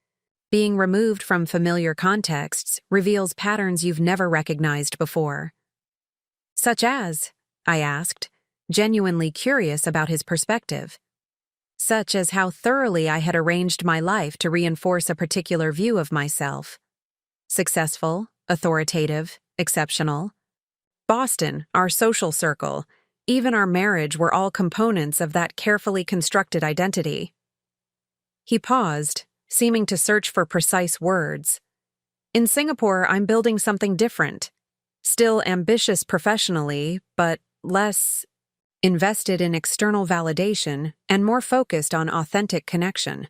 Being removed from familiar contexts reveals patterns you've never recognized before." "Such as?" I asked, genuinely curious about his perspective. "Such as how thoroughly I had arranged my life to reinforce a particular view of myself. Successful, authoritative, exceptional. Boston, our social circle, even our marriage were all components of that carefully constructed identity." He paused, seeming to search for precise words. "In Singapore, I'm building something different. Still ambitious professionally, but less invested in external validation and more focused on authentic connection."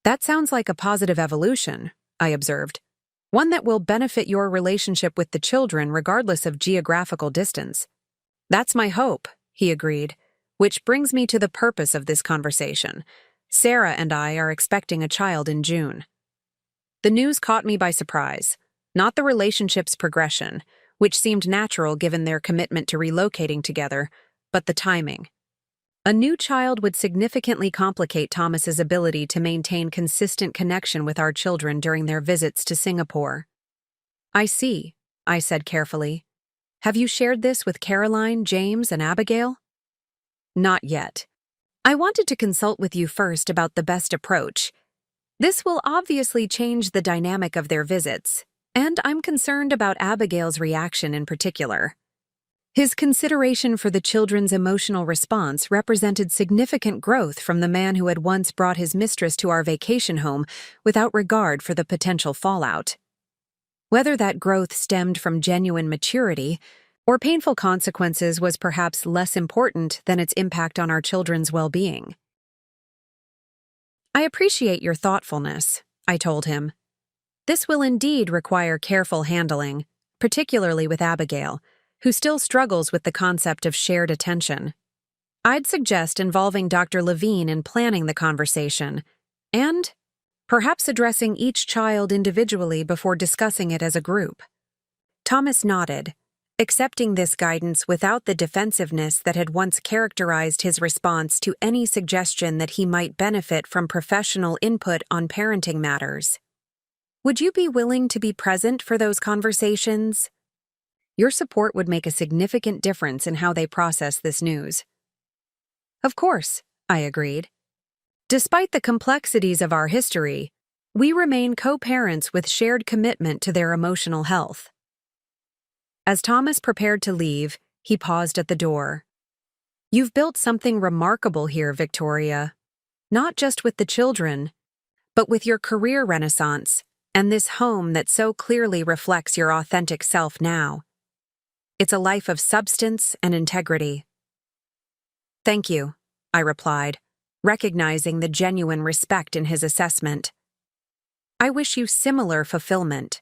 "That sounds like a positive evolution," I observed. "One that will benefit your relationship with the children regardless of geographical distance." "That's my hope," he agreed, which brings me to the purpose of this conversation. Sarah and I are expecting a child in June. The news caught me by surprise, not the relationship's progression, which seemed natural given their commitment to relocating together, but the timing. A new child would significantly complicate Thomas's ability to maintain consistent connection with our children during their visits to Singapore. "I see," I said carefully. "Have you shared this with Caroline, James, and Abigail?" "Not yet. I wanted to consult with you first about the best approach. This will obviously change the dynamic of their visits, and I'm concerned about Abigail's reaction in particular." His consideration for the children's emotional response represented significant growth from the man who had once brought his mistress to our vacation home without regard for the potential fallout. Whether that growth stemmed from genuine maturity or painful consequences was perhaps less important than its impact on our children's well-being. "I appreciate your thoughtfulness," I told him. "This will indeed require careful handling, particularly with Abigail, who still struggles with the concept of shared attention. I'd suggest involving Dr. Levine in planning the conversation, and perhaps addressing each child individually before discussing it as a group." Thomas nodded, accepting this guidance without the defensiveness that had once characterized his response to any suggestion that he might benefit from professional input on parenting matters. "Would you be willing to be present for those conversations? Your support would make a significant difference in how they process this news." "Of course," I agreed. Despite the complexities of our history, we remain co-parents with shared commitment to their emotional health. As Thomas prepared to leave, he paused at the door. "You've built something remarkable here, Victoria. Not just with the children, but with your career renaissance and this home that so clearly reflects your authentic self now." It's a life of substance and integrity. Thank you, I replied, recognizing the genuine respect in his assessment. I wish you similar fulfillment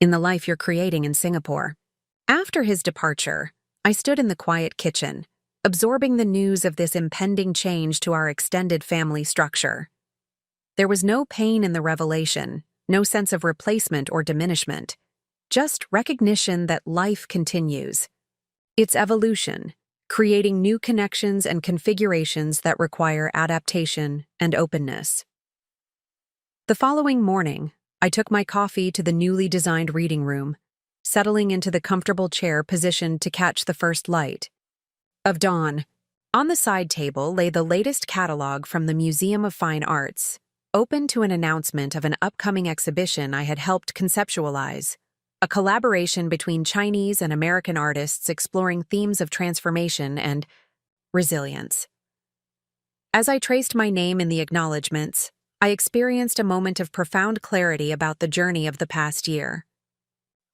in the life you're creating in Singapore. After his departure, I stood in the quiet kitchen, absorbing the news of this impending change to our extended family structure. There was no pain in the revelation, no sense of replacement or diminishment, just recognition that life continues. Its evolution, creating new connections and configurations that require adaptation and openness. The following morning, I took my coffee to the newly designed reading room, settling into the comfortable chair positioned to catch the first light of dawn. On the side table lay the latest catalog from the Museum of Fine Arts, open to an announcement of an upcoming exhibition I had helped conceptualize, a collaboration between Chinese and American artists exploring themes of transformation and resilience. As I traced my name in the acknowledgments, I experienced a moment of profound clarity about the journey of the past year.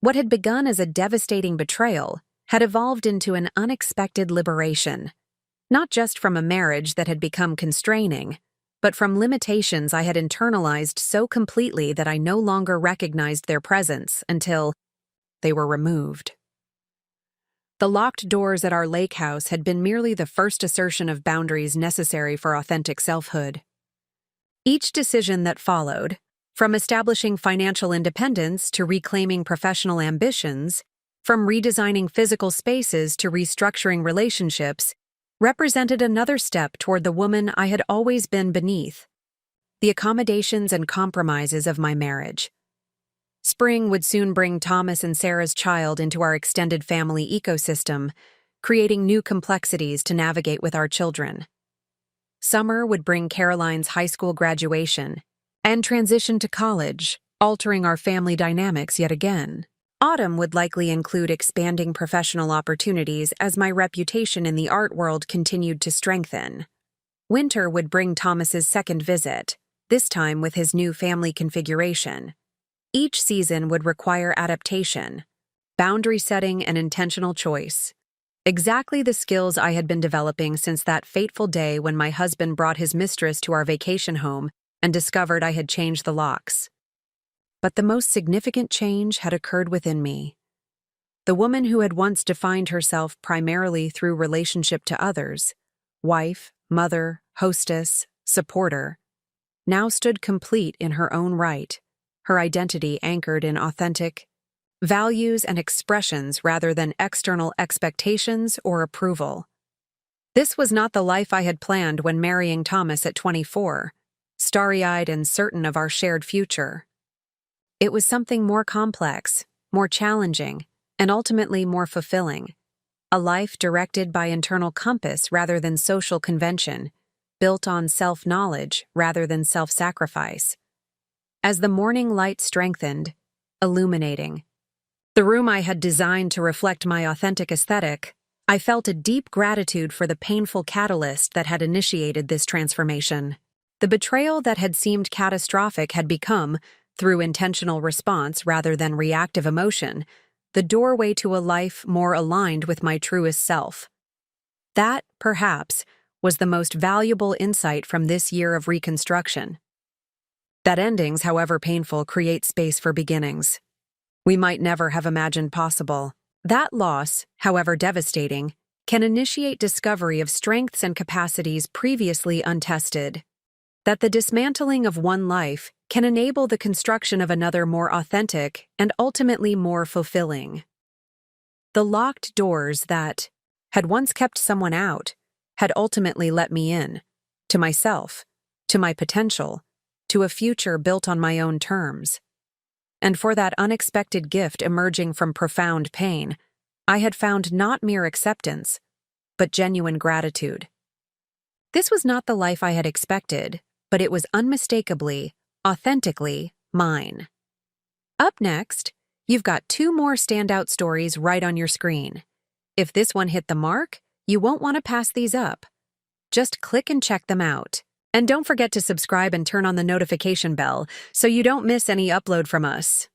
What had begun as a devastating betrayal had evolved into an unexpected liberation, not just from a marriage that had become constraining, but from limitations I had internalized so completely that I no longer recognized their presence until they were removed. The locked doors at our lake house had been merely the first assertion of boundaries necessary for authentic selfhood. Each decision that followed, from establishing financial independence to reclaiming professional ambitions, from redesigning physical spaces to restructuring relationships, represented another step toward the woman I had always been beneath, the accommodations and compromises of my marriage. Spring would soon bring Thomas and Sarah's child into our extended family ecosystem, creating new complexities to navigate with our children. Summer would bring Caroline's high school graduation and transition to college, altering our family dynamics yet again. Autumn would likely include expanding professional opportunities as my reputation in the art world continued to strengthen. Winter would bring Thomas's second visit, this time with his new family configuration. Each season would require adaptation, boundary setting, and intentional choice. Exactly the skills I had been developing since that fateful day when my husband brought his mistress to our vacation home and discovered I had changed the locks. But the most significant change had occurred within me. The woman who had once defined herself primarily through relationship to others, wife, mother, hostess, supporter, now stood complete in her own right, her identity anchored in authentic values and expressions rather than external expectations or approval. This was not the life I had planned when marrying Thomas at 24, starry-eyed and certain of our shared future. It was something more complex, more challenging, and ultimately more fulfilling. A life directed by internal compass rather than social convention, built on self-knowledge rather than self-sacrifice. As the morning light strengthened, illuminating the room I had designed to reflect my authentic aesthetic, I felt a deep gratitude for the painful catalyst that had initiated this transformation. The betrayal that had seemed catastrophic had become, through intentional response rather than reactive emotion, the doorway to a life more aligned with my truest self. That, perhaps, was the most valuable insight from this year of reconstruction. That endings, however painful, create space for beginnings we might never have imagined possible. That loss, however devastating, can initiate discovery of strengths and capacities previously untested. That the dismantling of one life can enable the construction of another more authentic and ultimately more fulfilling. The locked doors that had once kept someone out had ultimately let me in, to myself, to my potential, to a future built on my own terms. And for that unexpected gift emerging from profound pain, I had found not mere acceptance, but genuine gratitude. This was not the life I had expected, but it was unmistakably, authentically mine. Up next, you've got 2 more standout stories right on your screen. If this one hit the mark, you won't want to pass these up. Just click and check them out. And don't forget to subscribe and turn on the notification bell so you don't miss any upload from us.